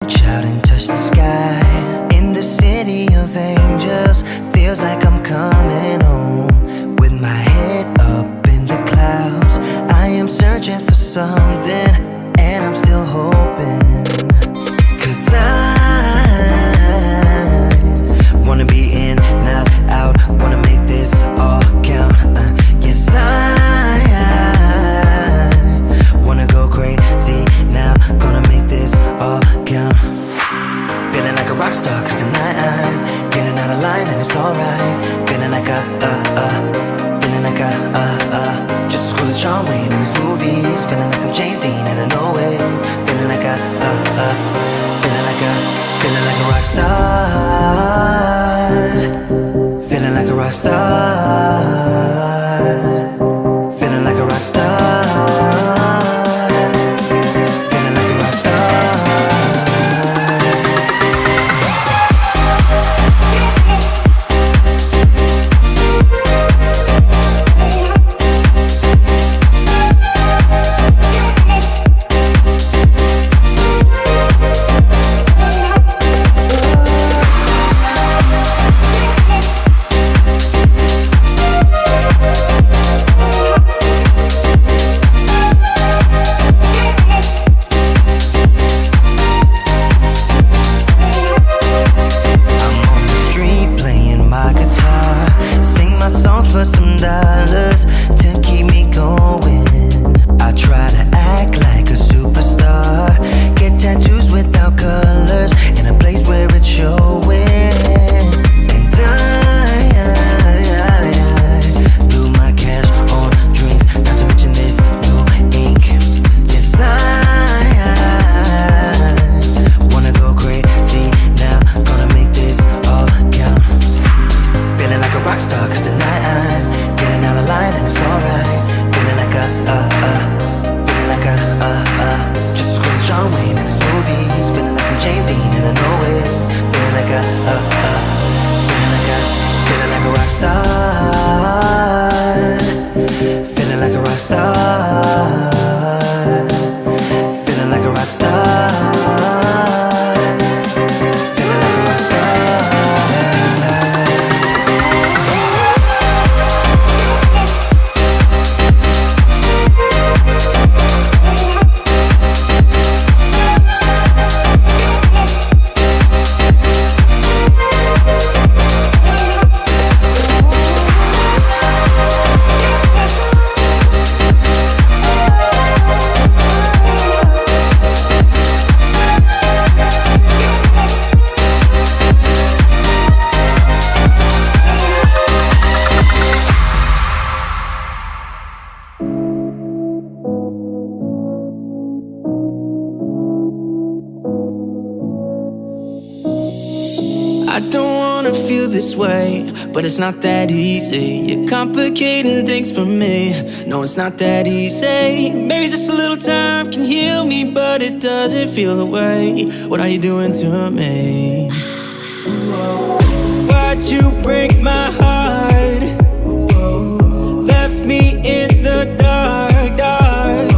reach out and touch the sky. In the city of angels, feels like I'm coming home. With my head up in the clouds, I am searching for something, and I'm still hoping. 'Cause I wanna be in, not out, wanna make this all count. Yes, I wanna go crazy now, gonna make this all count. Feeling like a rock star, 'cause tonight I'm getting out of line and it's alright. Feeling like feeling like just as cool as John Wayne in his movies. Feeling like I'm James Dean and I know it. Feeling like feeling like a rock star. Feeling like a rock star. Feeling like a rock star. Feeling like a rock star. But it's not that easy. You're complicating things for me. No, it's not that easy. Maybe just a little time can heal me, but it doesn't feel the way. What are you doing to me? Why'd you break my heart? Left me in the dark, dark.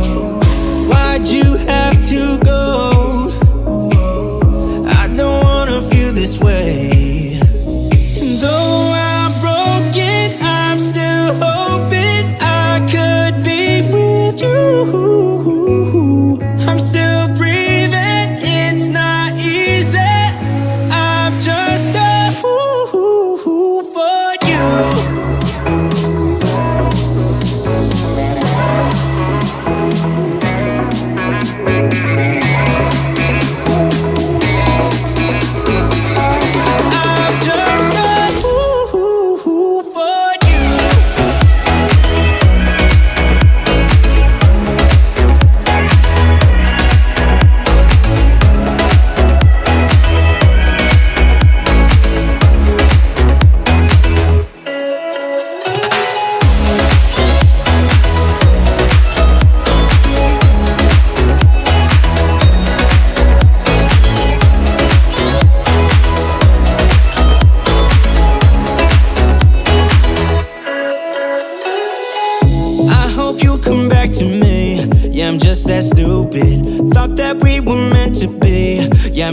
Why'd you have to go? I don't wanna feel this way. Though I'm broken, I'm still hoping I could be with you. I'm still breathing, it's not easy. I'm just a fool for you.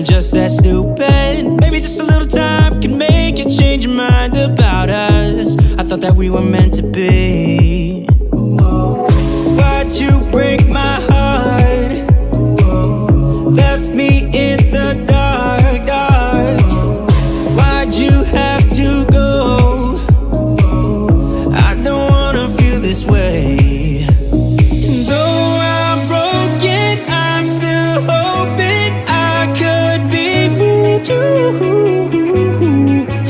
just that stupid. Maybe just a little time can make you change your mind about us. I thought that we were meant to be. Why'd you break my heart? Left me in the dark, dark. Why'd you have to go? I don't wanna feel this way. Though I'm broken, I'm still hoping I could be with you.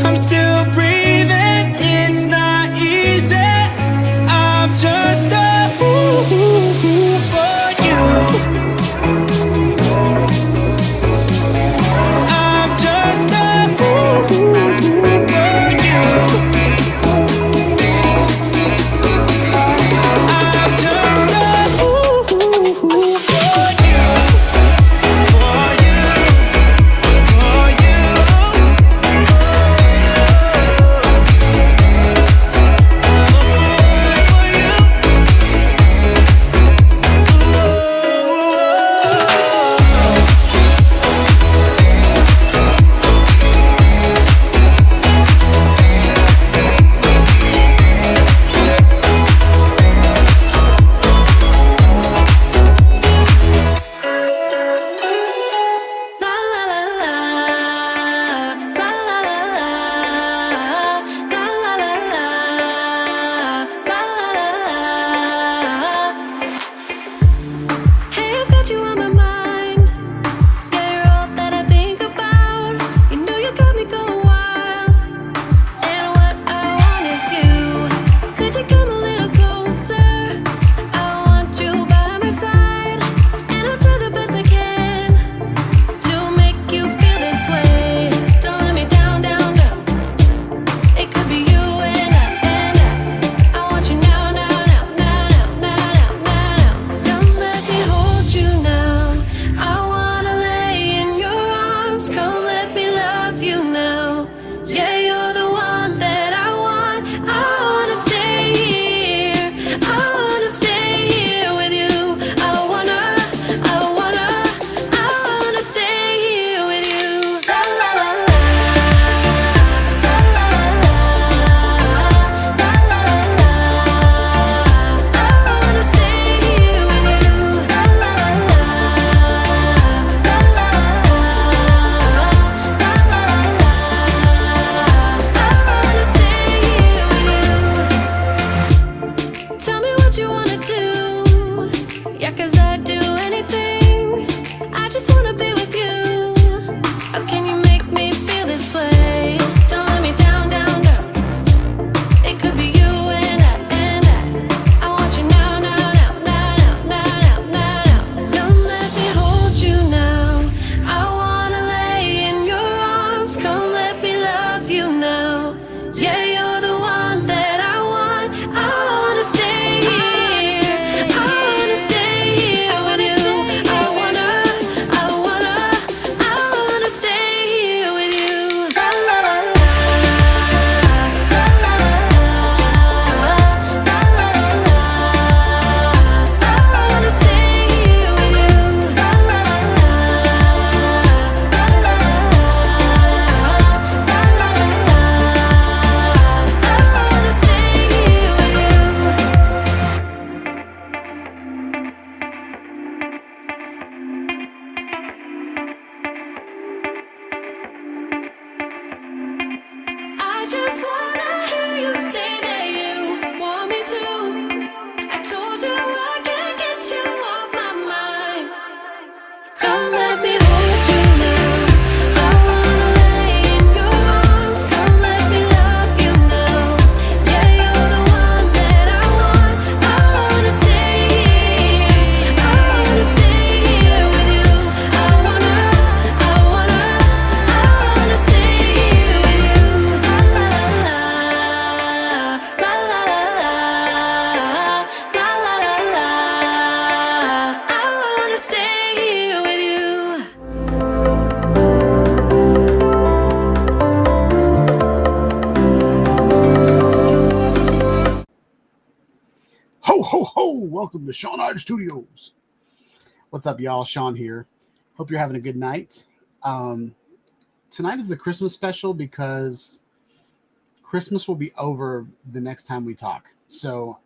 I'm still breathing, it's not easy. I'm just a fool for you. I'm just a fool for you. I'm just a fool for you. For you. For Welcome to Sean Art Studios. What's up, y'all? Sean here. Hope you're having a good night. Tonight is the Christmas special because Christmas will be over the next time we talk. So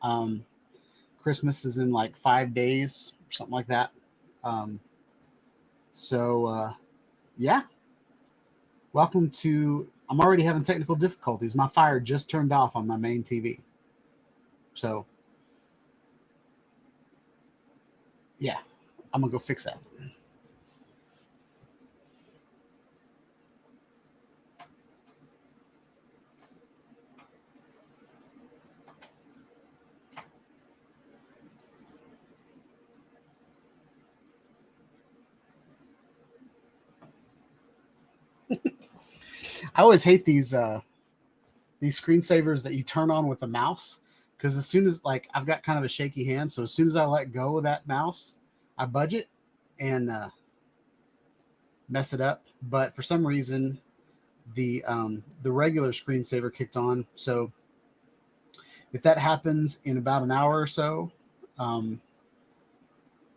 Christmas is in like 5 days or something like that. Yeah. Welcome to. I'm already having technical difficulties. My fire just turned off on my main TV. So yeah, I'm gonna go fix that. I always hate these screensavers that you turn on with the mouse, because as soon as, like, I've got kind of a shaky hand, so as soon as I let go of that mouse, I budge it and mess it up. But for some reason, the regular screensaver kicked on. So if that happens in about an hour or so,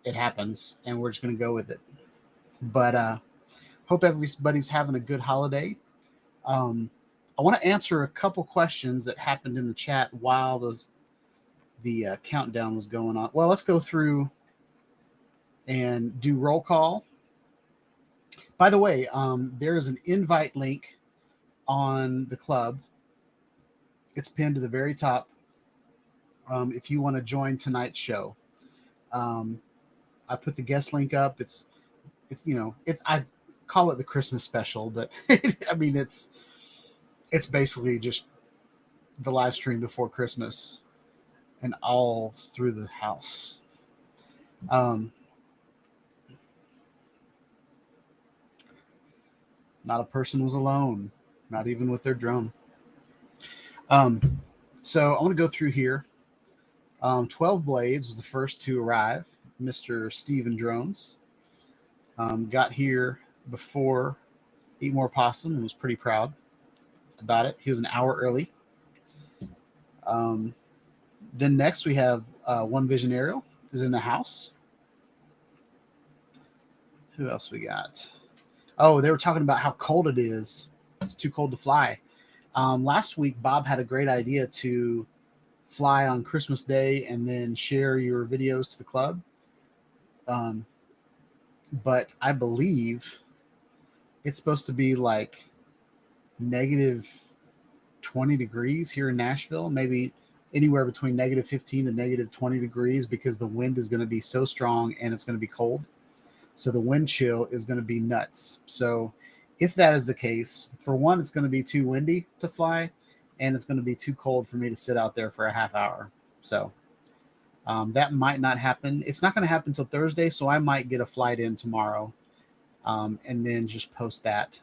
it happens, and we're just going to go with it. But hope everybody's having a good holiday. I want to answer a couple questions that happened in the chat while the countdown was going on. Well, let's go through and do roll call. By the way, there is an invite link on the club. It's pinned to the very top. If you want to join tonight's show, I put the guest link up. It's I call it the Christmas special, but I mean it's basically just the live stream before Christmas and all through the house. Not a person was alone, not even with their drum. So I want to go through here. 12 Blades was the first to arrive. Mr. Steven Drones got here before Eat More Possum and was pretty proud about it. He was an hour early. Then next we have One Vision Aerial is in the house. Who else we got? Oh, they were talking about how cold it is. It's too cold to fly. Last week, Bob had a great idea to fly on Christmas Day and then share your videos to the club. But I believe it's supposed to be like negative 20 degrees here in Nashville, maybe anywhere between negative 15 to negative 20 degrees, because the wind is going to be so strong and it's going to be cold. So the wind chill is going to be nuts. So if that is the case, for one, it's going to be too windy to fly, and it's going to be too cold for me to sit out there for a half hour. So that might not happen. It's not going to happen until Thursday, so I might get a flight in tomorrow and then just post that.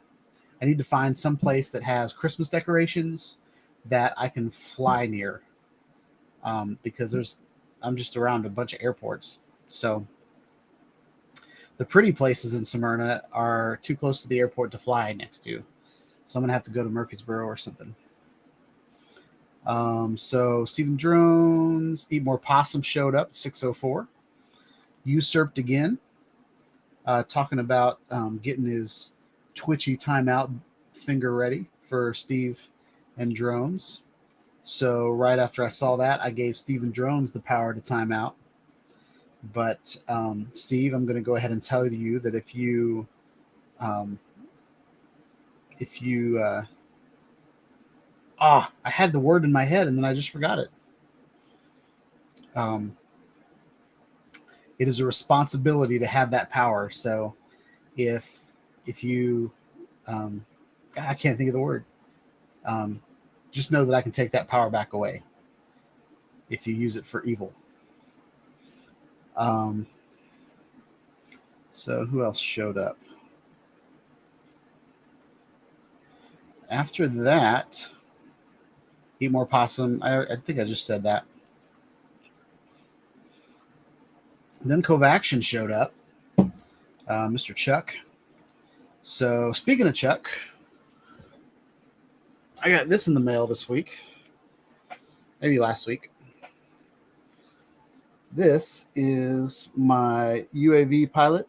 I need to find some place that has Christmas decorations that I can fly near, because I'm just around a bunch of airports. So the pretty places in Smyrna are too close to the airport to fly next to. So I'm going to have to go to Murfreesboro or something. So Steven Drones, Eat More Possum showed up at 6:04. Usurped again, talking about getting his twitchy timeout finger ready for Steve and Drones. So right after I saw that, I gave Steven Drones the power to timeout. But Steve, I'm going to go ahead and tell you that if you I had the word in my head and then I just forgot it. It is a responsibility to have that power. So if you, I can't think of the word. Just know that I can take that power back away if you use it for evil. So who else showed up? After that, Eat More Possum. I think I just said that. Then Covaction showed up, Mr. Chuck. So speaking of Chuck, I got this in the mail this week, maybe last week. This is my UAV pilot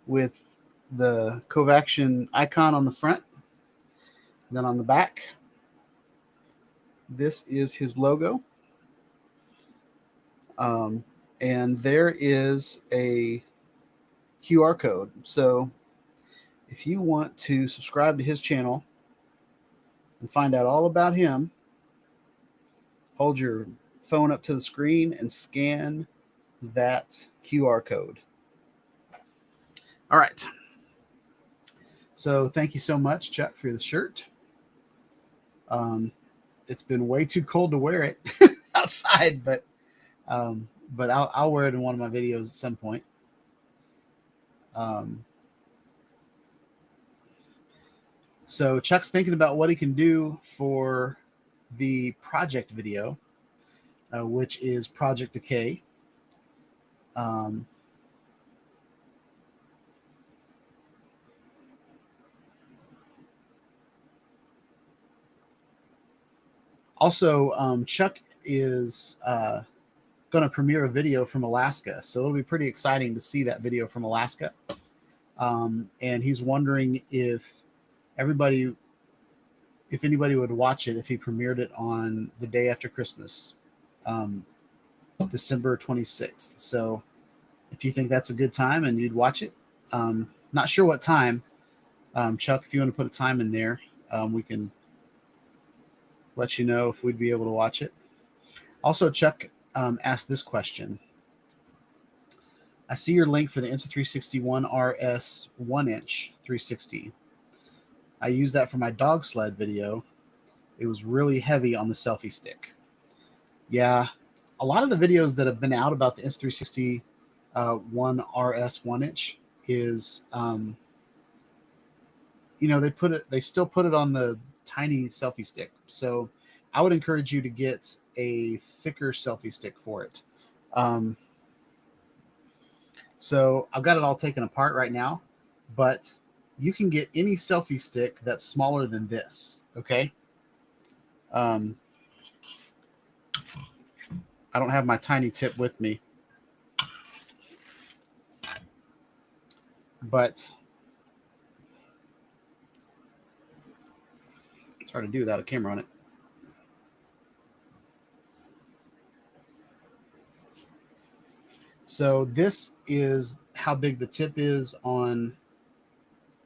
with the Covaction icon on the front. Then on the back, this is his logo. And there is a QR code. So if you want to subscribe to his channel and find out all about him, hold your phone up to the screen and scan that QR code. All right. So thank you so much, Chuck, for the shirt. It's been way too cold to wear it outside, but I'll wear it in one of my videos at some point. So Chuck's thinking about what he can do for the project video, which is Project Decay. Also, Chuck is going to premiere a video from Alaska, so it'll be pretty exciting to see that video from Alaska. And he's wondering if anybody would watch it if he premiered it on the day after Christmas, December 26th. So if you think that's a good time and you'd watch it, not sure what time, Chuck, if you want to put a time in there, we can let you know if we'd be able to watch it. Also, Chuck asked this question. I see your link for the Insta360 ONE RS 1-inch 360. I used that for my dog sled video. It was really heavy on the selfie stick. Yeah, a lot of the videos that have been out about the Insta360 ONE RS 1-inch is, they still put it on the tiny selfie stick. So I would encourage you to get a thicker selfie stick for it. So I've got it all taken apart right now, but you can get any selfie stick that's smaller than this. Okay. I don't have my tiny tip with me, but it's hard to do without a camera on it. So this is how big the tip is on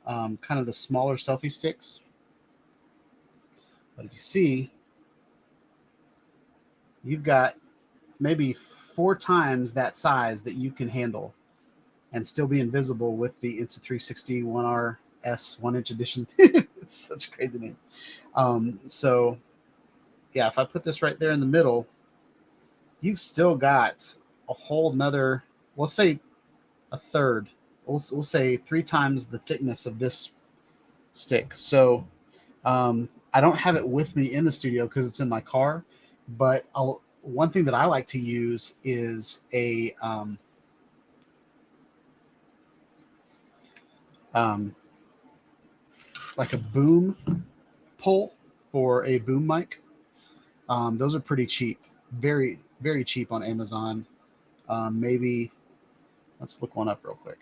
kind of the smaller selfie sticks. But if you see, you've got maybe 4 times that size that you can handle and still be invisible with the Insta360 ONE RS 1-inch edition. It's such a crazy name. So yeah, if I put this right there in the middle, you've still got a whole nother, we'll say a third, we'll say 3 times the thickness of this stick. So I don't have it with me in the studio because it's in my car, but one thing that I like to use is a like a boom pole for a boom mic. Those are pretty cheap, very, very cheap on Amazon. Maybe let's look one up real quick.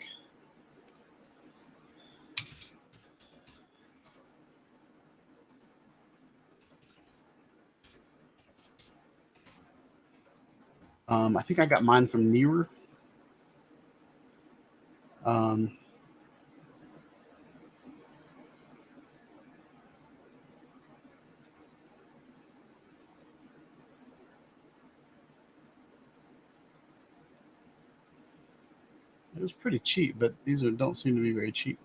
I think I got mine from Neewer. It was pretty cheap, but these don't seem to be very cheap.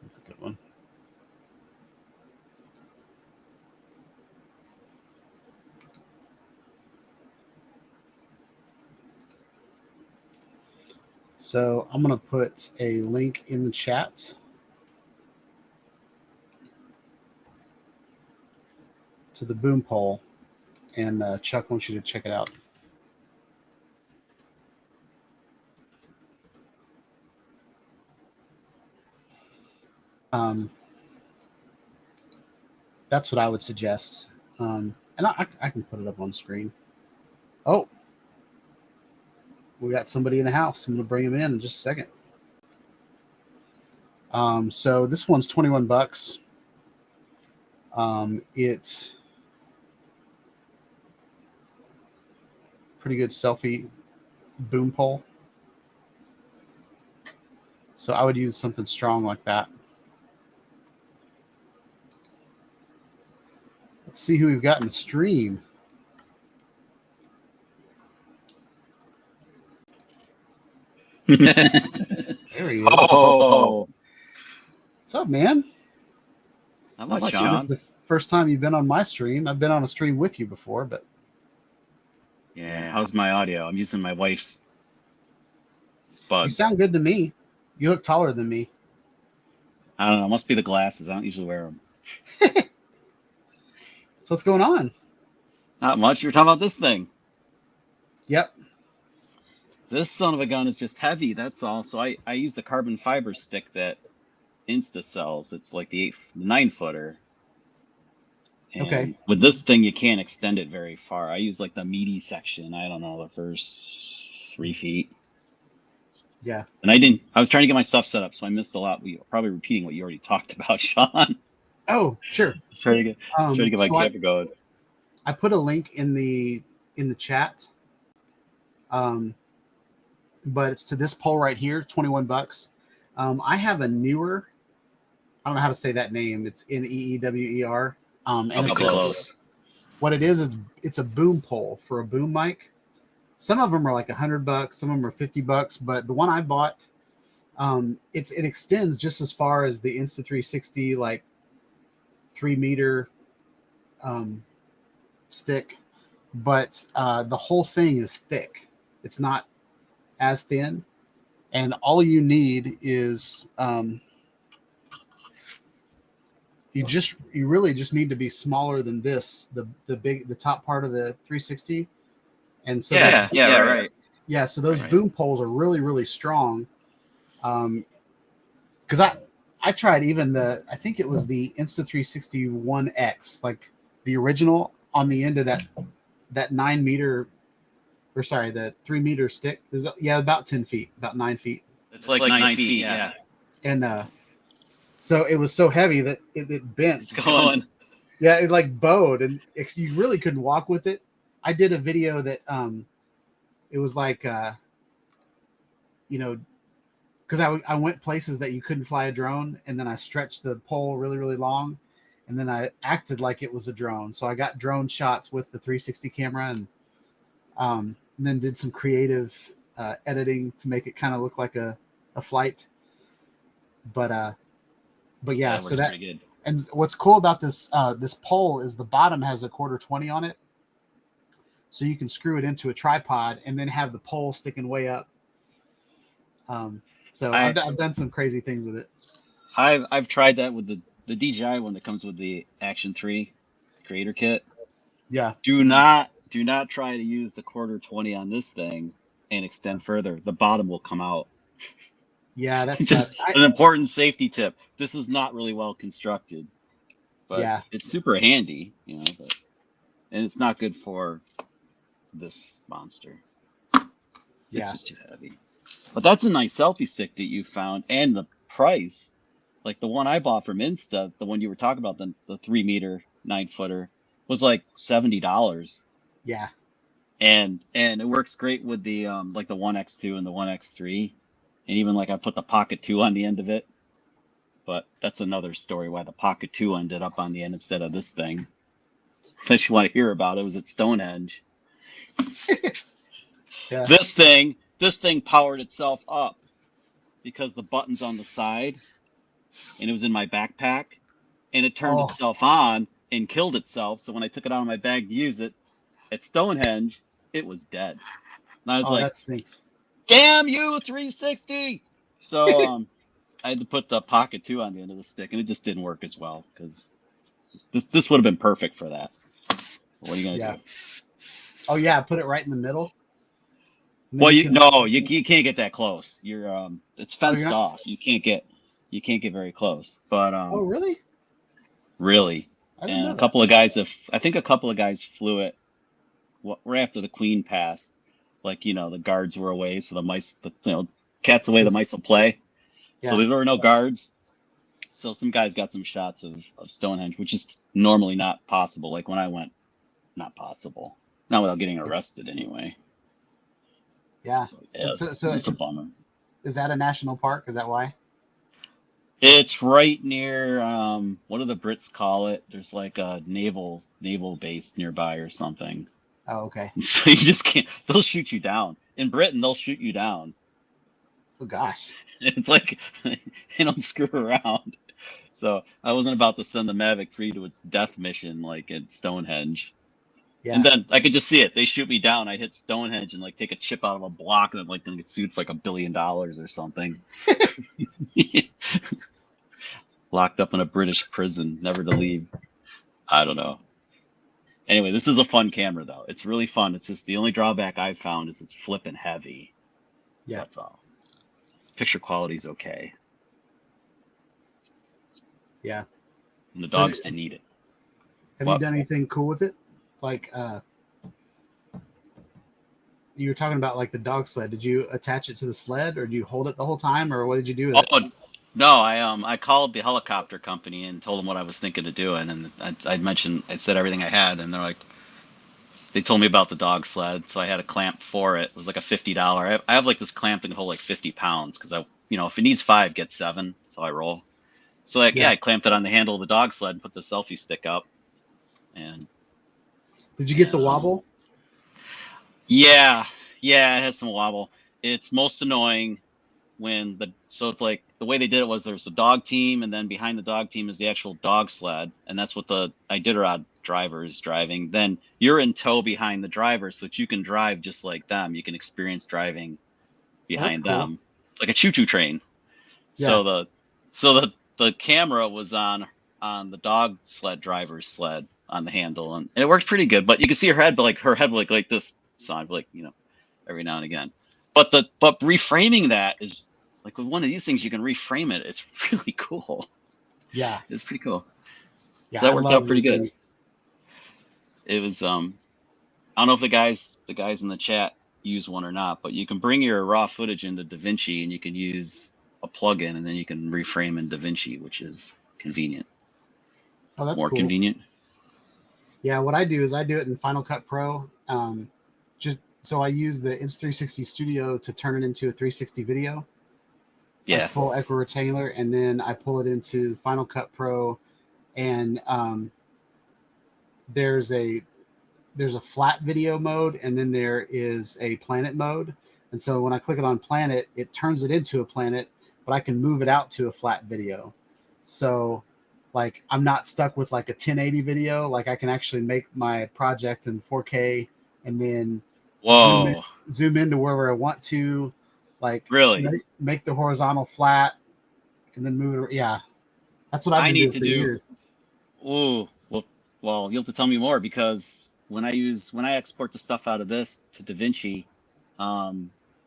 That's a good one. So I'm going to put a link in the chat to the boom pole. and Chuck wants you to check it out. That's what I would suggest. And I can put it up on screen. Oh, we got somebody in the house. I'm going to bring him in just a second. So this one's $21. It's pretty good selfie boom pole. So I would use something strong like that. Let's see who we've got in the stream. There he is. Oh, What's up, man? how much, This Sean? is the first time you've been on my stream. I've been on a stream with you before, but Yeah, how's my audio? I'm using my wife's you buds. sound good to me. You look taller than me. I don't know. It must be the glasses. I don't usually wear them. So what's going on? Not much. You're talking about this thing. Yep. This son of a gun is just heavy. That's all. So I use the carbon fiber stick that Insta sells. It's like the 9-footer. And Okay. with this thing, you can't extend it very far. I use like the meaty section. I don't know, the first 3 feet. Yeah. And I was trying to get my stuff set up, so I missed a lot. We probably repeating what you already talked about, Sean. Oh, sure. Let's try to get my So camera going. I put a link in the chat. But it's to this pole right here, $21. I have a newer, I don't know how to say that name. It's Neewer. And I'll be it's close. what it is it's a boom pole for a boom mic. Some of them are like $100, some of them are $50, but the one I bought, it extends just as far as the Insta360, like 3 meter stick, but the whole thing is thick. It's not as thin, and all you need is you really just need to be smaller than this, the top part of the 360. And so right. yeah, so those Right. boom poles are really, really strong. Because I tried even I think it was the Insta360 1X, like the original, on the end of that 9 meter, or sorry, the 3 meter stick. About 10 feet, about 9 feet. It's like 9 feet, yeah. And so it was so heavy that it bent. It's going. Yeah, it like bowed, and you really couldn't walk with it. I did a video that it was like because I went places that you couldn't fly a drone, and then I stretched the pole really, really long, and then I acted like it was a drone. So I got drone shots with the 360 camera, and then did some creative editing to make it kind of look like a flight. But yeah, so that, pretty good. and what's cool about this pole is the bottom has a 1/4-20 on it, so you can screw it into a tripod and then have the pole sticking way up. So I've done some crazy things with it. I've tried that with the DJI one that comes with the Action 3 creator kit. Yeah. Do not try to use the 1/4-20 on this thing and extend further. The bottom will come out. Yeah, that's Just an important safety tip. This is not really well constructed, but Yeah. it's super handy, and it's not good for this monster. It's Yeah. just too heavy. But that's a nice selfie stick that you found, and the price, like the one I bought from Insta, the one you were talking about, the 3 meter 9-footer, was like $70. Yeah. And it works great with the like the 1X2 and the 1X3, and even like I put the Pocket 2 on the end of it. But that's another story why the Pocket 2 ended up on the end instead of this thing. Unless you want to hear about it, was at Stonehenge. Yeah. This thing powered itself up because the button's on the side, and it was in my backpack, and it turned itself on and killed itself. So when I took it out of my bag to use it at Stonehenge, it was dead. And I was like, that stinks. "Damn you, 360!" So I had to put the Pocket 2 on the end of the stick, and it just didn't work as well because this would have been perfect for that. What are you gonna Yeah. do? Oh yeah, put it right in the middle. And then Well, can- you can't get that close. You're it's fenced not? off. You can't get very close. But Oh really? really, I didn't and know a that. couple of guys I think a couple of guys flew it right after the Queen passed. Like, the guards were away, so the mice, cats away, the mice will play. So Yeah. there were no guards. So some guys got some shots of Stonehenge, which is normally not possible. Like when I went, not possible. Not without getting arrested anyway. Yeah. So, yeah, So, it's just a bummer. is that a national park? Is that why? It's right near, what do the Brits call it? There's like a naval base nearby or something. Oh, okay. So you just can't, they'll shoot you down. In Britain, they'll shoot you down. Oh gosh. It's like they don't screw around. So I wasn't about to send the Mavic 3 to its death mission like at Stonehenge. Yeah. And then I could just see it. They shoot me down. I hit Stonehenge and like take a chip out of a block, and I'm like gonna get sued for like $1 billion or something. Locked up in a British prison, never to leave. I don't know. Anyway, this is a fun camera though. It's really fun. It's just the only drawback I've found is it's flipping heavy. Yeah. That's all. Picture quality's okay. Yeah. And the dogs didn't eat it. Have What? you done anything cool with it? Like you were talking about like the dog sled. Did you attach it to the sled, or do you hold it the whole time, or what did you do with it? Oh no, I called the helicopter company and told them what I was thinking of doing, and I said everything I had, and they're like, they told me about the dog sled, so I had a clamp for it. It was like a $50. I have like this clamp that can hold like 50 pounds because if it needs 5, get 7. So I roll. So I clamped it on the handle of the dog sled and put the selfie stick up. And did you get the wobble? Yeah, it has some wobble. It's most annoying so it's like the way they did it was there's the dog team, and then behind the dog team is the actual dog sled, and that's what the Iditarod driver is driving. Then you're in tow behind the driver, so that you can drive just like them. You can experience driving behind them, like a choo-choo train. Yeah. So the camera was on the dog sled driver's sled on the handle, and it worked pretty good. But you can see her head, but like her head like this, so I'd like every now and again. But reframing that is like with one of these things, you can reframe it. It's really cool. Yeah, it's pretty cool. Yeah, so that worked out pretty good. It was I don't know if the guys in the chat use one or not, but you can bring your raw footage into DaVinci, and you can use a plugin, and then you can reframe in DaVinci, which is convenient. Oh, that's more cool. Convenient. Yeah, what I do is I do it in Final Cut Pro. Just so I use the Insta360 Studio to turn it into a 360 video. Yeah. Like full equirectangular, and then I pull it into Final Cut Pro, and there's a flat video mode, and then there is a planet mode. And so when I click it on planet, it turns it into a planet, but I can move it out to a flat video. So like I'm not stuck with like a 1080 video. Like I can actually make my project in 4K and then zoom into wherever I want to, like really make the horizontal flat and then move it. Yeah. That's what I've been doing for years. Oh, well, you'll have to tell me more, because when I export the stuff out of this to DaVinci,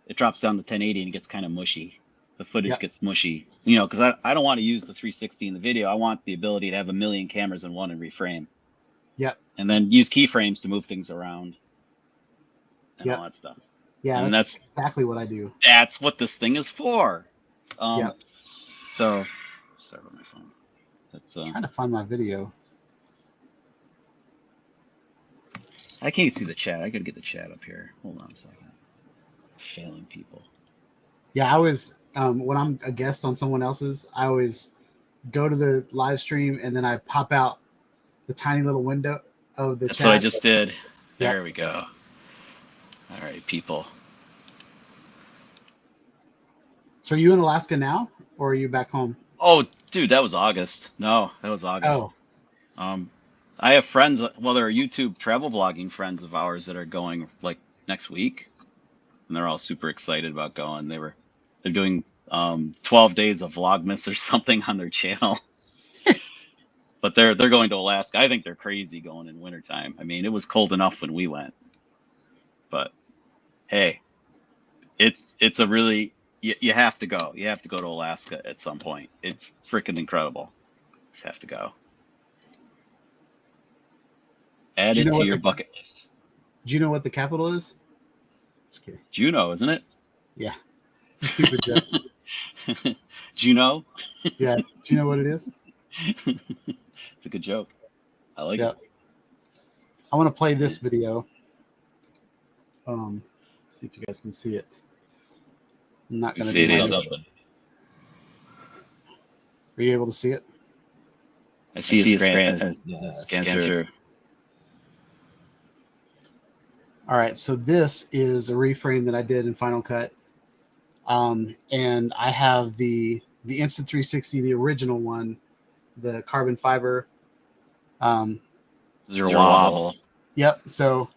it drops down to 1080 and it gets kind of mushy. The footage gets mushy, because I don't want to use the 360 in the video. I want the ability to have 1 million cameras in one and reframe. Yep. And then use keyframes to move things around and all that stuff. Yeah, and that's exactly what I do. That's what this thing is for. So, sorry about my phone. That's I'm trying to find my video. I can't see the chat. I gotta get the chat up here. Hold on a second. Failing people. Yeah, I was when I'm a guest on someone else's, I always go to the live stream and then I pop out the tiny little window of the chat. That's what I just did. There we go. All right, people. So are you in Alaska now, or are you back home? Oh, dude, that was August. No, that was August. Oh. I have friends, well, they're YouTube travel vlogging friends of ours that are going like next week, and they're all super excited about going. They're doing 12 days of Vlogmas or something on their channel. But they're going to Alaska. I think they're crazy going in wintertime. I mean, it was cold enough when we went. But hey, it's a really you have to go. You have to go to Alaska at some point. It's freaking incredible. Just have to go. Add it to your bucket list. Do you know what the capital is? Just kidding. It's Juneau, isn't it? Yeah. It's a stupid joke. Juneau? Yeah. Do you know what it is? It's a good joke. I like it. I want to play this video. See if you guys can see it. I'm not going to do something. Are you able to see it? I see a scan through. All right, so this is a reframe that I did in Final Cut. And I have the Instant 360, the original one, the carbon fiber. Zero wobble. Yep. So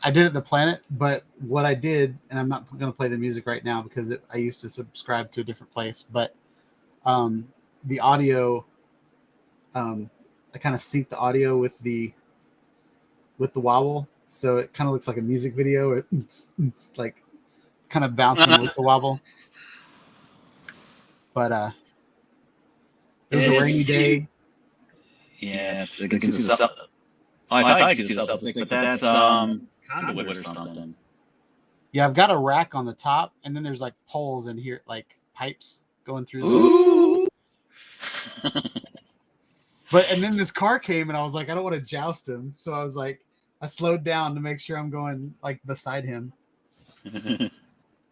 I did it the Planet, but what I did, and I'm not going to play the music right now because I used to subscribe to a different place, but the audio, I kind of sync the audio with the wobble. So it kind of looks like a music video. It's like kind of bouncing with the wobble. But it was a rainy day. Yeah, I can see the stuff. I thought I could see the stuff, but that's conduit or something. Yeah, I've got a rack on the top, and then there's like poles in here, like pipes going through. Ooh. And then this car came, and I was like, I don't want to joust him, so I was like, I slowed down to make sure I'm going like beside him.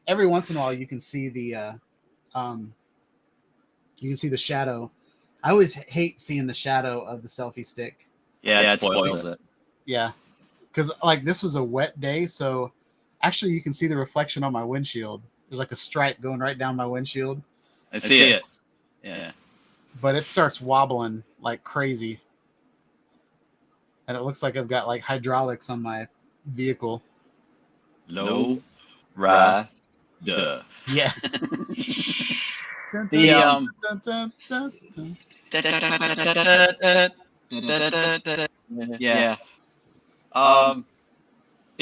Every once in a while, you can see the shadow. I always hate seeing the shadow of the selfie stick. Yeah, it spoils it. Yeah, because like this was a wet day, so actually you can see the reflection on my windshield. There's like a stripe going right down my windshield. I see it. Yeah. But it starts wobbling like crazy. And it looks like I've got like hydraulics on my vehicle. Low ride. Yeah. Yeah. If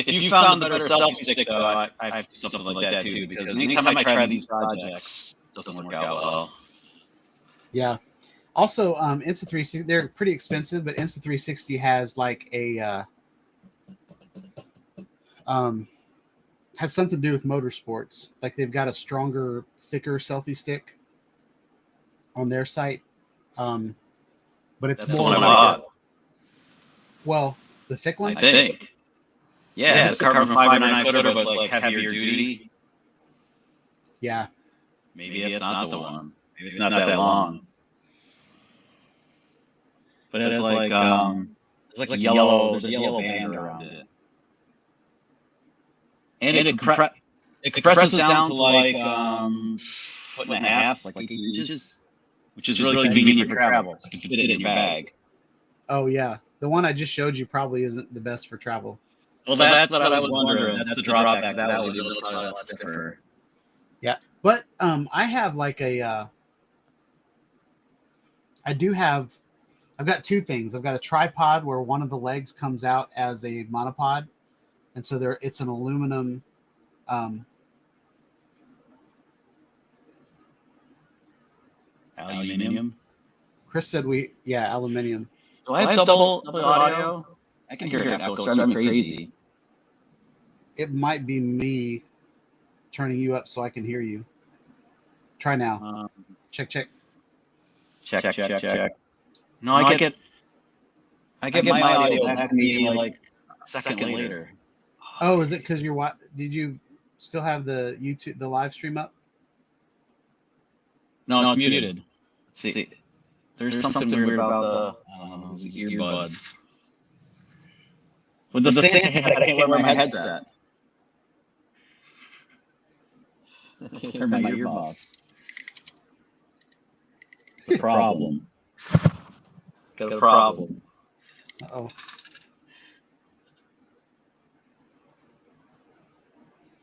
you found a better selfie stick, though, I have something like that too. Because anytime I try these projects, it doesn't work out well. Yeah. Also, Insta360, they're pretty expensive, but Insta360 has like a has something to do with motorsports. Like they've got a stronger, thicker selfie stick on their site. But it's That's more the one I bought. Well, the thick one? I think. Yeah, it's a carbon fiber 9-footer, but it's like heavier duty. Yeah. Maybe it's not the one. Maybe it's not that long. But it's like it's like yellow. There's a yellow band around it, and it compresses down to like foot and a half, like 18 inches, which is really convenient for travel. You can fit it in your bag. Oh yeah, the one I just showed you probably isn't the best for travel. Well, that's what I was wondering. That's the drawback. That would be a little stiffer. Yeah, but I have like a. I've got two things. I've got a tripod where one of the legs comes out as a monopod, and so it's an aluminum. Aluminum. Chris said aluminum. Do I have double audio? I can hear it echo. It's driving me crazy. It might be me turning you up so I can hear you. Try now. Check. Check. No, I get my audio back to me like a second later. Oh, is it because did you still have the live stream up? No, it's muted. Let's see. There's something weird about the earbuds. With the Santa hat, I can't wear my headset. I can't turn my earbuds. It's a problem. Got a problem. Uh-oh.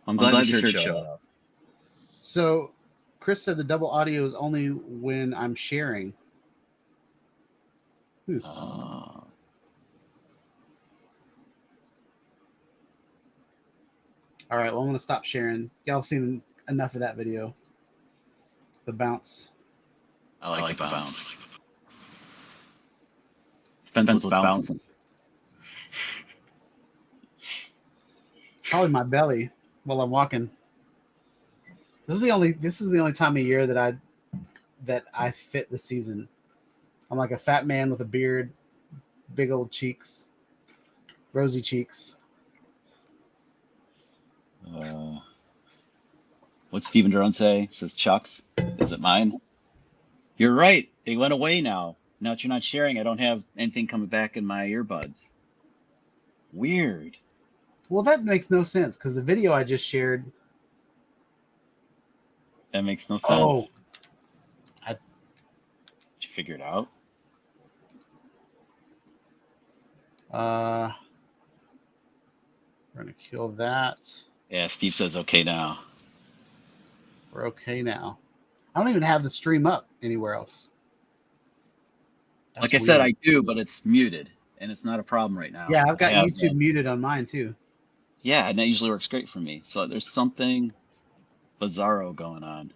I'm glad your shirt showed up. So, Chris said the double audio is only when I'm sharing. All right, well, I'm gonna stop sharing. Y'all have seen enough of that video. The bounce. I like the bounce. Depends what's bouncing. Probably my belly while I'm walking. This is the only time of year that I fit the season. I'm like a fat man with a beard, big old cheeks, rosy cheeks. What's Steven Drone say? Says Chuck's. Is it mine? You're right. They went away now. Now that you're not sharing, I don't have anything coming back in my earbuds. Weird. Well, that makes no sense because the video I just shared. That makes no sense. Oh, Did you figure it out? We're gonna kill that. Yeah, Steve says okay now. We're okay now. I don't even have the stream up anywhere else. Like I said, I do, but it's muted, and it's not a problem right now. Yeah, I've got YouTube muted on mine too. Yeah, and that usually works great for me. So there's something bizarro going on.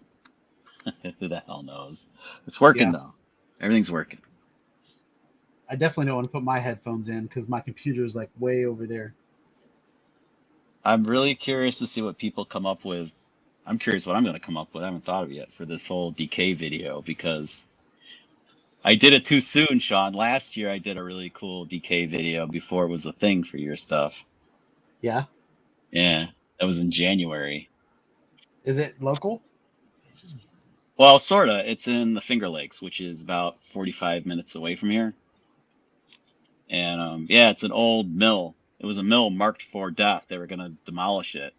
Who the hell knows? It's working though. Everything's working. I definitely don't want to put my headphones in because my computer is like way over there. I'm really curious to see what people come up with. I'm curious what I'm going to come up with. I haven't thought of it yet for this whole decay video because I did it too soon, Sean. Last year I did a really cool decay video before it was a thing for your stuff. Yeah? Yeah, that was in January. Is it local? Well, sorta. It's in the Finger Lakes, which is about 45 minutes away from here. And yeah, it's an old mill. It was a mill marked for death. They were going to demolish it.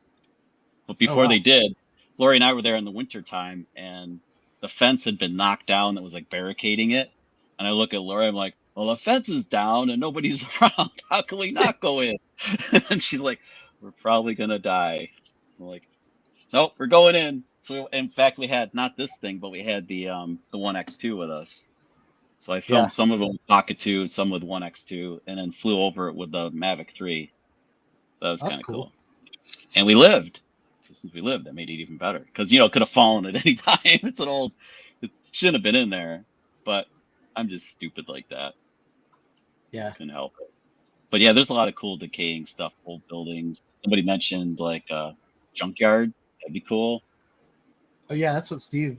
But before they did, Lori and I were there in the winter time, and the fence had been knocked down that was like barricading it. And I look at Lori, I'm like, well, the fence is down and nobody's around. How can we not go in? And she's like, we're probably going to die. I'm like, nope, we're going in. So in fact, we had not this thing, but we had the 1X2 with us. So I filmed some of it with Pocket 2, some with 1X2, and then flew over it with the Mavic 3. So that was kind of cool. And we lived. So since we lived, that made it even better. Because, it could have fallen at any time. It shouldn't have been in there. But I'm just stupid like that. Yeah. Couldn't help it. But yeah, there's a lot of cool decaying stuff, old buildings. Somebody mentioned like a junkyard. That'd be cool. Oh yeah, that's what Steve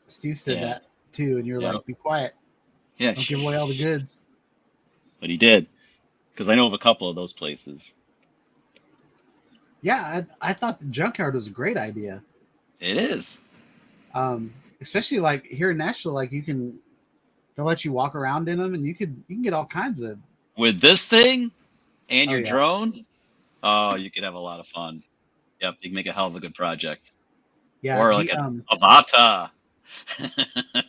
said that too. And you're like, be quiet. Yeah. Don't give away all the goods. But he did. Because I know of a couple of those places. Yeah, I thought the junkyard was a great idea. It is. Especially like here in Nashville, like they'll let you walk around in them, and you can get all kinds of. With this thing and your drone, you could have a lot of fun. Yep, you can make a hell of a good project. Yeah, or like an Avata.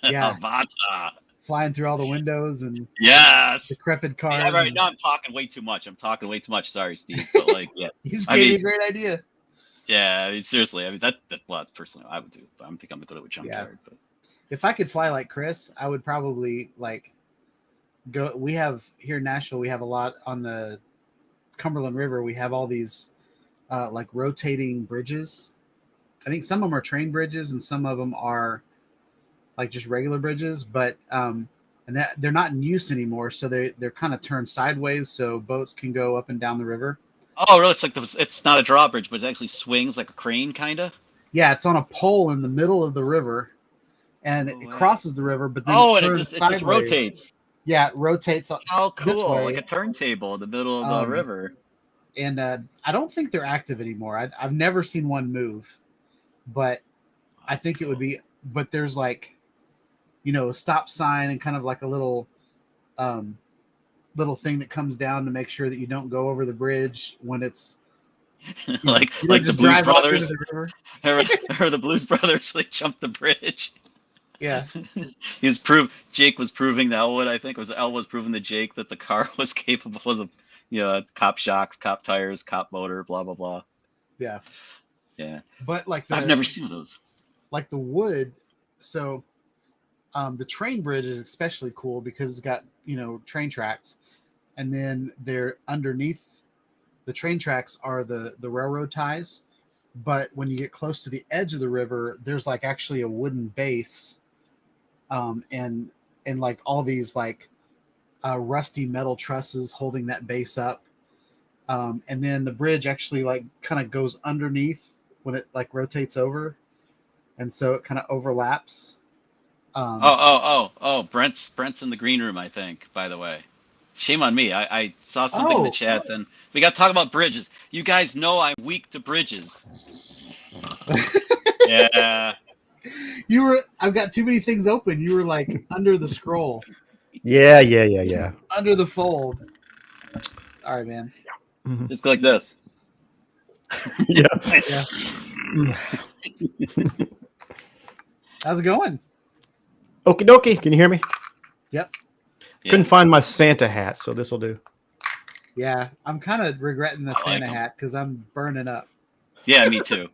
Yeah, Avata. Flying through all the windows and decrepit cars. Yeah, right now I'm talking way too much. Sorry, Steve. But like, yeah, you just gave me a great idea. Yeah, I mean, seriously. I mean, that's personally I would do. But I don't think I'm gonna go to a junkyard. But if I could fly like Chris, I would probably like go. We have here in Nashville, we have a lot on the Cumberland River. We have all these like rotating bridges. I think some of them are train bridges and some of them are like just regular bridges, but and that they're not in use anymore, so they're kind of turned sideways so boats can go up and down the river. Oh, really? It's like it's not a drawbridge, but it actually swings like a crane, kind of. Yeah, it's on a pole in the middle of the river, and it crosses the river, but then it just rotates. Yeah, it rotates. How cool! This way. Like a turntable in the middle of the river. And I don't think they're active anymore. I've never seen one move, but I think it would be. But there's like, a stop sign and kind of like a little thing that comes down to make sure that you don't go over the bridge when it's like the Blues Brothers. Or the Blues Brothers, they jumped the bridge. Yeah. Jake was proving that Elwood, I think El was proving to Jake that the car was capable of cop shocks, cop tires, cop motor, blah blah blah. Yeah. Yeah. But like I've never seen those. Like the wood, so The train bridge is especially cool because it's got, train tracks, and then they're underneath the train tracks are the railroad ties. But when you get close to the edge of the river, there's like actually a wooden base, and like all these like rusty metal trusses holding that base up. And then the bridge actually like kind of goes underneath when it like rotates over, and so it kind of overlaps. Brent's in the green room, I think, by the way. Shame on me. I saw something in the chat. Then we got to talk about bridges. You guys know I'm weak to bridges. Yeah. I've got too many things open. You were like under the scroll. Yeah. Under the fold. Sorry, man. Just go like this. Yeah. How's it going? Okie dokie. Can you hear me? Yep. Yeah. Couldn't find my Santa hat, so this will do. Yeah, I'm kind of regretting the Santa them. hat because I'm burning up. Yeah, me too.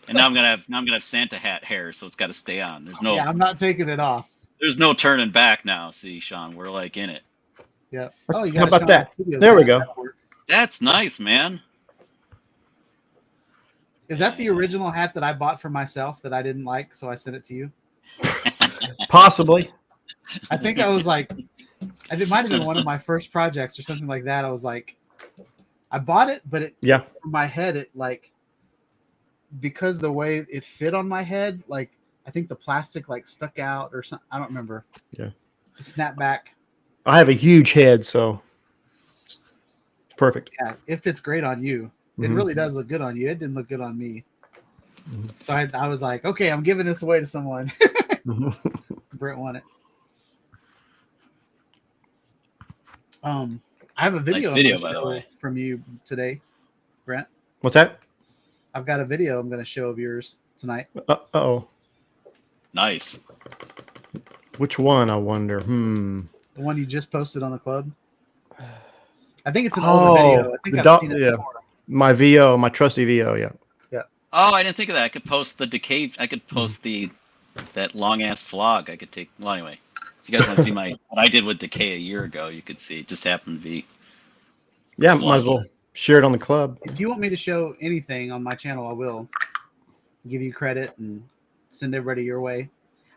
And now I'm gonna have Santa hat hair, so it's got to stay on. Yeah, I'm not taking it off. There's no turning back now. See, Sean, we're like in it. Yeah. Oh, you How got about that? There we go. That's nice, man. Is that the original hat that I bought for myself that I didn't like, so I sent it to you? Possibly. I think I was like, it might have been one of my first projects or something like that. I was like, I bought it, but in my head, it like, because the way it fit on my head, like I think the plastic like stuck out or something. I don't remember. Yeah. It's a snapback. I have a huge head, so it's perfect. Yeah, it fits great on you. It really does look good on you. It didn't look good on me. So I was like, okay, I'm giving this away to someone. Brent won it. I have a video, Nice video by the way, from you today, Brent. What's that? I've got a video I'm going to show of yours tonight. Uh-oh. Nice. Which one, I wonder? The one you just posted on the club. I think it's an older video. I think I've seen it before. My VO, my trusty VO, yeah. Oh, I didn't think of that. I could post the decay. I could post that long ass vlog. I could take. Well, anyway, if you guys want to see what I did with decay a year ago, you could see. It just happened to be. Yeah, might as well share it on the club. If you want me to show anything on my channel, I will give you credit and send everybody your way.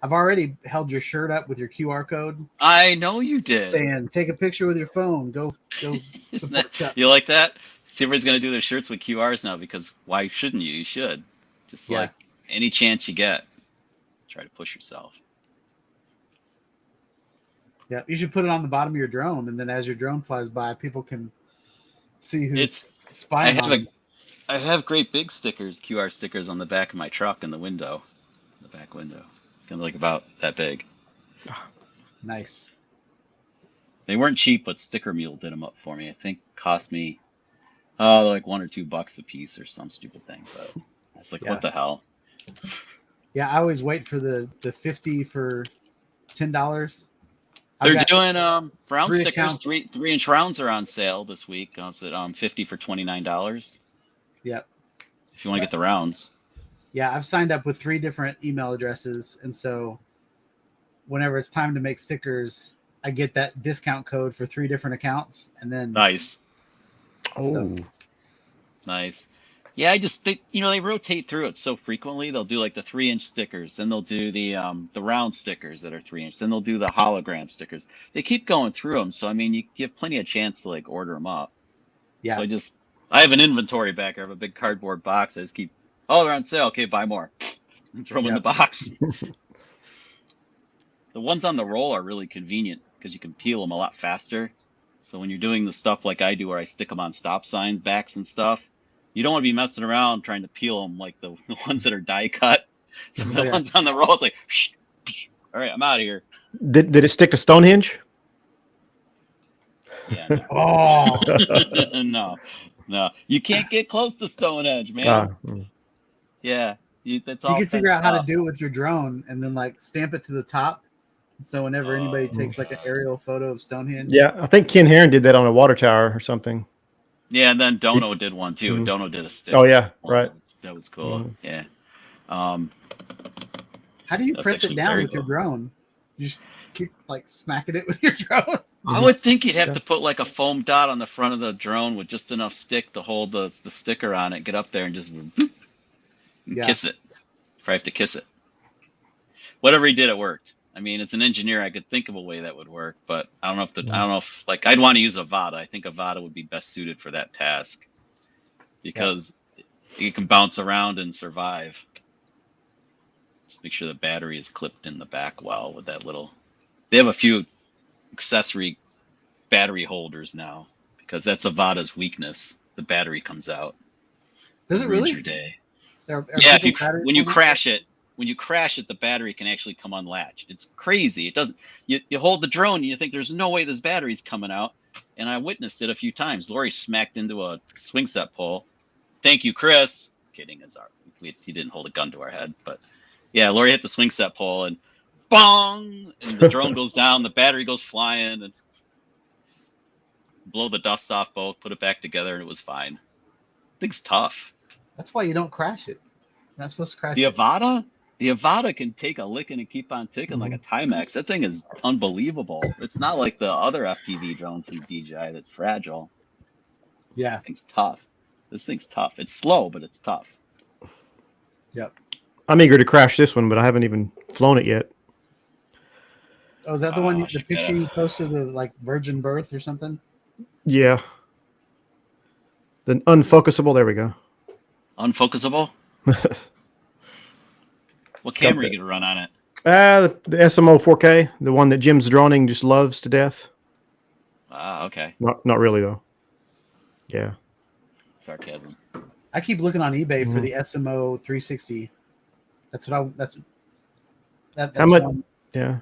I've already held your shirt up with your QR code. I know you did. Saying, take a picture with your phone. Go support Chuck. You like that? See, everybody's going to do their shirts with QRs now because why shouldn't you? You should. Just like any chance you get, try to push yourself. Yeah, you should put it on the bottom of your drone, and then as your drone flies by, people can see who's spying on them. I have great big stickers, QR stickers on the back of my truck in the window, the back window. Kind of like about that big. Nice. They weren't cheap, but Sticker Mule did them up for me. I think cost me like $1 or $2 a piece or some stupid thing. But I was like, what the hell? Yeah, I always wait for the 50 for $10. They're doing round stickers. 3-inch rounds are on sale this week. It's at 50 for $29. Yep. If you want to get the rounds. Yeah, I've signed up with 3 different email addresses, and so whenever it's time to make stickers, I get that discount code for 3 different accounts, and then nice. Oh, nice. Yeah, they rotate through it so frequently. They'll do like the 3-inch stickers, then they'll do the round stickers that are 3-inch, then they'll do the hologram stickers. They keep going through them, so I mean, you have plenty of chance to like order them up. Yeah. So I have an inventory back. I have a big cardboard box. I just keep. Oh, they're on sale. Okay, buy more. And throw them in the box. The ones on the roll are really convenient because you can peel them a lot faster. So when you're doing the stuff like I do where I stick them on stop signs, backs and stuff, you don't want to be messing around trying to peel them like the ones that are die cut. So the ones on the roll, it's like, shh, all right, I'm out of here. Did it stick to Stonehenge? Yeah. No. No. You can't get close to Stonehenge, man. Yeah. That's all. You can figure out how to do it with your drone and then like stamp it to the top. So whenever anybody takes like an aerial photo of Stonehenge. Yeah, I think Ken Heron did that on a water tower or something. Yeah, and then Dono did one too. Dono did a stick. Oh yeah, right. That was cool. Yeah. How do you press it down with your drone? You just keep like smacking it with your drone. I would think you'd have to put like a foam dot on the front of the drone with just enough stick to hold the sticker on it. Get up there and just boop, and kiss it. Probably have to kiss it. Whatever he did, it worked. I mean, as an engineer, I could think of a way that would work, but I don't know if like I'd want to use Avata. I think Avata would be best suited for that task because you can bounce around and survive. Just make sure the battery is clipped in the back well with that little. They have a few accessory battery holders now because that's Avata's weakness. The battery comes out. Does it really? Your day. Are Yeah, when you crash it, the battery can actually come unlatched. It's crazy. It doesn't. You hold the drone and you think there's no way this battery's coming out. And I witnessed it a few times. Lori smacked into a swing set pole. Thank you, Chris. Kidding, he didn't hold a gun to our head, but yeah, Lori hit the swing set pole and bong, and the drone goes down. The battery goes flying and blow the dust off both. Put it back together and it was fine. Thing's tough. That's why you don't crash it. You're not supposed to crash the it. The Avata can take a licking and keep on ticking like a Timex. That thing is unbelievable. It's not like the other FPV drone from DJI that's fragile. Yeah. This thing's tough. This thing's tough. It's slow, but it's tough. Yep. I'm eager to crash this one, but I haven't even flown it yet. Oh, is that the one? The picture you posted of like virgin birth or something? Yeah. The unfocusable. There we go. Unfocusable. What camera are you gonna run on it? The SMO 4K, the one that Jim's droning just loves to death. Okay. Not really though. Yeah. Sarcasm. I keep looking on eBay for the SMO 360. That's what that's how much? Yeah.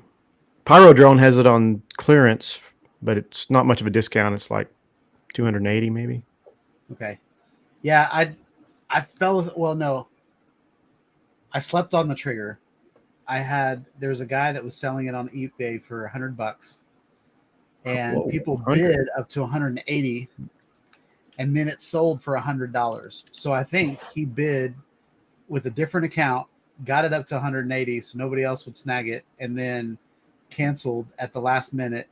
Pyro Drone has it on clearance, but it's not much of a discount. It's like 280 maybe. Okay. Yeah, I fell. Well, no. I slept on the trigger. There's a guy that was selling it on eBay for $100, and people bid up to 180, and then it sold for $100. So I think he bid with a different account, got it up to 180, so nobody else would snag it, and then canceled at the last minute.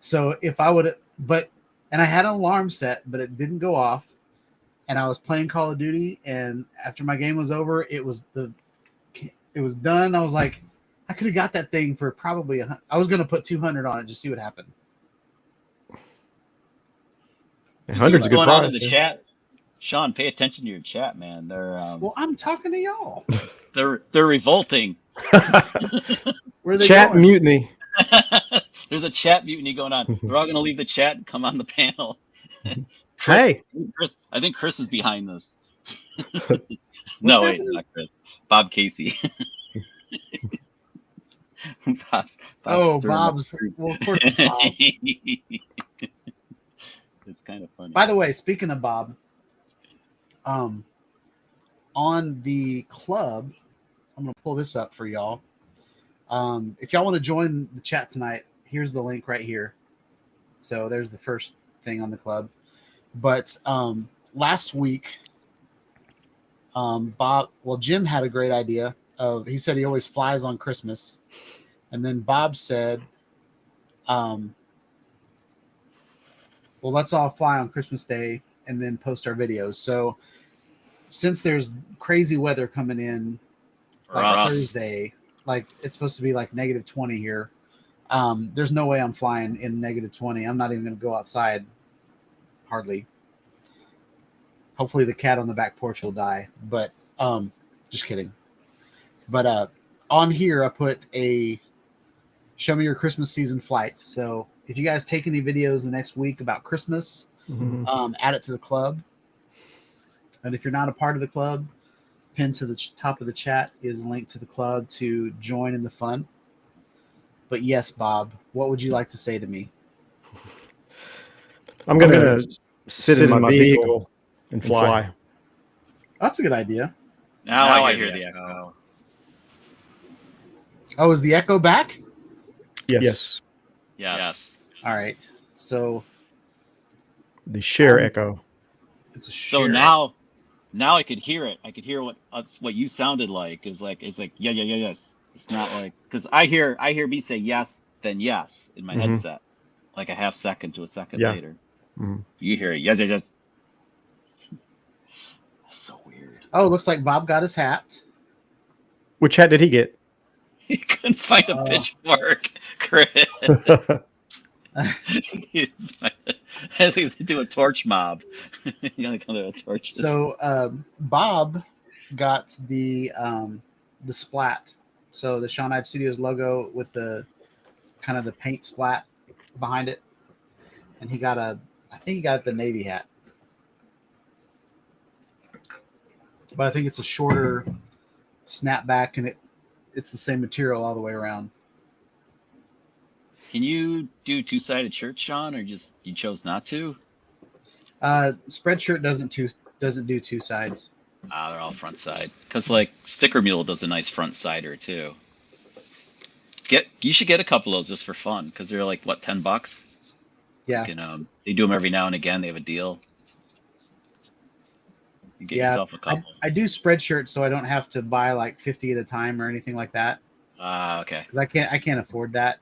So if I would, and I had an alarm set, but it didn't go off. And I was playing Call of Duty, and after my game was over, it was done. I was like, I could have got that thing for probably I was going to put 200 on it, just see what happened. 100's a good price. Going on in the chat, Sean, pay attention to your chat, man. They're well, I'm talking to y'all. They're revolting. Where are they chat going? mutiny. There's a chat mutiny going on. They're all going to leave the chat and come on the panel. Hey, I think Chris is behind this. No, wait, it's not Chris. Bob Casey. Bob's Bob's. Well, of course it's Bob. It's kind of funny. By the way, speaking of Bob, on the club, I'm going to pull this up for y'all. If y'all want to join the chat tonight, here's the link right here. So there's the first thing on the club. But last week, Jim had a great idea. He said he always flies on Christmas. And then Bob said, let's all fly on Christmas Day and then post our videos. So since there's crazy weather coming in like Thursday, like it's supposed to be like -20 here. There's no way I'm flying in -20. I'm not even going to go outside. Hardly. Hopefully the cat on the back porch will die, but just kidding. But on here I put a show me your Christmas season flights. So if you guys take any videos the next week about Christmas, add it to the club. And if you're not a part of the club, pinned to the top of the chat is a link to the club to join in the fun. But yes, Bob, what would you like to say to me? I'm gonna sit in my vehicle and fly. That's a good idea. Now I hear the echo. Oh, is the echo back? Yes. All right. So the share echo. It's a share. So now I could hear it. I could hear what you sounded like. It's like yes. It's not like, because I hear me say yes, then yes in my headset, like a half second to a second later. You hear it, yes, yes, yes. That's so weird. Oh, looks like Bob got his hat. Which hat did he get? He couldn't find a pitchfork, Chris. I think they do a torch mob. You gotta come to a torch. So Bob got the splat. So the Sean Hyde Studios logo with the kind of the paint splat behind it, and I think he got the Navy hat, but I think it's a shorter snapback, and it's the same material all the way around. Can you do two-sided shirts, Sean, or just you chose not to? Spreadshirt doesn't do two sides. They're all front side. Because like Sticker Mule does a nice front sider too. You should get a couple of those just for fun, because they're like what, $10? Yeah. You can, they do them every now and again. They have a deal. You get yourself a couple. I do Spreadshirt so I don't have to buy like 50 at a time or anything like that. Okay. Because I can't afford that.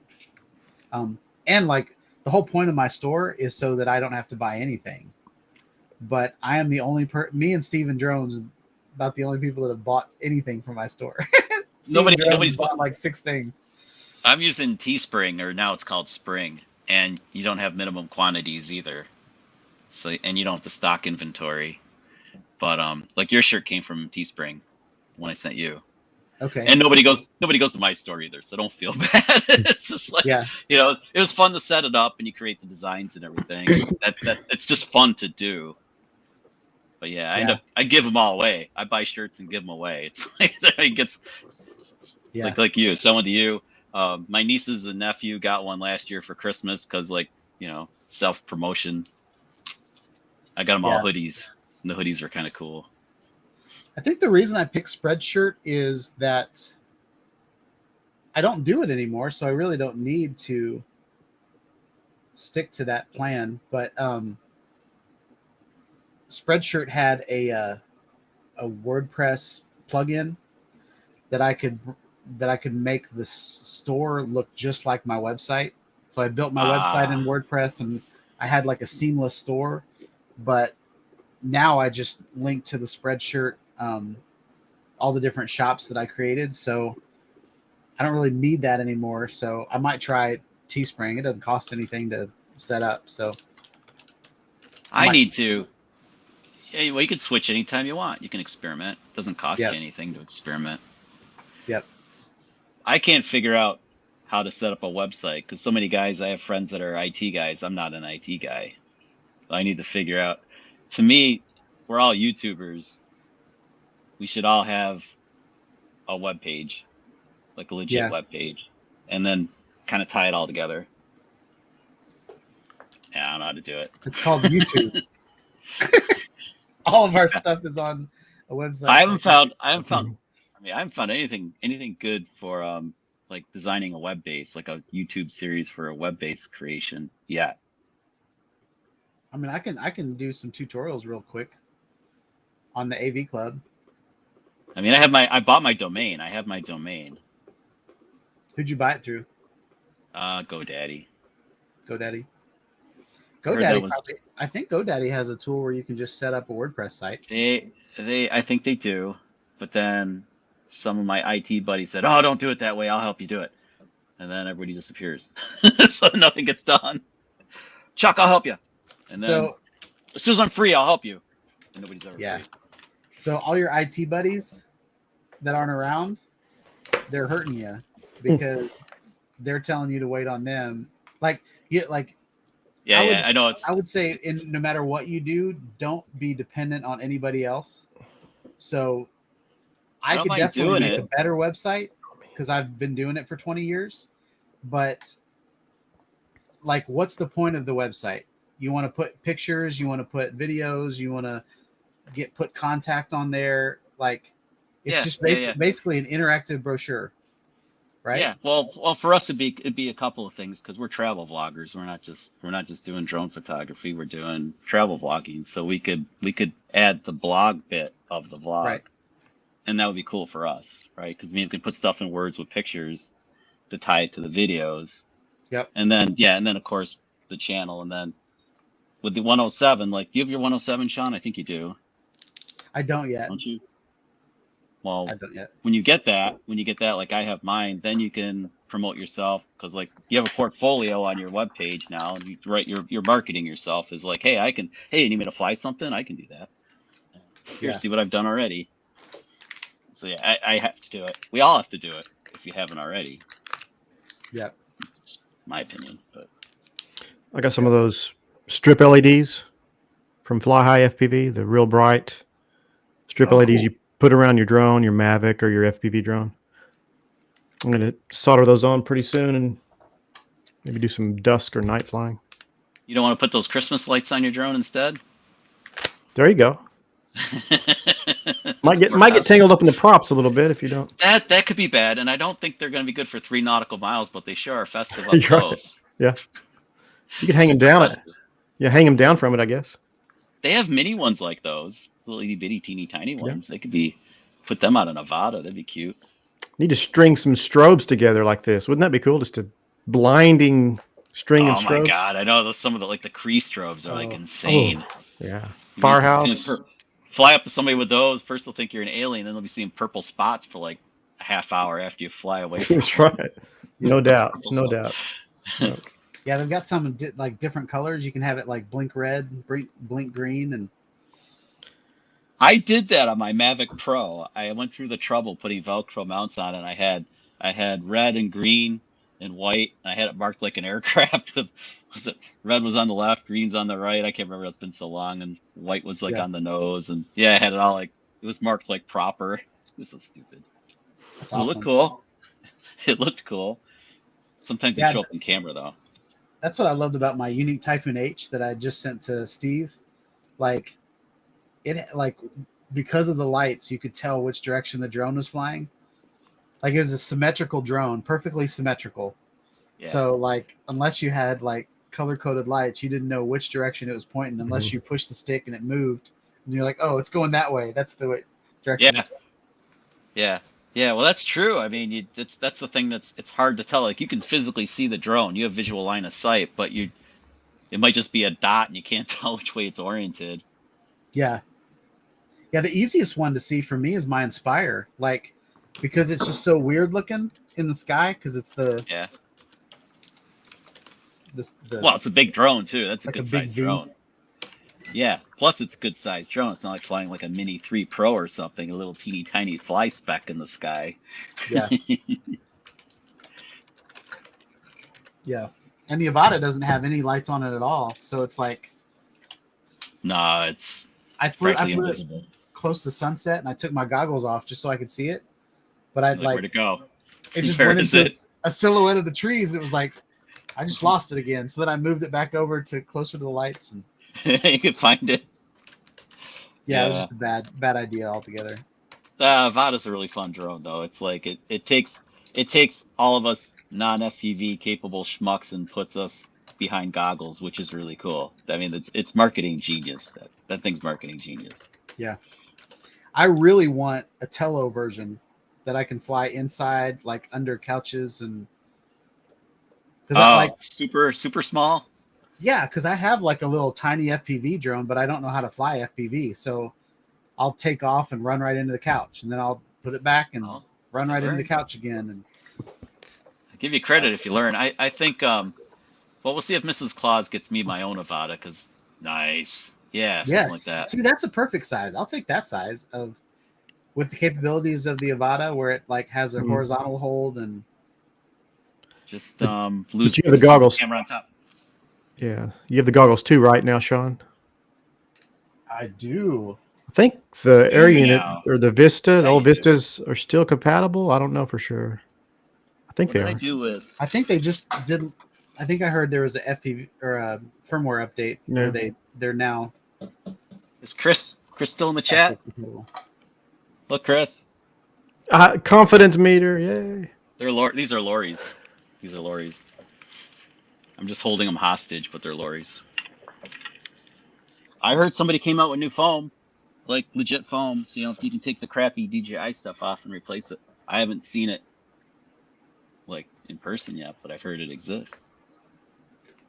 And like the whole point of my store is so that I don't have to buy anything. But I am the only me and Steven Drones about the only people that have bought anything from my store. Nobody's bought like 6 things. I'm using Teespring, or now it's called Spring, and you don't have minimum quantities either. So, and you don't have to stock inventory. But like your shirt came from Teespring when I sent you. Okay. And nobody goes to my store either, so don't feel bad. It's just like, you know, it was fun to set it up and you create the designs and everything. It's just fun to do. But yeah, I give them all away. I buy shirts and give them away. It's like it gets like you, someone to you. My nieces and nephew got one last year for Christmas because, like, you know, self promotion. I got them all hoodies, and the hoodies are kind of cool. I think the reason I picked Spreadshirt is that I don't do it anymore, so I really don't need to stick to that plan. But Spreadshirt had a WordPress plugin that I could make the store look just like my website. So I built my website in WordPress, and I had like a seamless store. But now I just link to the Spreadshirt, all the different shops that I created. So I don't really need that anymore. So I might try Teespring. It doesn't cost anything to set up. So I need to. Yeah, well, you can switch anytime you want. You can experiment. It doesn't cost you anything to experiment. Yep. I can't figure out how to set up a website because so many guys, I have friends that are IT guys. I'm not an IT guy. I need to figure out. To me, we're all YouTubers. We should all have a web page, like a legit web page, and then kind of tie it all together. Yeah, I don't know how to do it. It's called YouTube. All of our stuff is on a website. I haven't found anything good for like designing a web base, like a YouTube series for a web based creation yet. I mean, I can do some tutorials real quick on the AV Club. I mean, I bought my domain. I have my domain. Who'd you buy it through? GoDaddy. GoDaddy. GoDaddy probably. I think GoDaddy has a tool where you can just set up a WordPress site. I think they do, but then some of my IT buddies said, "Oh, don't do it that way. I'll help you do it," and then everybody disappears, so nothing gets done. Chuck, I'll help you, and then as soon as I'm free, I'll help you. And nobody's ever free. So all your IT buddies that aren't around, they're hurting you because they're telling you to wait on them. I know I would say no matter what you do, don't be dependent on anybody else. So I could definitely make a better website because I've been doing it for 20 years. But like, what's the point of the website? You want to put pictures, you want to put videos, you want to put contact on there. Like, it's just basically an interactive brochure. Right. Yeah. Well, for us, it'd be a couple of things because we're travel vloggers. We're not just doing drone photography. We're doing travel vlogging. So we could add the blog bit of the vlog. Right. and that would be cool for us, right? Because we can put stuff in words with pictures to tie it to the videos. Yep. And then of course the channel, and then with the 107, like, do you have your 107, Sean? I think you do. I don't yet. Don't you? Well, I don't yet. when you get that, like I have mine, then you can promote yourself, because like you have a portfolio on your webpage now, and you write your marketing yourself is like, hey, you need me to fly something? I can do that. Here, Yeah. see what I've done already. So yeah, I have to do it. We all have to do it if you haven't already. Yep. My opinion, but I got some of those strip LEDs from Fly High FPV, the real bright strip Oh, LEDs cool. you put around your drone, your Mavic or your FPV drone. I'm going to solder those on pretty soon and maybe do some dusk or night flying. you don't want to put those Christmas lights on your drone instead? There you go. Might get tangled up in the props a little bit if you don't. That could be bad, and I don't think they're going to be good for 3 nautical miles, but they sure are festive up You're right. close. Yeah. You could hang them down. Hang them down from it, I guess. They have mini ones like those, little itty bitty teeny tiny ones. Yeah. They could put them on an Avata. That'd be cute. Need to string some strobes together like this. Wouldn't that be cool? Just a blinding string of strobes. Oh my god, I know some of the Cree strobes are like insane. Oh, yeah. Firehouse. Fly up to somebody with those. First they'll think you're an alien, then they'll be seeing purple spots for like a half hour after you fly away from That's right. No doubt. No doubt. No. Yeah, they've got some like different colors. You can have it like blink red, blink green, and I did that on my Mavic Pro. I went through the trouble putting Velcro mounts on it. I had red and green and white. And I had it marked like an aircraft. Red was on the left, green's on the right. I can't remember. It's been so long. And white was like on the nose. And yeah, I had it all like, it was marked like proper. It was so stupid. That's awesome. It looked cool. It looked cool. Sometimes it show up in camera though. That's what I loved about my Unique Typhoon H that I just sent to Steve. Like because of the lights, you could tell which direction the drone was flying. Like it was a symmetrical drone, perfectly symmetrical. Yeah. So like, unless you had like color-coded lights, you didn't know which direction it was pointing unless you pushed the stick and it moved. And you're like, oh, it's going that way. That's the direction. Yeah. Yeah, well, that's true. I mean, that's the thing it's hard to tell. Like, you can physically see the drone, you have visual line of sight, but it might just be a dot, and you can't tell which way it's oriented. Yeah, the easiest one to see for me is my Inspire, like because it's just so weird looking in the sky because it's the well, it's a big drone too. That's like a good size drone. Yeah, plus it's a good sized drone. It's not like flying like a Mini 3 Pro or something, a little teeny tiny fly speck in the sky. Yeah. Yeah. And the Avata doesn't have any lights on it at all. So it's like I flew invisible. Close to sunset and I took my goggles off just so I could see it. But I'd like where'd it go? It just went into a silhouette of the trees. It was like I just lost it again. So then I moved it back over to closer to the lights and you could find it. Yeah, it was just a bad idea altogether. Avata's a really fun drone, though. It's like it takes all of us non-FPV capable schmucks and puts us behind goggles, which is really cool. I mean, it's marketing genius. That thing's marketing genius. Yeah, I really want a Tello version that I can fly inside, like under couches and super small. Yeah, because I have like a little tiny FPV drone, but I don't know how to fly FPV. So I'll take off and run right into the couch, and then I'll put it back and run right into the couch again. And I'll give you credit if you learn. I think, well, we'll see if Mrs. Claus gets me my own Avata, because nice. Yeah, something like that. See, that's a perfect size. I'll take that size with the capabilities of the Avata, where it like has a horizontal hold and just lose the goggles. Camera on top. Yeah, you have the goggles too, right now, Sean? I do. I think the Air Unit or the Vista, the old Vistas are still compatible. I don't know for sure. I think they are. I think they just did. I think I heard there was a FPV or a firmware update where they're now. Is Chris still in the chat? Look, Chris. Confidence meter, yay! These are lorries. These are lorries. I'm just holding them hostage, but they're lorries. I heard somebody came out with new foam. like legit foam. So if you can take the crappy DJI stuff off and replace it. I haven't seen it like in person yet, but I've heard it exists.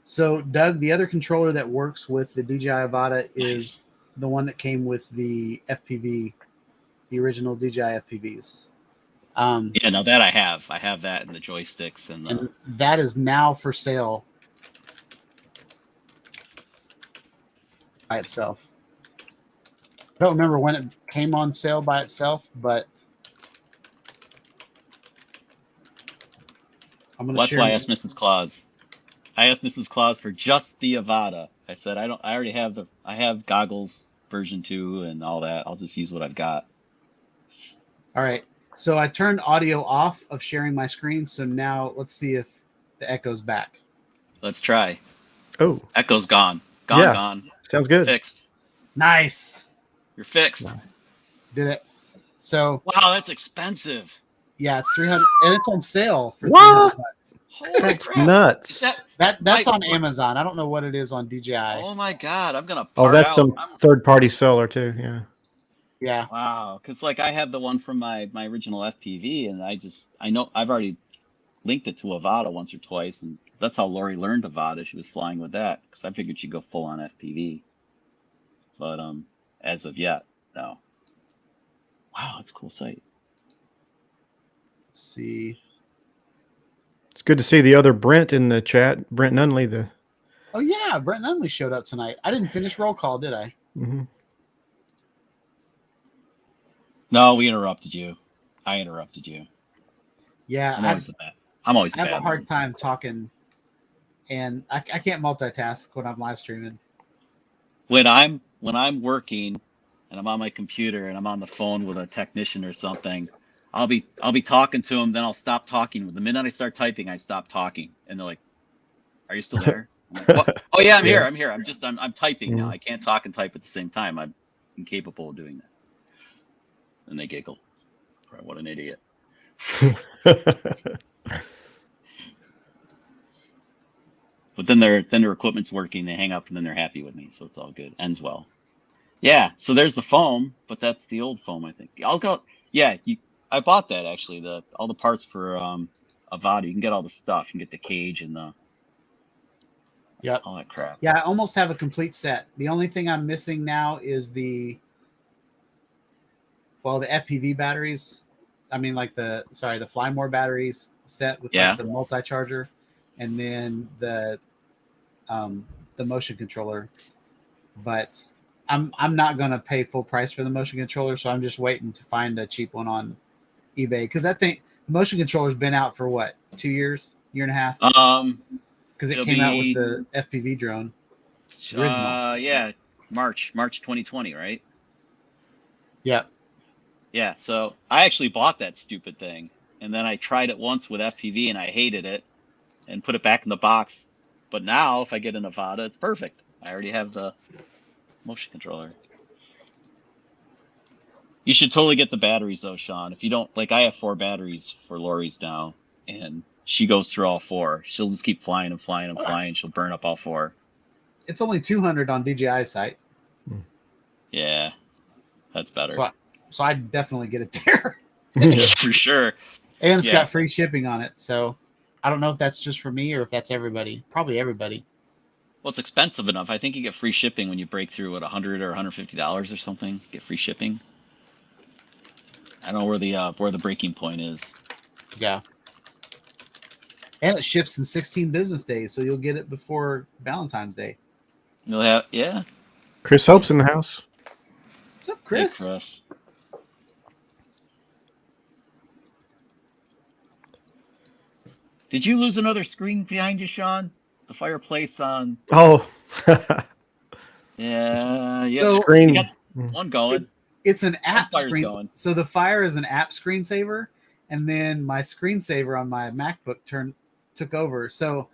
So, Doug, the other controller that works with the DJI Avata is the one that came with the FPV, the original DJI FPVs. Yeah, now that I have that and the joysticks and that is now for sale by itself. I don't remember when it came on sale by itself, but I'm going to share. That's why I asked Mrs. Claus. I asked Mrs. Claus for just the Avata. I said I already have I have goggles version 2 and all that. I'll just use what I've got. All right. So I turned audio off of sharing my screen. So now let's see if the echo's back. Let's try. Oh, Echo's gone. Yeah. Gone. sounds good. Fixed. Nice. You're fixed. Did it. So Wow, that's expensive. yeah, it's 300 and it's on sale for What? $300. Holy That's crap. nuts. That's on Amazon. I don't know what it is on DJI. Oh my God, I'm gonna. Oh, part that's out. some third-party seller too. Yeah. Yeah. Wow, because like I have the one from my original FPV, and I know I've already linked it to Avata once or twice, and that's how Lori learned Avata. She was flying with that because I figured she'd go full on FPV, but as of yet, no. Wow, that's a cool site. Let's see. It's good to see the other Brent in the chat. Brent Nunley. Oh yeah, Brent Nunley showed up tonight. I didn't finish roll call, did I? Mm-hmm. No, we interrupted you. I interrupted you. Yeah, I'm always the bad. I'm always the I have bad a hard one. time talking, and I can't multitask when I'm live streaming. When I'm working and I'm on my computer and I'm on the phone with a technician or something, I'll be talking to them, then I'll stop talking. The minute I start typing, I stop talking, and they're like, "Are you still there?" I'm like, "What? Oh yeah, I'm here. I'm here. I'm typing now. I can't talk and type at the same time. I'm incapable of doing that." And they giggle. What an idiot. But then their equipment's working, they hang up, and then they're happy with me, so it's all good. Ends well. Yeah, so there's the foam, but that's the old foam, I think. I'll go. Yeah, I bought that actually. All the parts for Avata. You can get all the stuff. You can get the cage and the all that crap. Yeah, I almost have a complete set. The only thing I'm missing now is the FPV batteries. I mean, like the Flymore batteries set with like the multi-charger, and then the motion controller. But I'm not gonna pay full price for the motion controller, so I'm just waiting to find a cheap one on eBay, because I think the motion controller's been out for what, 2 years, year and a half? Because it came out with the FPV drone. Yeah, March 2020, right? Yeah. Yeah, so I actually bought that stupid thing, and then I tried it once with FPV, and I hated it, and put it back in the box. But now, if I get an Avata, it's perfect. I already have the motion controller. You should totally get the batteries, though, Sean. If you don't, like, I have 4 batteries for Lori's now, and she goes through all 4. She'll just keep flying and flying and flying. She'll burn up all 4. It's only $200 on DJI site. Yeah, that's better. So I'd definitely get it there. For sure. And it's got free shipping on it. So I don't know if that's just for me or if that's everybody. Probably everybody. Well, it's expensive enough. I think you get free shipping when you break through at $100 or $150 or something. Get free shipping. I don't know where the breaking point is. Yeah. And it ships in 16 business days, so you'll get it before Valentine's Day. You'll have Chris Hope's in the house. What's up, Chris? Hey, Chris. Did you lose another screen behind you, Sean? The fireplace on. Oh. Yeah. So, screen. You got one going. It's an app Fire's screen. going. So the Fire is an app screensaver, and then my screensaver on my MacBook took over. So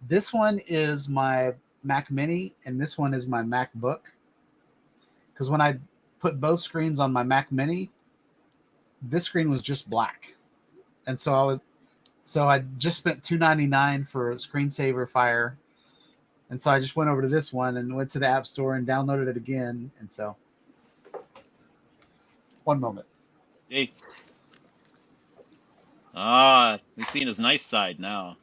this one is my Mac Mini, and this one is my MacBook. Because when I put both screens on my Mac Mini, this screen was just black, and so I just spent $2.99 for a screensaver Fire, and so I just went over to this one and went to the App Store and downloaded it again, and so One moment. Hey. We've seen his nice side now.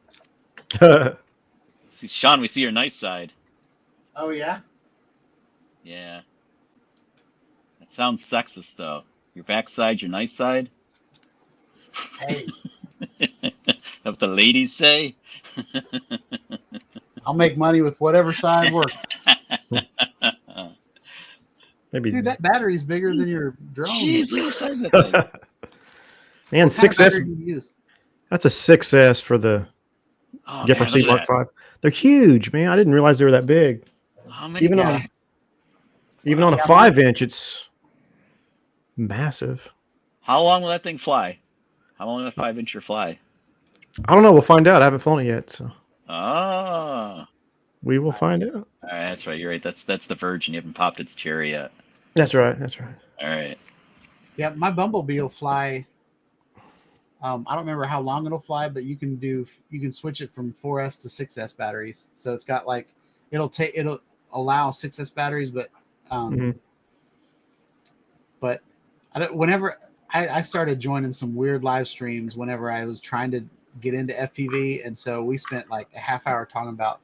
See, Sean, we see your nice side. Oh yeah. Yeah. That sounds sexist, though. Your backside, your nice side. Hey, That's what the ladies say. I'll make money with whatever side works. Maybe. Dude, that battery's bigger than your drone. Jeez, look at the size of that thing. Man, What kind of 6S. battery do you use? That's a 6S for the Oh, Get man, for C look at Mark V. They're huge, man. I didn't realize they were that big. that. How many? Even Yeah. on even on a Yeah, 5-inch, it's massive. How long will that thing fly? How long will that 5-incher fly? I don't know. We'll find out. I haven't flown it yet, so Oh. we will find out. All right, that's right. You're right. That's the Virgin. You haven't popped its cherry yet. That's right. That's right. All right. Yeah, my Bumblebee will fly. I don't remember how long it'll fly, but you can switch it from 4S to 6S batteries. So it's got like it'll allow 6S batteries, but but whenever I started joining some weird live streams whenever I was trying to get into FPV, and so we spent like a half hour talking about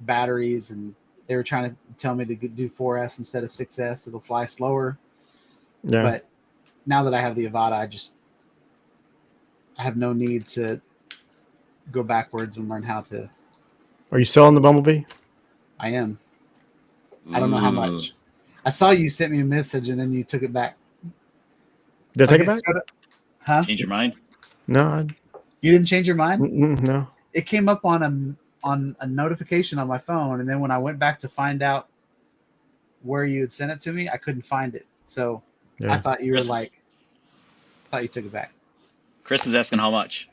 batteries, and they were trying to tell me to do 4S instead of 6S. It'll fly slower. Yeah. But now that I have the Avata, I have no need to go backwards and learn how to. Are you selling the Bumblebee? I am. I don't know how much. I saw you sent me a message and then you took it back. Did I take it back? Huh? Change your mind? No. You didn't change your mind? No. It came up on a notification on my phone, and then when I went back to find out where you had sent it to me, I couldn't find it. So Yeah. I thought you were thought you took it back. Chris is asking how much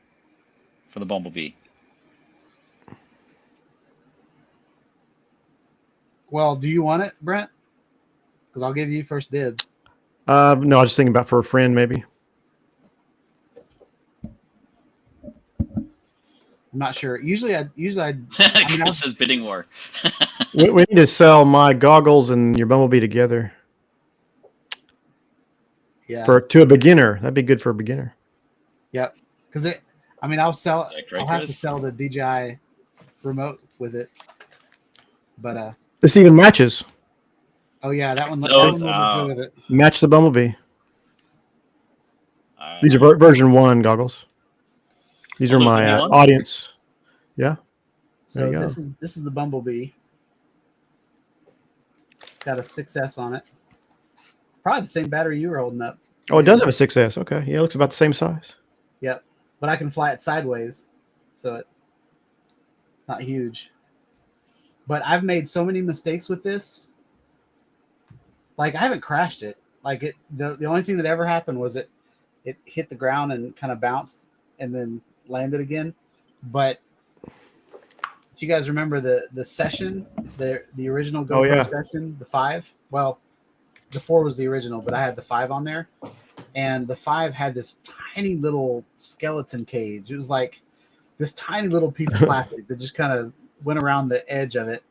for the Bumblebee. Well, do you want it, Brent? Because I'll give you first dibs. No, I was just thinking about for a friend, maybe. I'm not sure. Usually I Chris says bidding war. we need to sell my goggles and your Bumblebee together. Yeah. To a beginner. That'd be good for a beginner. Yep. Because I'll have to Chris? sell the DJI remote with it. But This even matches. oh yeah, that one will go with it. Match the Bumblebee. All right. These are version 1 goggles. These are those my are new ones? audience. Yeah. So There you go. this is the Bumblebee. It's got a 6S on it. Probably the same battery you were holding up. Oh, it does have a 6S. Okay. Yeah, it looks about the same size. Yep. But I can fly it sideways, so it's not huge. But I've made so many mistakes with this. Like, I haven't crashed it. Like, the only thing that ever happened was it hit the ground and kind of bounced and then landed again. But if you guys remember the session, the original GoPro session, the 5, well, the 4 was the original, but I had the 5 on there, and the 5 had this tiny little skeleton cage. It was like this tiny little piece of plastic that just kind of went around the edge of it.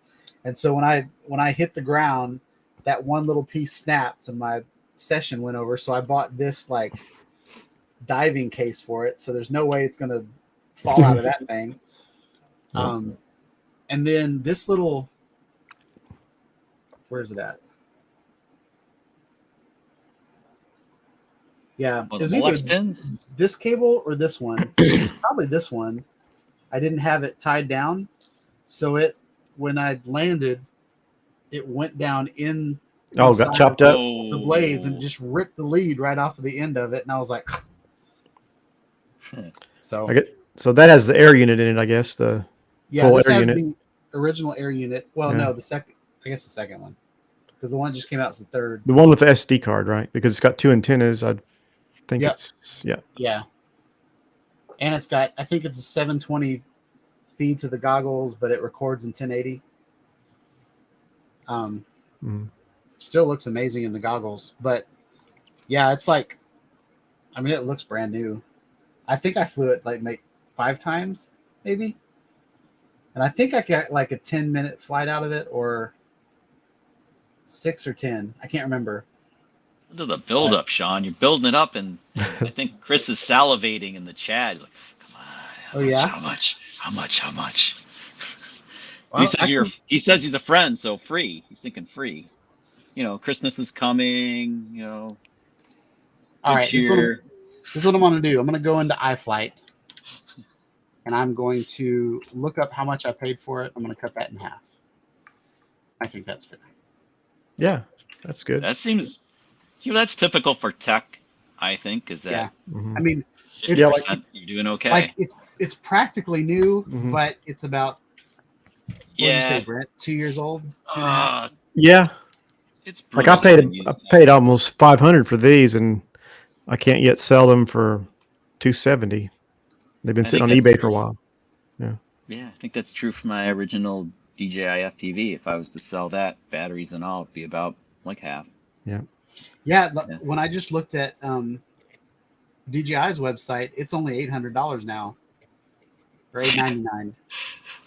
And so when I hit the ground, that one little piece snapped and my session went over. So I bought this like diving case for it. So there's no way it's going to fall out of that thing. And then this little, where's it at? Yeah, Oh, it was the either Molex pins? this cable or this one. Probably this one. I didn't have it tied down, so when I landed, it went down in. Oh, got chopped up. The blades and just ripped the lead right off of the end of it, and I was like, so that has the air unit in it, I guess. The full this air has unit. the original air unit. Well, no, the second one, because the one that just came out is the third. The one with the SD card, right? Because it's got 2 antennas. I think Yeah. And it's got, I think it's a 720 feed to the goggles, but it records in 1080. Still looks amazing in the goggles, but yeah, it's like, I mean, it looks brand new. I think I flew it like 5 times, maybe. And I think I got like a 10-minute flight out of it, or 6 or 10. I can't remember. Look at the build up, Sean. You're building it up, and I think Chris is salivating in the chat. He's like, "Come on, Oh yeah. how much?" Well, He says he's a friend, so free. He's thinking free. You know, Christmas is coming. You know, all right. cheer. This is what I'm going to do. I'm going to go into iFlight, and I'm going to look up how much I paid for it. I'm going to cut that in half. I think that's fair. Yeah, that's good. That seems, that's typical for tech. I think is that. Yeah. Mhm. I mean, 50%, you're doing okay. Like it's practically new, Mhm. but it's about what did you say, Brent? 2 years old? 2.5? Yeah, It's like I paid almost 500 for these, and I can't yet sell them for 270. They've been sitting on eBay for a while. Yeah, I think that's true for my original DJI FPV. If I was to sell that, batteries and all, it'd be about like half. Yeah. When I just looked at DJI's website, it's only $800 now, or $899.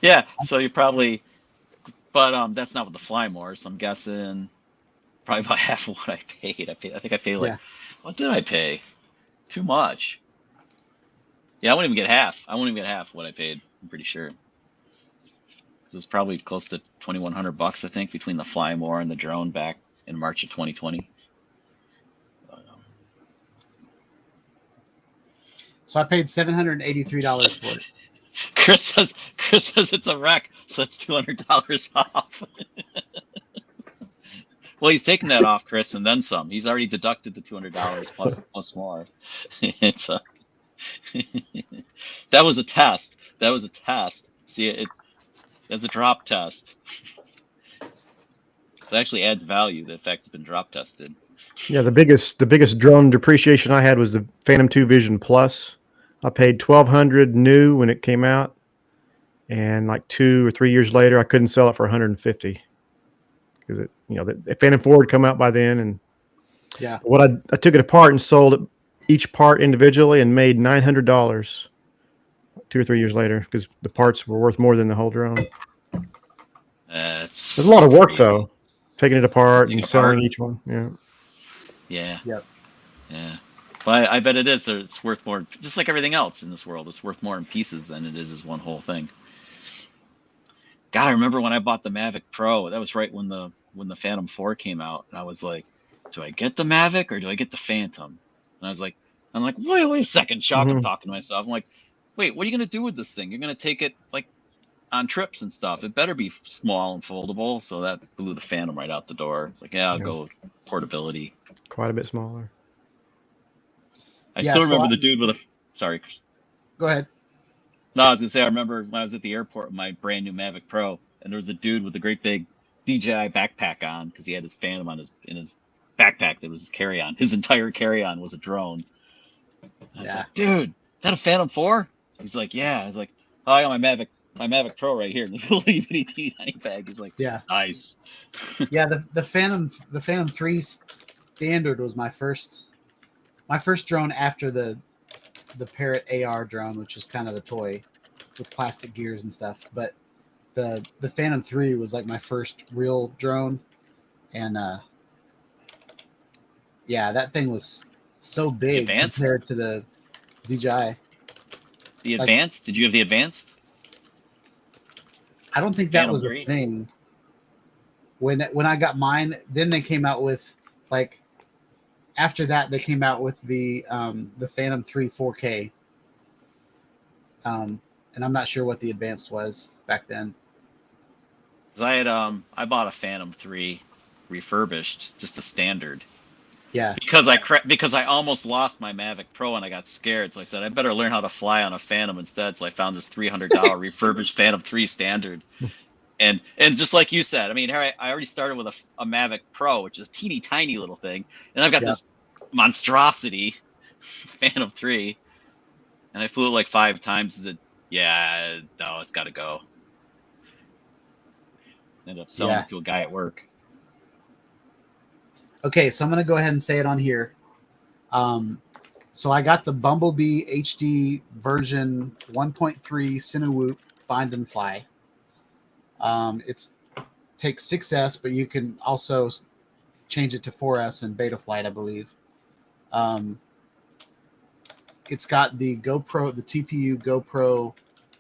Yeah, so you probably, but that's not with the fly more. So I'm guessing probably about half of what I paid. I think I paid like, what did I pay? Too much. Yeah, I won't even get half. I won't even get half what I paid. I'm pretty sure. It was probably close to $2,100, I think, between the fly more and the drone back in March of 2020. So I paid $783 for it. Chris says it's a wreck, so it's $200 off. Well, he's taking that off, Chris, and then some. He's already deducted the $200 plus more. It's that was a test. See, it as a drop test. It actually adds value. The effect's been drop tested. Yeah, the biggest drone depreciation I had was the Phantom 2 Vision Plus. I paid $1,200 new when it came out, and like 2 or 3 years later, I couldn't sell it for $150 because the Phantom 4 had come out by then, and what I took it apart and sold it each part individually and made $900 2 or 3 years later because the parts were worth more than the whole drone. There's a lot of work though, taking it apart and selling each one. Yeah. Yep. Yeah. But I bet it is. It's worth more, just like everything else in this world. It's worth more in pieces than it is as one whole thing. God, I remember when I bought the Mavic Pro. That was right when the Phantom 4 came out, and I was like, "Do I get the Mavic or do I get the Phantom?" And I'm like, wait a second, Shock. I'm talking to myself. I'm like, wait, what are you gonna do with this thing? You're gonna take it like on trips and stuff. It better be small and foldable. So that blew the Phantom right out the door. It's like, I'll go with portability. Quite a bit smaller. I still remember the dude with a. Sorry. Go ahead. No, I was gonna say I remember when I was at the airport with my brand new Mavic Pro, and there was a dude with a great big DJI backpack on because he had his Phantom in his backpack. That was his carry-on. His entire carry-on was a drone. I was like, dude, is that a Phantom 4? He's like, yeah. I was like, oh, I got my Mavic Pro right here in this little itty bitty tiny bag. He's like, nice. Yeah, the Phantom 3 standard was my first drone after the Parrot AR drone, which is kind of the toy with plastic gears and stuff. But the Phantom 3 was like my first real drone, and that thing was so big compared to the DJI. The advanced? Did you have the advanced? I don't think that was a thing. When I got mine, then they came out with after that they came out with the Phantom 3 4K. And I'm not sure what the advanced was back then. Cause I bought a Phantom 3 refurbished, just a standard. Yeah. Because I almost lost my Mavic Pro and I got scared, so I said I better learn how to fly on a Phantom instead. So I found this $300 refurbished Phantom 3 standard. And just like you said, I mean, I already started with a Mavic Pro, which is a teeny tiny little thing, and I've got this monstrosity Phantom 3, and I flew it like 5 times. No, it's got to go. Ended up selling it to a guy at work. Okay, so I'm going to go ahead and say it on here. So I got the Bumblebee HD version 1.3 Cinewoop bind and fly. It's takes 6S, but you can also change it to 4S in beta flight, I believe. It's got the GoPro, the TPU GoPro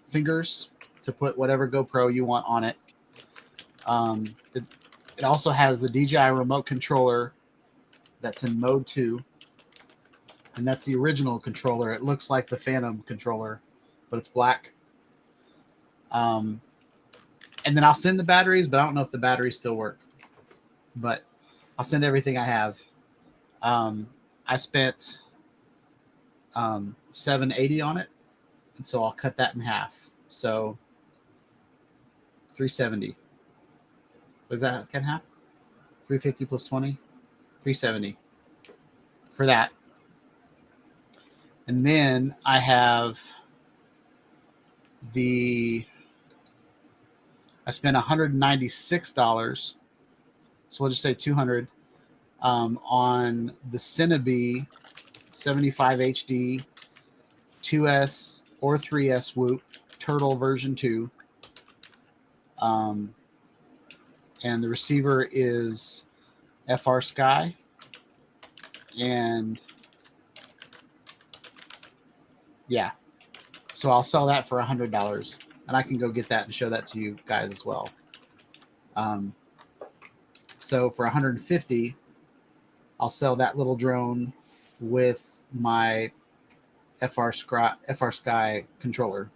fingers to put whatever GoPro you want on it. It also has the DJI remote controller that's in mode 2. And that's the original controller. It looks like the Phantom controller, but it's black. And then I'll send the batteries, but I don't know if the batteries still work. But I'll send everything I have. I spent $780 on it, and so I'll cut that in half. So $370. Was that cut in half? $350 plus 20, $370 for that. And then I have I spent $196. So we'll just say 200 on the Cinebee 75 HD 2S or 3S Whoop Turtle version 2. And the receiver is FR Sky. And yeah, so I'll sell that for $100, and I can go get that and show that to you guys as well. So for $150, I'll sell that little drone with my FR Sky controller.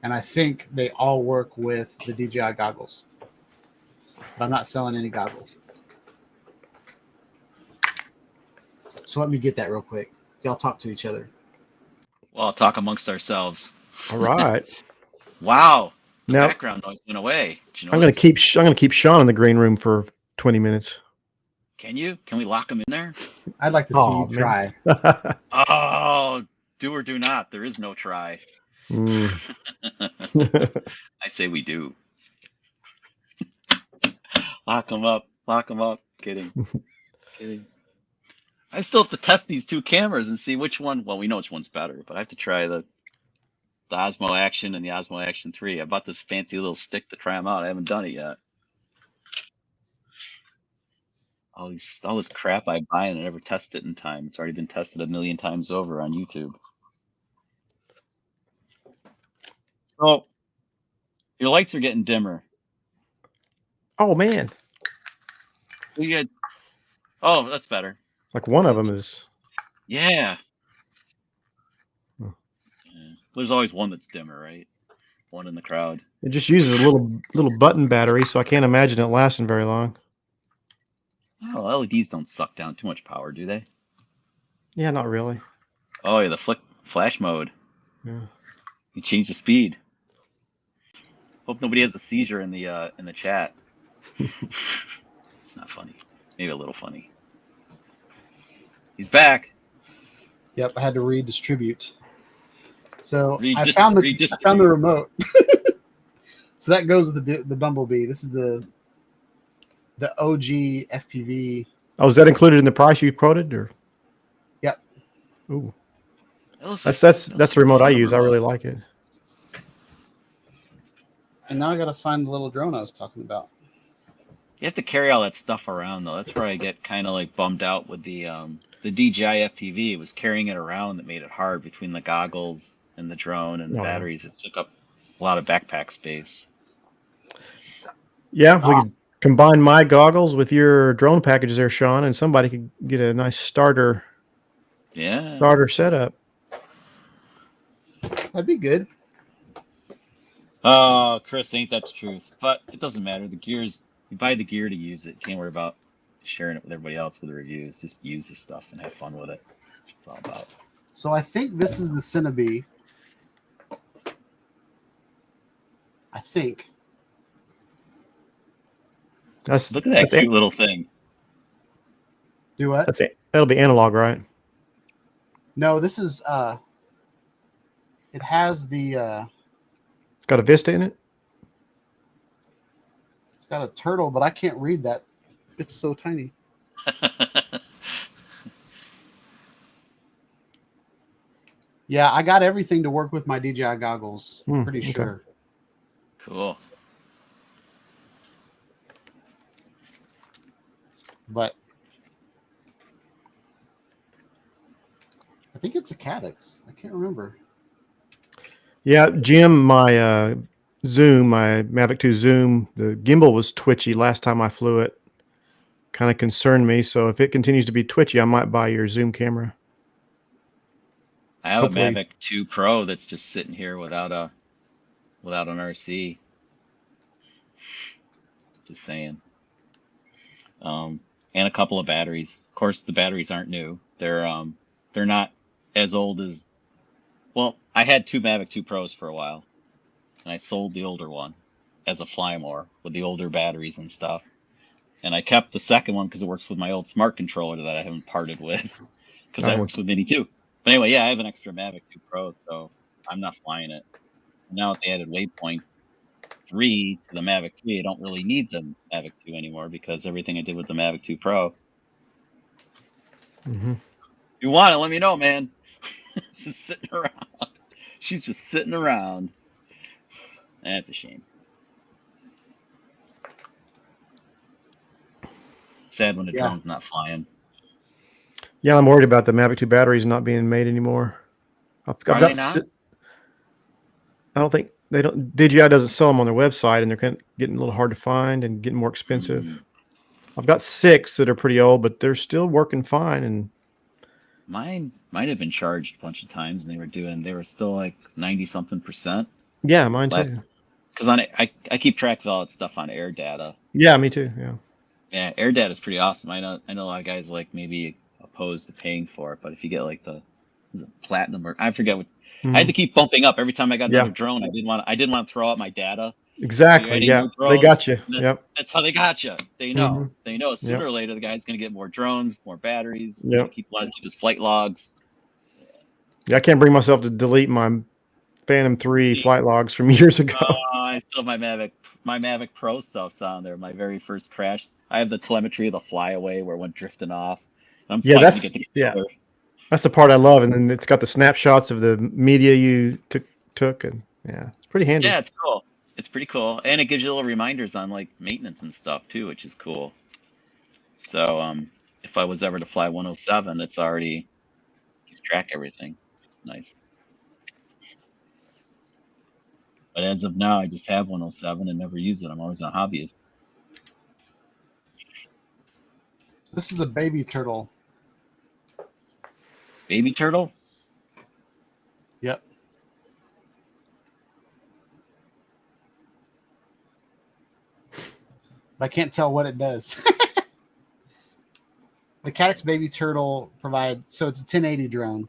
And I think they all work with the DJI goggles. But I'm not selling any goggles. So let me get that real quick. Y'all talk to each other. Well, I'll talk amongst ourselves. All right. Wow. The Now, background noise went away. Did you I'm going notice? to keep Sean in the green room for 20 minutes. Can you? Can we lock him in there? I'd like to see Aw, you man. try. Oh, do or do not. There is no try. I say we do. Lock him up. Lock him up. Kidding. Kidding. I still have to test these two cameras and see which one. Well, we know which one's better, but I have to try the Osmo Action and the Osmo Action 3. I bought this fancy little stick to try them out. I haven't done it yet. All this crap I buy and I never test it in time. It's already been tested 1,000,000 times over on YouTube. Oh, your lights are getting dimmer. Oh, man. You get. Oh, that's better. Like one of them is. Yeah. Hmm. Yeah. There's always one that's dimmer, right? One in the crowd. It just uses a little button battery, so I can't imagine it lasting very long. Oh, LEDs don't suck down too much power, do they? Yeah, not really. Oh, yeah, the flash mode. Yeah. You change the speed. Hope nobody has a seizure in the chat. It's not funny. Maybe a little funny. He's back. Yep, I had to redistribute. So I Redistribute. found the remote. So that goes with the Bumblebee. This is the OG FPV. Oh, is that included in the price you quoted, or? Yep. Ooh. That's That's the remote I use. I really like it. And now I got to find the little drone I was talking about. You have to carry all that stuff around, though. That's where I get kind of like bummed out with the DJI FPV. It was carrying it around that made it hard between the goggles and the drone and the batteries. It took up a lot of backpack space. Yeah, we could combine my goggles with your drone packages there, Sean, and somebody could get a nice starter setup. That'd be good. Oh, Chris, ain't that the truth? But it doesn't matter. The gear's, you buy the gear to use it. Can't worry about sharing it with everybody else with the reviews. Just use the stuff and have fun with it. That's what it's all about. So I think this is the Cinebee. I think. Look at that cute little thing. Do what? That's it. That'll be analog, right? No, this is it has the It's got a Vista in it. it's got a turtle, but I can't read that. It's so tiny. Yeah, I got everything to work with my DJI goggles. Pretty okay. sure. Cool. but I think it's a Caddx. I can't remember. Yeah, Jim, my Zoom, my Mavic 2 Zoom, the gimbal was twitchy last time I flew it. Kind of concerned me. So if it continues to be twitchy, I might buy your Zoom camera. I have Hopefully. a Mavic 2 Pro that's just sitting here without an RC. Just saying. And a couple of batteries. Of course, the batteries aren't new. They're not as old as. Well, I had 2 Mavic 2 Pros for a while, and I sold the older one as a fly more with the older batteries and stuff. And I kept the second one because it works with my old smart controller that I haven't parted with, because that works with Mini too. But anyway, yeah, I have an extra Mavic 2 Pro, so I'm not flying it. Now that they added Waypoint 3 to the Mavic 3, I don't really need the Mavic 2 anymore because everything I did with the Mavic 2 Pro. Mm-hmm. If you want it, let me know, man. Just sitting around. She's just sitting around. That's a shame. Sad when the drone's not flying. Yeah, I'm worried about the Mavic 2 batteries not being made anymore. I've Are got they not? I don't think they don't. DJI doesn't sell them on their website, and they're getting a little hard to find and getting more expensive. I've got 6 that are pretty old, but they're still working fine. And mine might have been charged a bunch of times, and they were still like 90-something%. Yeah, mine too. Because I keep track of all that stuff on Air Data. Yeah, me too. Yeah. Yeah, Air Data is pretty awesome. I know a lot of guys like maybe opposed to paying for it, but if you get like is it platinum or I forget what. I had to keep bumping up every time I got another drone. I didn't want to throw out my data. Exactly. Yeah, they got you. Yep. That's how they got you. They know. They know sooner or later the guy's going to get more drones, more batteries. Yep. Keep his flight logs. Yeah, I can't bring myself to delete my Phantom 3 flight logs from years ago. I still have my Mavic Pro stuff's on there. My very first crash. I have the telemetry of the flyaway where it went drifting off. I'm fighting to get the controller. That's the part I love, and then it's got the snapshots of the media you took, and yeah, it's pretty handy. Yeah, it's cool. It's pretty cool, and it gives you little reminders on like maintenance and stuff too, which is cool. So if I was ever to fly 107, it's already keeps track of everything. It's nice. But as of now, I just have 107 and never use it. I'm always a hobbyist. This is a baby turtle. Baby turtle? Yep. But I can't tell what it does. The Caddx baby turtle provides, so it's a 1080 drone,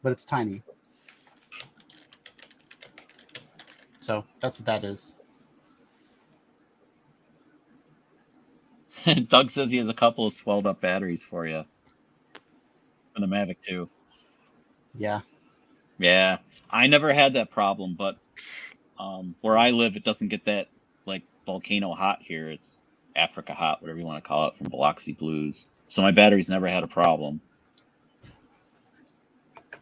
but it's tiny. So that's what that is. Doug says he has a couple of swelled up batteries for you. For the Mavic 2. Yeah. Yeah. I never had that problem, but where I live, it doesn't get that like volcano hot here. It's Africa hot, whatever you want to call it, from Biloxi Blues. So my batteries never had a problem.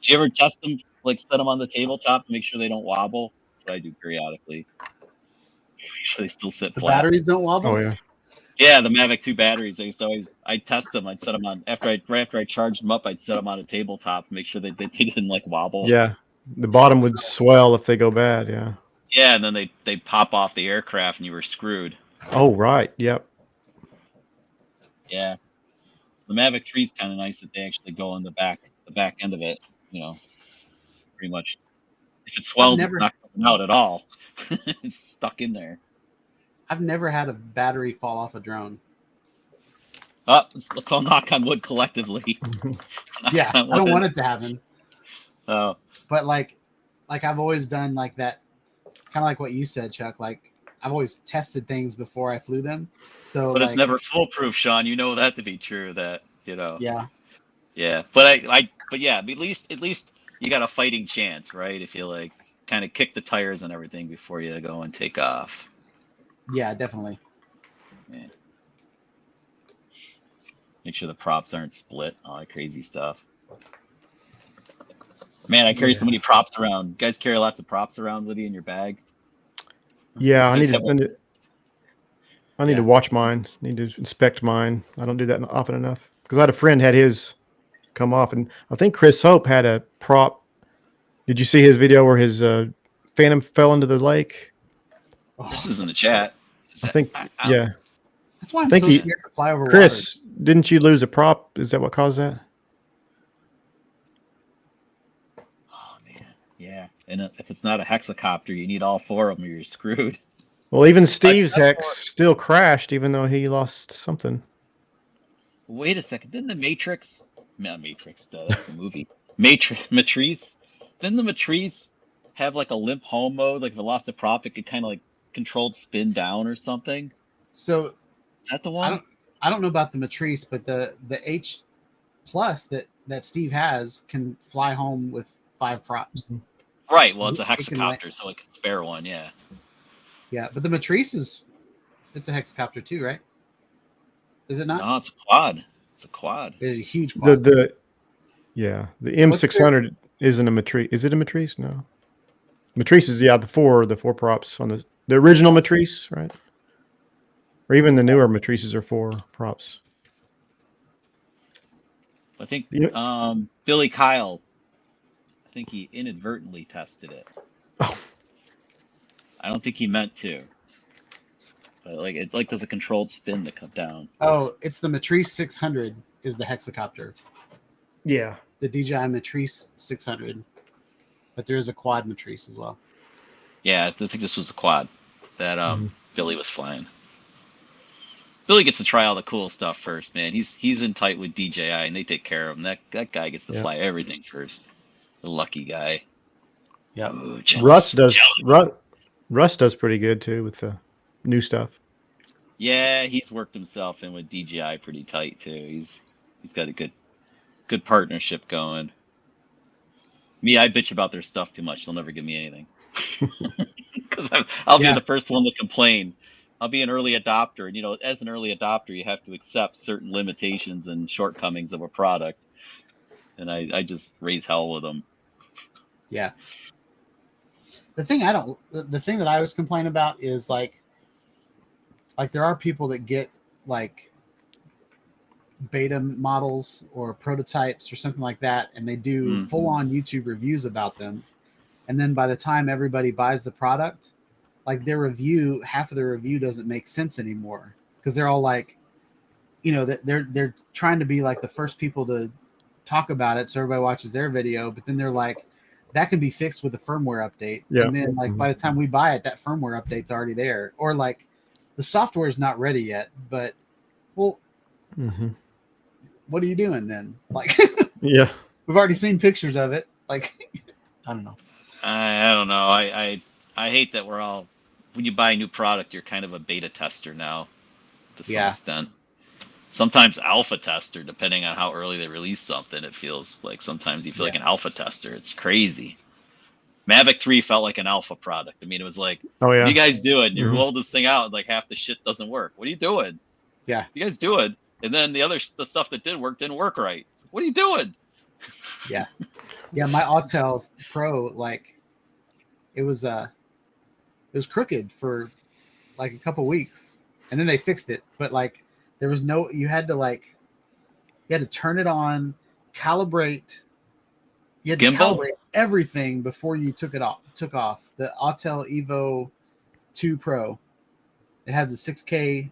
Do you ever test them, like set them on the tabletop to make sure they don't wobble? That's what I do periodically. Make sure they still sit flat. Batteries don't wobble? Oh, yeah. Yeah, the Mavic 2 batteries. I'd test them. I'd set them on right after I charged them up. I'd set them on a tabletop to make sure they didn't like wobble. Yeah, the bottom would swell if they go bad. Yeah. Yeah, and then they pop off the aircraft and you were screwed. Oh right. Yep. Yeah. So the Mavic 3 is kind of nice that they actually go on the back end of it. You know, pretty much. If it swells, it's not coming out at all. It's stuck in there. I've never had a battery fall off a drone. Let's all knock on wood collectively. Yeah, I don't want it to happen. Oh. But like I've always done like that, kind of like what you said, Chuck. Like I've always tested things before I flew them. So, but it's never foolproof, Sean. You know that to be true. That Yeah. Yeah, but but yeah, at least you got a fighting chance, right? If you like kind of kick the tires and everything before you go and take off. Yeah, definitely. Yeah. Make sure the props aren't split, all that crazy stuff. Man, I carry so many props around. You guys carry lots of props around with you in your bag? Yeah, I I need to watch mine. Need to inspect mine. I don't do that often enough because I had a friend had his come off, and I think Chris Hope had a prop. Did you see his video where his Phantom fell into the lake? This is in the chat. I think, yeah. That's why I'm think so scared to fly over Chris, didn't you lose a prop? Is that what caused that? Oh man, yeah. And if it's not a hexacopter, you need all 4 of them, or you're screwed. Well, even Steve's hex still crashed, even though he lost something. Wait a second. Didn't the Matrix? Not Matrix. That's the movie. Matrice. Didn't the Matrice have like a limp home mode? Like if it lost a prop, it could kind of like controlled spin down or something. So is that the one? I don't know about the Matrice, but the H Plus that Steve has can fly home with 5 props. Mm-hmm. Right. Well, it's a hexacopter, so it can spare one. Yeah. Yeah, but the Matrice it's a hexacopter too, right? Is it not? No, it's a quad. It's a quad. It's a huge quad. The M600 isn't a Matrice. Is it a Matrice? No. Matrice is the four props on the original Matrice, right? Or even the newer Matrices are 4 props. I think Billy Kyle, I think he inadvertently tested it. Oh. I don't think he meant to. But like there's a controlled spin that comes down. Oh, it's the Matrice 600 is the hexacopter. Yeah. The DJI Matrice 600. But there is a quad Matrice as well. Yeah, I think this was the quad that Billy was flying. Billy gets to try all the cool stuff first, man. He's in tight with DJI, and they take care of him. That guy gets to fly everything first. The lucky guy. Yeah. Russ does pretty good too with the new stuff. Yeah, he's worked himself in with DJI pretty tight too. He's got a good partnership going. Me, I bitch about their stuff too much. They'll never give me anything. Because I'll be the first one to complain. I'll be an early adopter, and as an early adopter, you have to accept certain limitations and shortcomings of a product. And I just raise hell with them. Yeah. The thing that I always complain about is like there are people that get like beta models or prototypes or something like that, and they do full-on YouTube reviews about them, and then by the time everybody buys the product, like half of their review doesn't make sense anymore because they're all like, that they're trying to be like the first people to talk about it, so everybody watches their video, but then they're like, that can be fixed with a firmware update. Yeah. And then like by the time we buy it, that firmware update's already there, or like the software is not ready yet, but what are you doing then? Like, we've already seen pictures of it. Like, I don't know. I don't know. I hate that we're all, when you buy a new product, you're kind of a beta tester now to some extent. Sometimes alpha tester, depending on how early they release something. It feels like sometimes you feel like an alpha tester. It's crazy. Mavic 3 felt like an alpha product. I mean, it was like, what are you guys doing? You roll this thing out and like half the shit doesn't work. What are you doing? Yeah. You guys doing? And then the stuff that didn't work right. What are you doing? Yeah. Yeah, my Autel Pro, like it was crooked for like a couple weeks, and then they fixed it. But like there was you had to turn it on, calibrate. You had to calibrate everything before you took off. The Autel Evo 2 Pro. It had the 6K,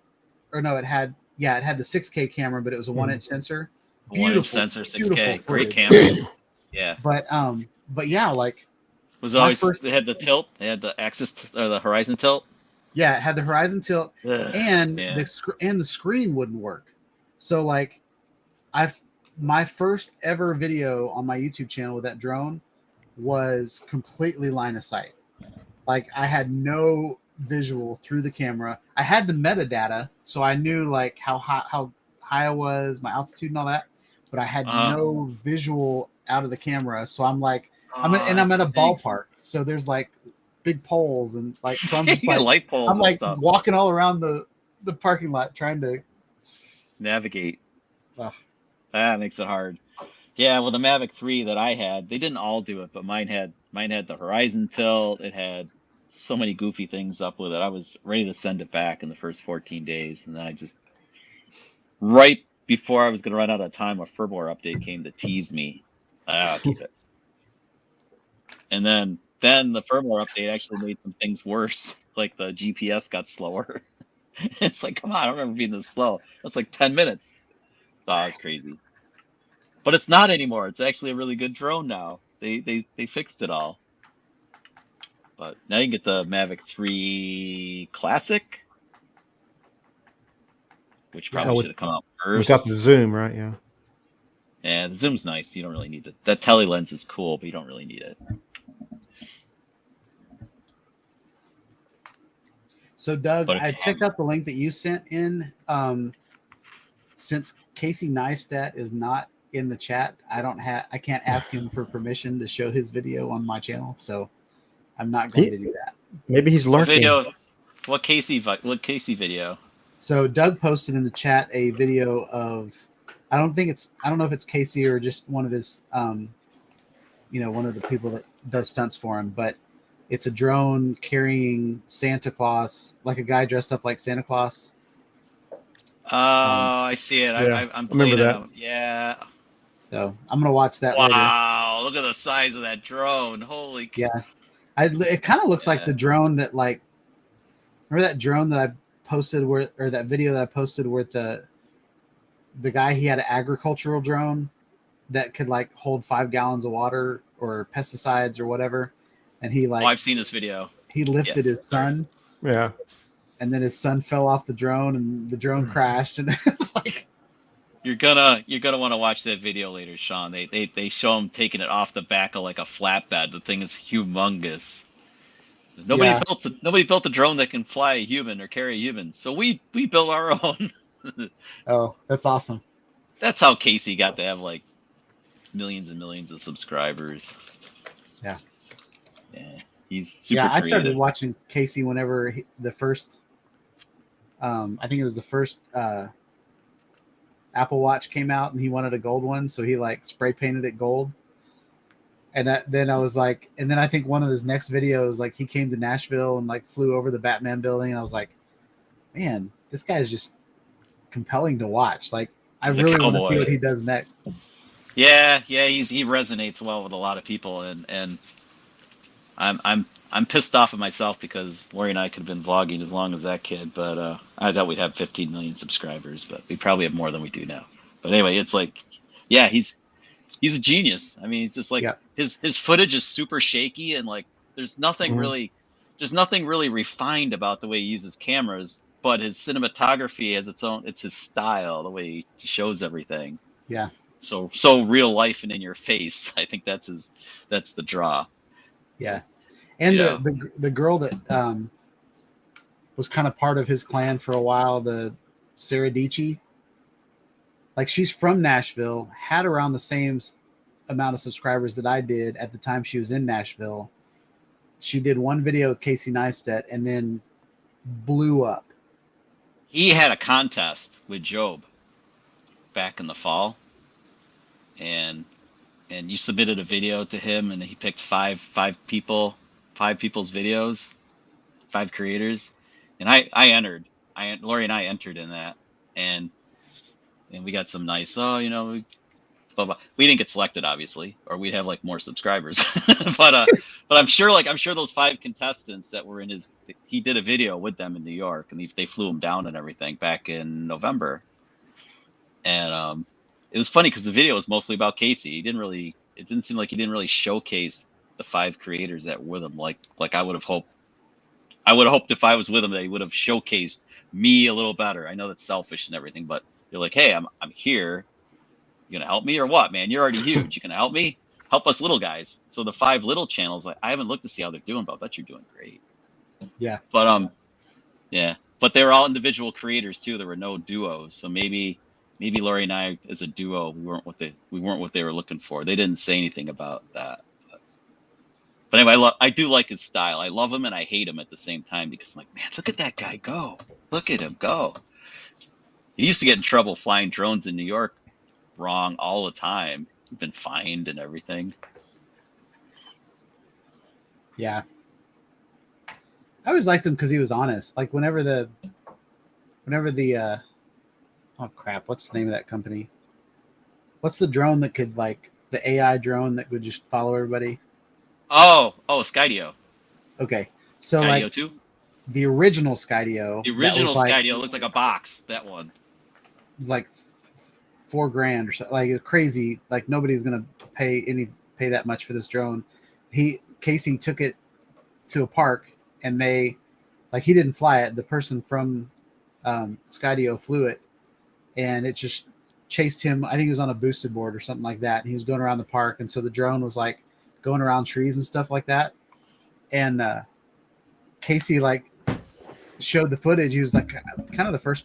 or no, it had the 6K camera, but it was a 1-inch sensor. Beautiful 1-inch sensor, 6K, great camera. Yeah. But yeah, like was it always they had the tilt, they had the axis or the horizon tilt. Yeah, it had the horizon tilt, and the screen wouldn't work. So like, my first ever video on my YouTube channel with that drone was completely line of sight. Like I had no visual through the camera. I had the metadata, so I knew like how high I was, my altitude and all that, but I had no visual out of the camera. So I'm like, I'm at a ballpark, so there's like big poles and like, so I'm just like light poles. I'm like walking all around the parking lot trying to navigate. That makes it hard. Yeah, well, the Mavic 3 that I had, they didn't all do it, but mine had the horizon tilt. It had so many goofy things up with it. I was ready to send it back in the first 14 days, and then I just right before I was going to run out of time, a firmware update came to tease me. I'll keep it. And then the firmware update actually made some things worse. Like the GPS got slower. It's like, come on, I don't remember being this slow. That's like 10 minutes. Oh, it's crazy. But it's not anymore. It's actually a really good drone now. They fixed it all. But now you can get the Mavic 3 Classic, which probably should have come out first. Without the zoom, right? Yeah. Yeah, the zoom's nice. You don't really need it. That tele lens is cool, but you don't really need it. So Doug, But I checked out the link that you sent in. Since Casey Neistat is not in the chat, I can't ask him for permission to show his video on my channel, so I'm not going to do that. Maybe he's lurking. What Casey video? So Doug posted in the chat a video of, I don't know if it's Casey or just one of his one of the people that does stunts for him, but it's a drone carrying Santa Claus, like a guy dressed up like Santa Claus. Oh, I see it. Yeah, I'm remember playing that. it. Yeah. So I'm gonna watch that later. Wow, look at the size of that drone. Holy cow. Yeah. It kind of looks like the drone that, like, remember that drone that I posted or that video that I posted where the guy, he had an agricultural drone that could like hold 5 gallons of water or pesticides or whatever. And he like, I've seen this video. He lifted his son. Yeah. And then his son fell off the drone and the drone crashed. And it's like, you're gonna want to watch that video later, Sean. They show him taking it off the back of like a flatbed. The thing is humongous. Nobody built a drone that can fly a human or carry a human. So we built our own. Oh, that's awesome. That's how Casey got to have like millions and millions of subscribers. Yeah. Yeah. He's super I creative. started watching Casey whenever the first, I think it was the first Apple Watch came out, and he wanted a gold one, so he like spray painted it gold. And then I was like, and then I think one of his next videos, like he came to Nashville and like flew over the Batman building, and I was like, man, this guy is just compelling to watch. Like, He's I a really want to cowboy. see what he does next. Yeah, he resonates well with a lot of people, and I'm pissed off at myself because Lori and I could have been vlogging as long as that kid, but I thought we'd have 15 million subscribers, but we probably have more than we do now. But anyway, it's like, yeah, he's a genius. I mean, he's just like, his footage is super shaky, and like there's nothing really refined about the way he uses cameras, but his cinematography has it's his style, the way he shows everything. Yeah. So real life and in your face. I think that's the draw. Yeah. And the girl that was kind of part of his clan for a while, the Sarah Dici, like she's from Nashville, had around the same amount of subscribers that I did at the time she was in Nashville. She did one video with Casey Neistat and then blew up. He had a contest with Job back in the fall, and you submitted a video to him, and he picked five people's videos, 5 creators, and I entered. Lori and I entered in that, and we got some nice. We didn't get selected, obviously, or we'd have like more subscribers. but I'm sure those 5 contestants that were in he did a video with them in New York, and they flew him down and everything back in November, and it was funny because the video was mostly about Casey. It didn't seem like he didn't really showcase the 5 creators that were with him. Like I would have hoped if I was with him that he would have showcased me a little better. I know that's selfish and everything, but you're like, hey, I'm here. You gonna help me or what, man? You're already huge. You gonna help me? Help us little guys. So the 5 little channels, like I haven't looked to see how they're doing, but I bet you're doing great. Yeah. But yeah. But they were all individual creators too. There were no duos. So maybe Lori and I as a duo, we weren't what they were looking for. They didn't say anything about that. But anyway, I do like his style. I love him and I hate him at the same time because I'm like, man, look at that guy go. Look at him go. He used to get in trouble flying drones in New York wrong all the time. He's been fined and everything. Yeah. I always liked him because he was honest. Like whenever the oh crap, what's the name of that company? What's the drone that could like the AI drone that would just follow everybody? Oh, Skydio. Okay, so Skydio like 2? the original Skydio, The that original was like, Skydio looked like a box, that one. it's like $4,000 or something. Like it's crazy. Like nobody's gonna pay that much for this drone. Casey took it to a park and he didn't fly it. The person from Skydio flew it, and it just chased him. I think he was on a boosted board or something like that. And he was going around the park, and so the drone was like going around trees and stuff like that. And Casey like showed the footage. He was like kind of the first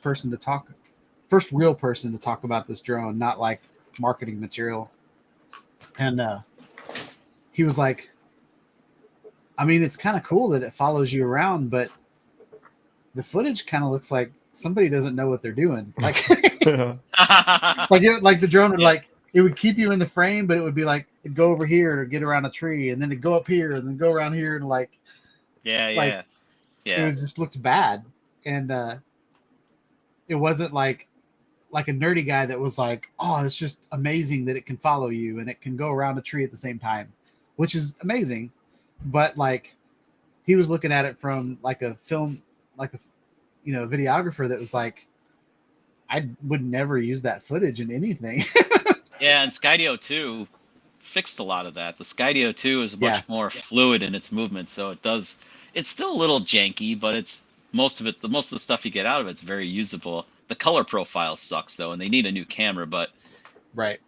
real person to talk about this drone, not like marketing material. And he was like, I mean, it's kind of cool that it follows you around, but the footage kind of looks like somebody doesn't know what they're doing. Like, like the drone would like, it would keep you in the frame, but it would be like, it'd go over here or get around a tree, and then it'd go up here and then go around here. And like, it was just looked bad. And it wasn't like a nerdy guy that was like, oh, it's just amazing that it can follow you and it can go around a tree at the same time, which is amazing. But like, he was looking at it from like a film, like a videographer that was like, I would never use that footage in anything. Yeah, and Skydio 2 fixed a lot of that. The Skydio 2 is much more fluid in its movement, so it's still a little janky, but it's most of the stuff you get out of it's very usable. The color profile sucks though, and they need a new camera, but right.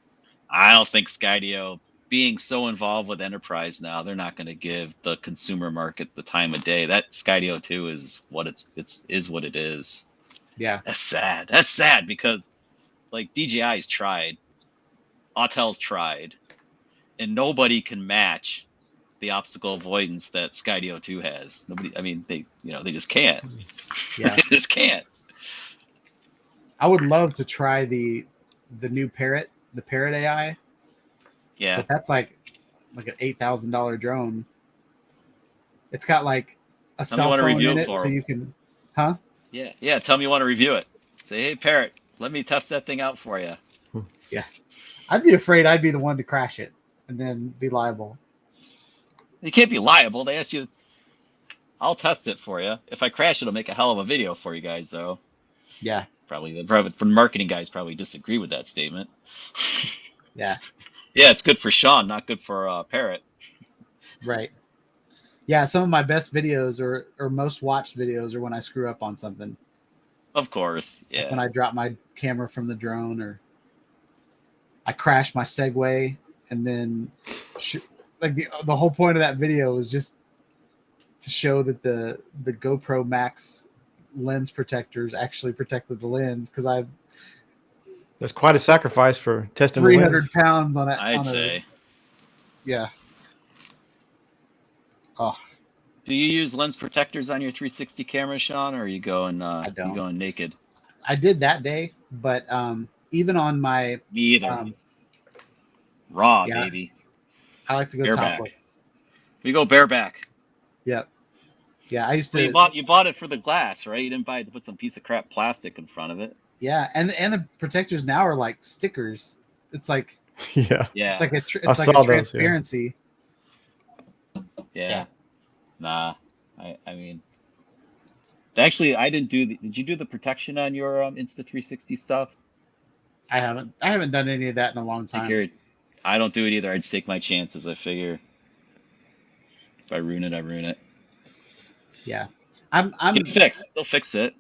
I don't think Skydio, being so involved with enterprise now, they're not going to give the consumer market the time of day. That Skydio 2 is what it is. Yeah. That's sad. That's sad because like DJI's tried, Autel's tried, and nobody can match the obstacle avoidance that Skydio 2 has. Nobody, I mean, they just can't. Yeah. They just can't. I would love to try the new Parrot, the Parrot AI. Yeah. But that's like an $8,000 drone. It's got like a cell phone in it, so you can, huh? Yeah. Yeah. Tell me you want to review it. Say, hey, Parrot, let me test that thing out for you. Yeah. I'd be afraid I'd be the one to crash it and then be liable. You can't be liable. They asked you. I'll test it for you. If I crash it, I'll make a hell of a video for you guys, though. Yeah. Probably for marketing guys probably disagree with that statement. Yeah. Yeah, it's good for Sean, not good for Parrot. Right. Yeah, some of my best videos or most watched videos are when I screw up on something. Of course, yeah. Like when I drop my camera from the drone, or I crash my Segway, and then like the whole point of that video was just to show that the GoPro Max lens protectors actually protected the lens, because that's quite a sacrifice for testing 300 pounds on it. I'd say. Yeah. Oh. Do you use lens protectors on your 360 camera, Sean, or are you going going naked? I did that day, but even on my me either. Raw, baby. I like to go bareback. topless. We go bareback. Yep. Yeah, I used to. You bought it for the glass, right? You didn't buy it to put some piece of crap plastic in front of it. Yeah, and the protectors now are like stickers. It's like yeah. It's like a transparency. Yeah. Nah. I mean, actually, I didn't do did you do the protection on your Insta360 stuff? I haven't done any of that in a long time. I don't do it either. I just take my chances. I figure if I ruin it, I ruin it. Yeah. Get fixed. They'll fix it.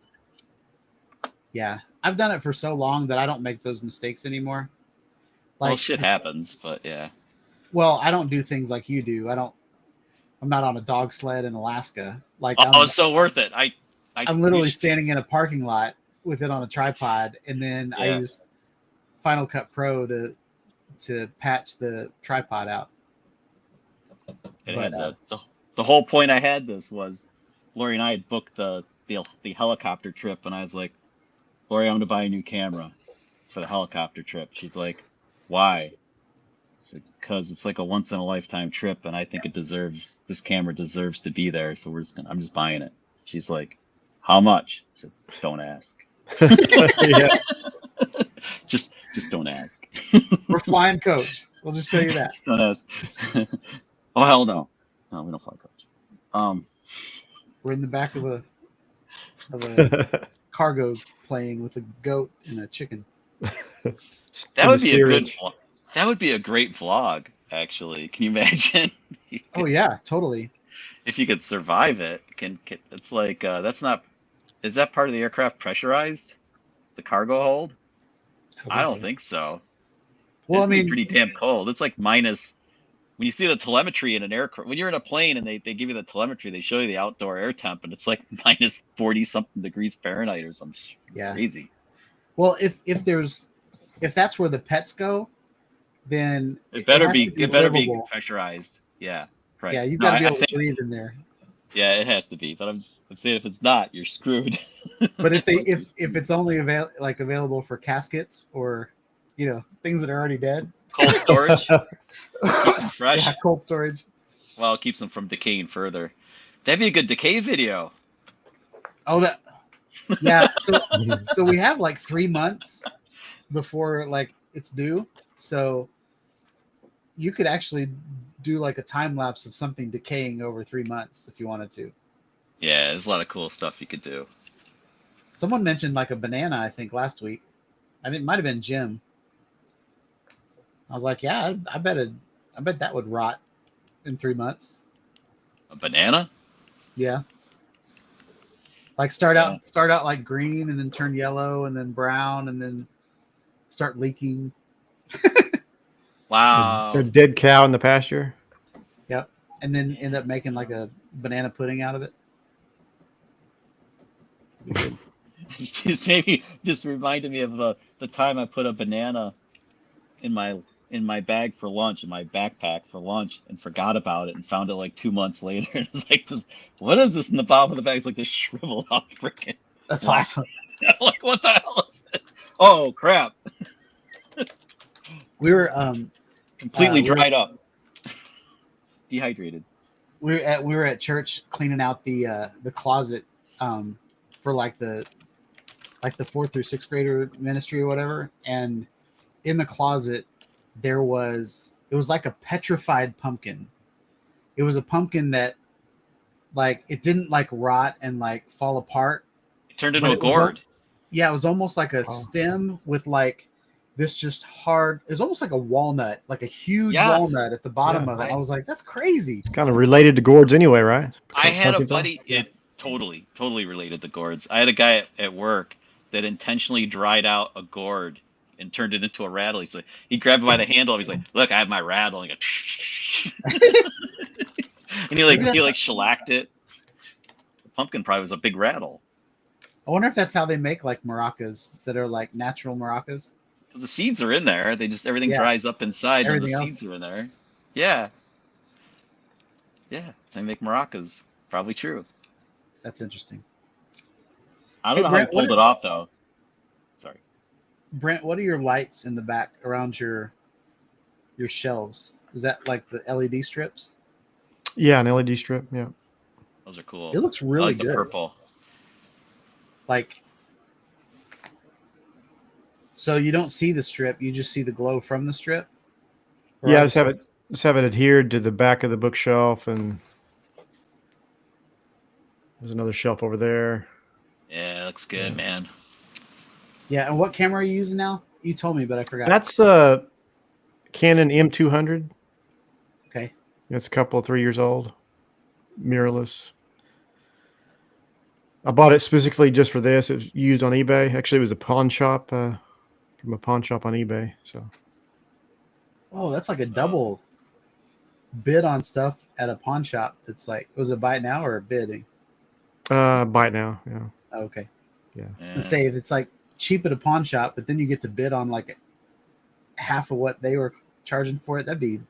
Yeah. I've done it for so long that I don't make those mistakes anymore. Like, well, shit happens, but yeah. Well, I don't do things like you do. I'm not on a dog sled in Alaska. Like, it's so worth it. I'm literally standing in a parking lot with it on a tripod, and then I use Final Cut Pro to patch the tripod out. But the whole point I had this was Lori and I had booked the helicopter trip, and I was like, Lori, I'm going to buy a new camera for the helicopter trip. She's like, why? Because it's like a once in a lifetime trip, and I think this camera deserves to be there. So I'm just buying it. She's like, "How much?" I said, "Don't ask. Yeah. just don't ask. We're flying coach. We'll just tell you that. Just don't ask." Oh hell no, no, we don't fly coach. We're in the back of a cargo plane with a goat and a chicken. That would be a good. That would be a great vlog, actually. Can you imagine? Oh yeah, totally. If you could survive it, it's like that's not. Is that part of the aircraft pressurized? The cargo hold? I don't think so. Well, It'd be pretty damn cold. It's like minus. When you see the telemetry in an aircraft, when you're in a plane and they give you the telemetry, they show you the outdoor air temp, and it's like minus 40 something degrees Fahrenheit or something. It's crazy. Well, if that's where the pets go, then it better be livable. pressurized. Yeah, right. Yeah, you've got to be able to breathe in there. Yeah, it has to be. But I'm saying if it's not, you're screwed. But if it's only available for caskets or things that are already dead, cold storage, keeps them fresh. Yeah, cold storage. Well, it keeps them from decaying further. That'd be a good decay video. Oh, yeah. So we have like 3 months before it's due. So you could actually do like a time lapse of something decaying over 3 months if you wanted to. Yeah, there's a lot of cool stuff you could do. Someone mentioned like a banana, I think last week. I think it might have been Jim. I was like, yeah, I bet that would rot in 3 months. A banana? Yeah. Like start out like green and then turn yellow and then brown and then start leaking. Wow. A dead cow in the pasture. Yep. And then end up making like a banana pudding out of it. This reminded me of the time I put a banana in my bag for lunch, in my backpack for lunch, and forgot about it and found it like 2 months later. It's like this. What is this in the bottom of the bag? It's like this shriveled up freaking. That's awesome. I'm like, what the hell is this? Oh crap! We were completely dried up, dehydrated. We were at church cleaning out the closet for like the 4th through 6th grader ministry or whatever, and in the closet it was like a petrified pumpkin. It was a pumpkin that like it didn't like rot and like fall apart. It turned into a gourd. It was almost like a stem with like this just hard. It was almost like a walnut, like a huge walnut at the bottom of it. I was like, that's crazy. It's kind of related to gourds anyway, right? I had a buddy. It totally related to gourds. I had a guy at work that intentionally dried out a gourd and turned it into a rattle. He's like, he grabbed it by the handle. He's like, "Look, I have my rattle." And he shellacked it. The pumpkin probably was a big rattle. I wonder if that's how they make like maracas that are like natural maracas. Because the seeds are in there. Everything dries up inside, and the seeds are in there. Yeah. Yeah. So they make maracas. Probably true. That's interesting. I don't know how he pulled it off though. Sorry. Brent, what are your lights in the back around your shelves? Is that like the LED strips? Yeah, an LED strip. Yeah. Those are cool. It looks really good. The purple. Like, so you don't see the strip, you just see the glow from the strip? Yeah, just have it adhered to the back of the bookshelf, and there's another shelf over there. Yeah, it looks good, man. Yeah, and what camera are you using now? You told me, but I forgot. That's a Canon M200. Okay. It's a couple of 3 years old. Mirrorless. I bought it specifically just for this. It was used on eBay. Actually, it was a pawn shop from a pawn shop on eBay. So. Oh, that's like a double bid on stuff at a pawn shop. That's like, was it buy it now or bidding? Buy it now. Yeah. Oh, okay. Yeah. And say it's like cheap at a pawn shop, but then you get to bid on like half of what they were charging for it. That'd be.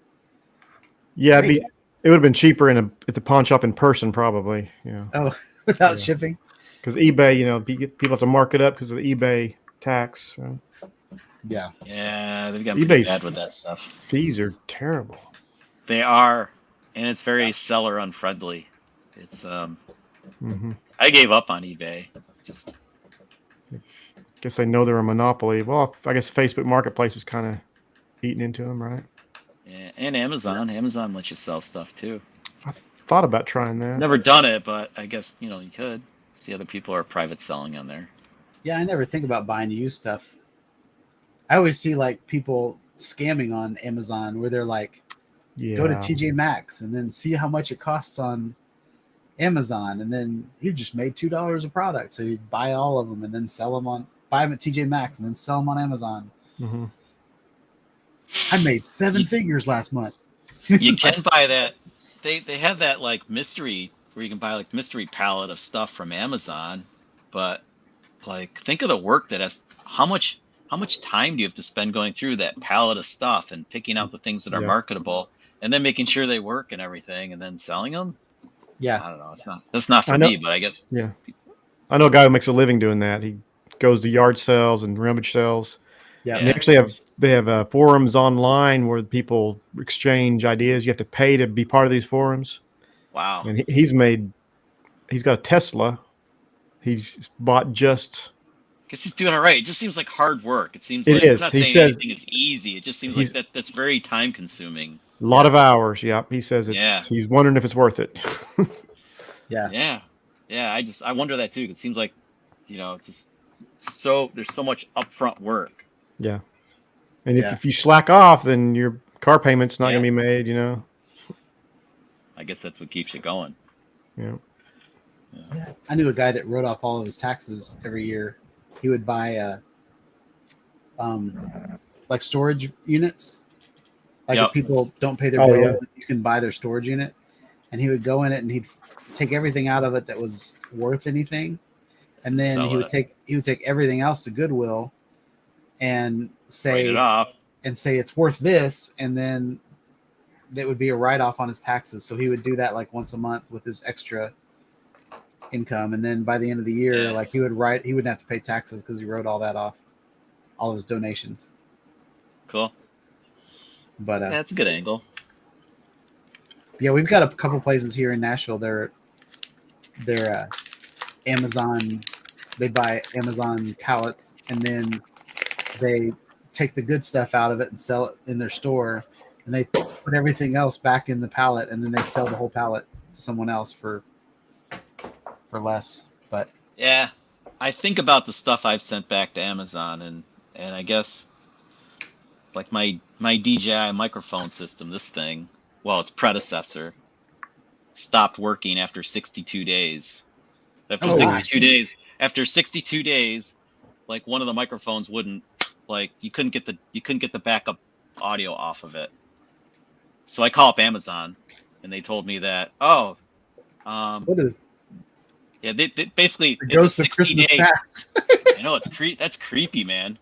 Yeah, it would have been cheaper at the pawn shop in person, probably. Yeah. Oh, without shipping. Because eBay, people have to mark it up because of the eBay tax. Right? Yeah. Yeah, they've got pretty bad with that stuff. Fees are terrible. They are, and it's very seller unfriendly. It's Mm-hmm. I gave up on eBay. Just Guess they know they're a monopoly. Well, I guess Facebook Marketplace is kind of eating into them, right? yeah, and Amazon. Amazon lets you sell stuff too. I thought about trying that. Never done it, but I guess you could. See other people are private selling on there. Yeah, I never think about buying used stuff. I always see like people scamming on Amazon where they're like, Yeah. go to TJ Maxx and then see how much it costs on Amazon, and then you just made $2 a product, so you buy all of them and then buy them at TJ Maxx and then sell them on Amazon. Mm-hmm. I made 7 figures last month. You can buy that. They have that like mystery where you can buy like mystery palette of stuff from Amazon, but like think of the work that has how much time do you have to spend going through that palette of stuff and picking out the things that are marketable and then making sure they work and everything and then selling them? Yeah, I don't know. That's not for me, but I guess Yeah, I know a guy who makes a living doing that. He goes to yard sales and rummage sales. yeah, And they have forums online where people exchange ideas. You have to pay to be part of these forums. wow. And he's got a Tesla. He's bought just. Because he's doing all right. It just seems like hard work. It seems It like is. I'm not He saying says anything is easy. It just seems like that's very time consuming. A lot of hours. Yep. He says it's. Yeah. He's wondering if it's worth it. yeah. Yeah. I wonder that too. 'Cause it seems like, just there's so much upfront work. Yeah. And if you slack off, then your car payment's not going to be made. I guess that's what keeps you going. Yeah. Yeah. I knew a guy that wrote off all of his taxes every year. He would buy like storage units. Like if people don't pay their bill, you can buy their storage unit. And he would go in it and he'd take everything out of it that was worth anything. And then he would take everything else to Goodwill and say it's worth this, and then that would be a write-off on his taxes. So he would do that like once a month with his extra income, and then by the end of the year, like he wouldn't have to pay taxes because he wrote all that off, all of his donations. Cool. But that's a good angle. Yeah, we've got a couple places here in Nashville. They're Amazon. They buy Amazon pallets, and then they take the good stuff out of it and sell it in their store, and they put everything else back in the pallet, and then they sell the whole pallet to someone else for less. But yeah, I think about the stuff I've sent back to Amazon, and I guess like my DJI microphone system, this thing, well, its predecessor, stopped working after 62 days. After 62 days, like one of the microphones wouldn't, like you couldn't get the backup audio off of it. So I call up Amazon, and they told me that what is? Yeah, they basically It goes it's to 60 Christmas days. past. I know that's creepy, man.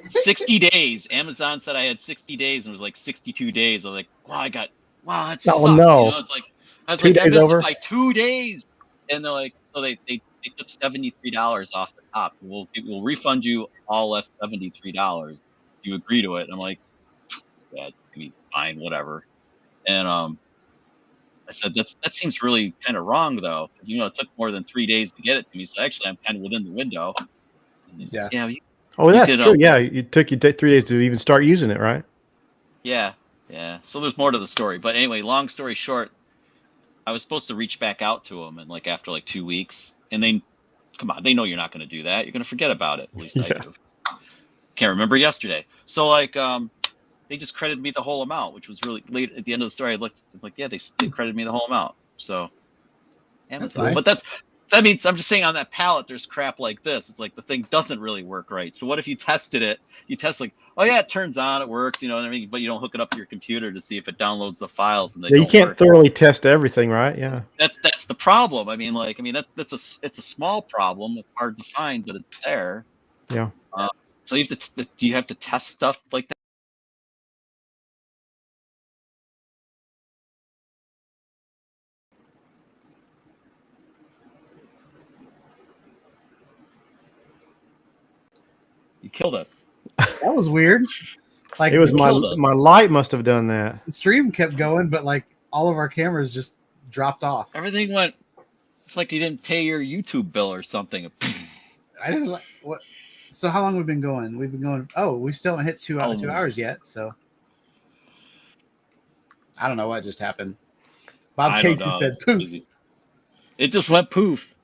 60 days. Amazon said I had 60 days, and it was like 62 days. I was like, wow, that sucks. No. It's like I was 2 like, I days missed over? it by 2 days, and they're like, so they took $73 off the top. We'll refund you all less $73. You agree to it? And I'm like, yeah, it's gonna be fine, whatever. And I said that seems really kind of wrong though, because it took more than 3 days to get it to me. So actually, I'm kind of within the window. And they said, Yeah. That's true. Yeah, it took you 3 days to even start using it, right? Yeah. So there's more to the story, but anyway, long story short, I was supposed to reach back out to them, and after 2 weeks, and they know you're not going to do that. You're going to forget about it. At least I do. Can't remember yesterday. So they just credited me the whole amount, which was really late at the end of the story. I looked like, yeah, they credited me the whole amount. So Amazon, nice. but that means I'm just saying on that pallet, there's crap like this. It's like the thing doesn't really work right. So what if you tested it? You test like, oh yeah, it turns on, it works, what I mean? But you don't hook it up to your computer to see if it downloads the files, and you can't thoroughly test everything, right? Yeah. That's the problem. I mean, it's a small problem. It's hard to find, but it's there. Yeah. So do you have to test stuff like that? You killed us. That was weird. Like It was my light must have done that. the stream kept going, but like all of our cameras just dropped off. Everything went It's like you didn't pay your YouTube bill or something. I didn't like what. So how long we've been going? We've been going. Oh, we still haven't hit 2 hours yet. So I don't know what just happened. Bob Casey said, It's "Poof." crazy. It just went poof.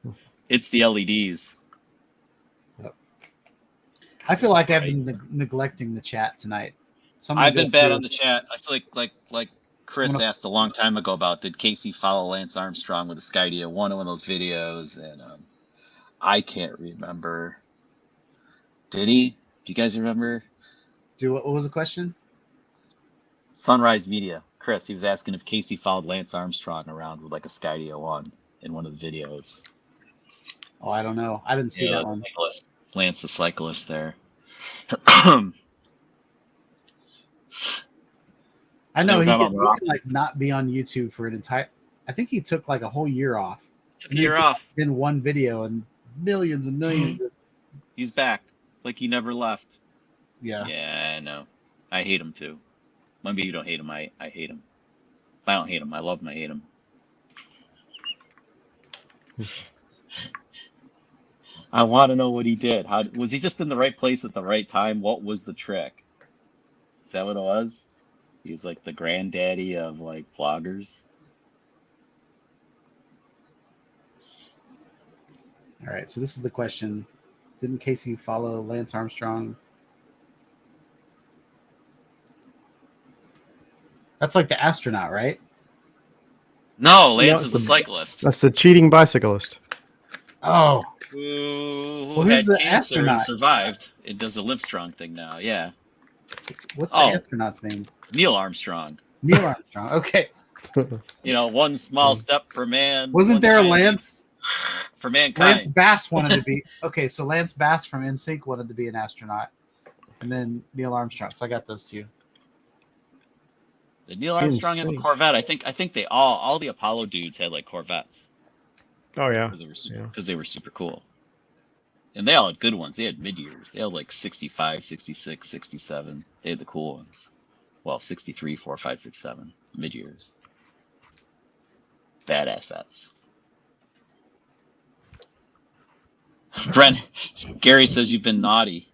It's the LEDs. Yep. I feel like I've been neglecting the chat tonight. I've been bad on the chat. I feel like Chris asked a long time ago about did Casey follow Lance Armstrong with the Skydio, one of those videos, and I can't remember. Did he? Do you guys remember? What was the question? Sunrise Media. Chris, he was asking if Casey followed Lance Armstrong around with like a Skydio 1 in one of the videos. Oh, I don't know. I didn't see that one. Lance the cyclist there. I know he can like not be on YouTube for an entire. I think he took like a whole year off. Took a year off. In one video and millions and millions. He's back, like he never left. Yeah. Yeah, I know. I hate him too. Maybe you don't hate him. I hate him. I don't hate him. I love him. I hate him. I want to know what he did. How was he just in the right place at the right time? What was the trick? Is that what it was? He was like the granddaddy of like vloggers. All right, so this is the question. Didn't Casey follow Lance Armstrong? That's like the astronaut, right? No, Lance is a cyclist. That's the cheating bicyclist. Oh. Who had the cancer and astronaut? survived. It does a Livestrong thing now, yeah. What's the astronaut's name? Neil Armstrong. Neil Armstrong, okay. You know, one small step for man. Wasn't there a Lance? For mankind. Lance Bass wanted to be. Okay, so Lance Bass from NSYNC wanted to be an astronaut. And then Neil Armstrong. So I got those two. Did Neil Armstrong have a Corvette? I think they all the Apollo dudes had like Corvettes. Oh yeah, because they were super cool, and they all had good ones. They had mid-years. They had like 65, 66, 67. They had the cool ones. Well, 63, 4, 5, 6, 7 mid-years. Badass vets. Brent, Gary says you've been naughty.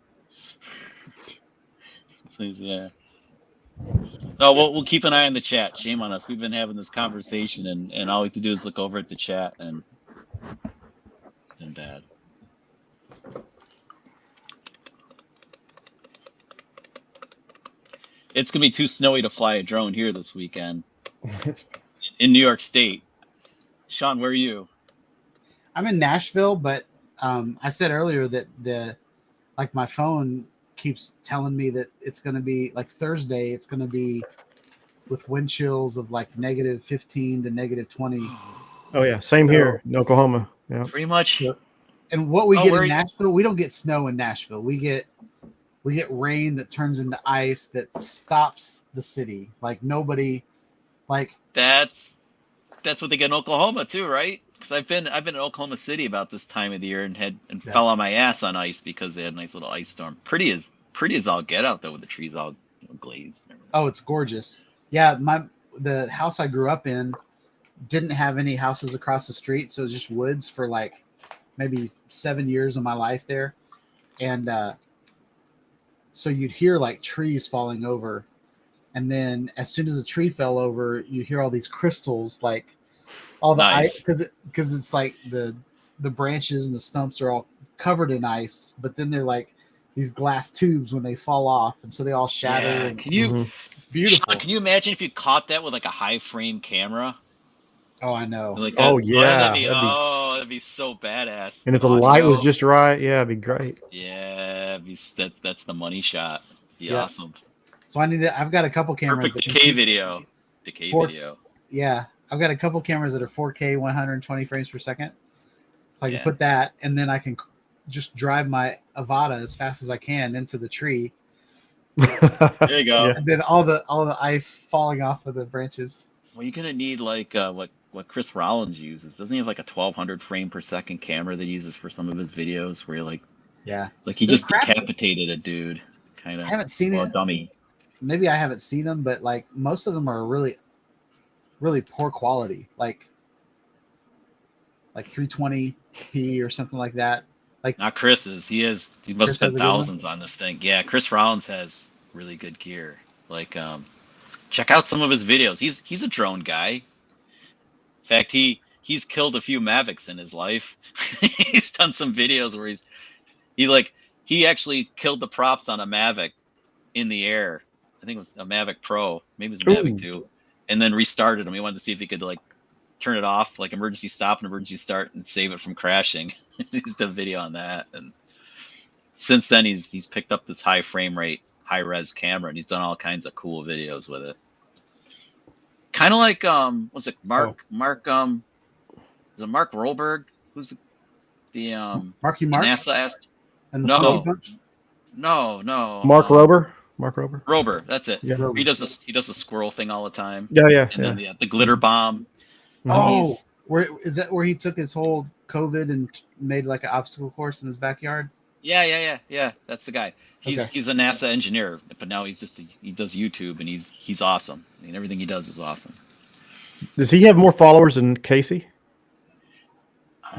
So yeah. Oh, we'll keep an eye on the chat. Shame on us. We've been having this conversation, and all we have to do is look over at the chat, and it's been bad. It's going to be too snowy to fly a drone here this weekend in New York State. Sean, where are you? I'm in Nashville, but I said earlier that my phone keeps telling me that it's going to be like Thursday. It's going to be with wind chills of like -15 to -20. Oh yeah, same here in Oklahoma. Yeah, pretty much. And what we get in Nashville, we don't get snow in Nashville. We get rain that turns into ice that stops the city. Like nobody, like that's what they get in Oklahoma too, right? Because I've been in Oklahoma City about this time of the year and fell on my ass on ice because they had a nice little ice storm. Pretty as all get out though, with the trees all glazed. Oh, it's gorgeous. Yeah, the house I grew up in didn't have any houses across the street, so it was just woods for like maybe 7 years of my life there, and so you'd hear like trees falling over, and then as soon as the tree fell over, you hear all these crystals like. All the ice, because it's like the branches and the stumps are all covered in ice, but then they're like these glass tubes when they fall off, and so they all shatter. Yeah. And, can you, beautiful? Sean, can you imagine if you caught that with like a high frame camera? Oh, I know. Like oh yeah, that'd be so badass. And if the light was just right, yeah, it'd be great. Yeah, that's the money shot. Be awesome. So I've got a couple cameras. Perfect decay video. Video. Yeah. I've got a couple cameras that are 4K, 120 frames per second. So I can put that, and then I can just drive my Avata as fast as I can into the tree. There you go. And then all the ice falling off of the branches. Well, you're gonna need like what Chris Rollins uses. Doesn't he have like a 1200 frame per second camera that he uses for some of his videos where like he just decapitated a dude, kind of. I haven't seen it. Dummy. Maybe I haven't seen them, but like most of them are really, really poor quality. Like like 320p or something like that. Like Not Chris's. He must have Chris spent has a good one? thousands on this thing. Yeah, Chris Rollins has really good gear. Like, check out some of his videos. He's a drone guy. In fact, he's killed a few Mavics in his life. He's done some videos where he actually killed the props on a Mavic in the air. I think it was a Mavic Pro, maybe it was a Mavic 2, and then restarted them. He wanted to see if he could like turn it off, like emergency stop and emergency start, and save it from crashing. He's done a video on that, and since then he's picked up this high frame rate, high res camera, and he's done all kinds of cool videos with it. Kind of like was it Mark is it Mark Rolberg? Who's the Marky Mark NASA asked? and the No. Floaty Bunch? No. Mark Rober. Mark Rober. Rober, that's it. Yeah. Rober. He does a squirrel thing all the time. Yeah. And then the glitter bomb. Oh, is that where he took his whole COVID and made like an obstacle course in his backyard? Yeah. That's the guy. He's Okay. a NASA engineer, but now he does YouTube, and he's awesome. I mean, everything he does is awesome. Does he have more followers than Casey?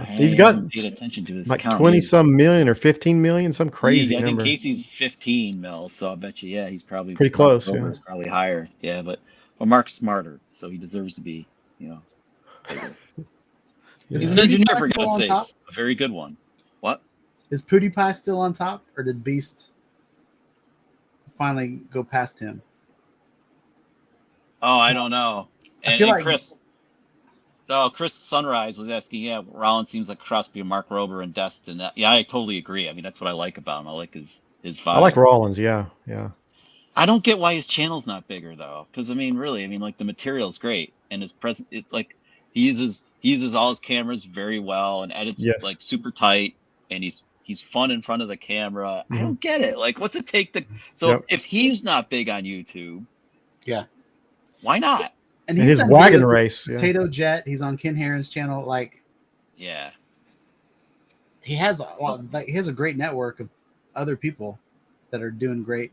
He's got I haven't paid attention to his like account. 20 some million or 15 million, some crazy I think number. Casey's 15 mil, so I bet you, he's probably Pretty close, yeah. Rober's probably higher. Yeah, but Mark's smarter, so he deserves to be, bigger. Is He's an engineer, for PewDiePie still God's on top? sakes. A very good one. What? Is PewDiePie still on top, or did Beast finally go past him? Oh, I don't know. I And, feel and like- Chris Sunrise was asking, Rollins seems like a cross between Mark Rober and Destin. Yeah, I totally agree. I mean, that's what I like about him. I like his vibe. I like Rollins, yeah. I don't get why his channel's not bigger though, because I mean, really, like the material's great, and his present, it's like he uses all his cameras very well and edits like super tight, and he's fun in front of the camera. I don't get it. Like, what's it take to? So if he's not big on YouTube, why not? And And his done wagon videos with race. Yeah. Potato Jet. He's on Ken Heron's channel. Like, Yeah. he has a great network of other people that are doing great.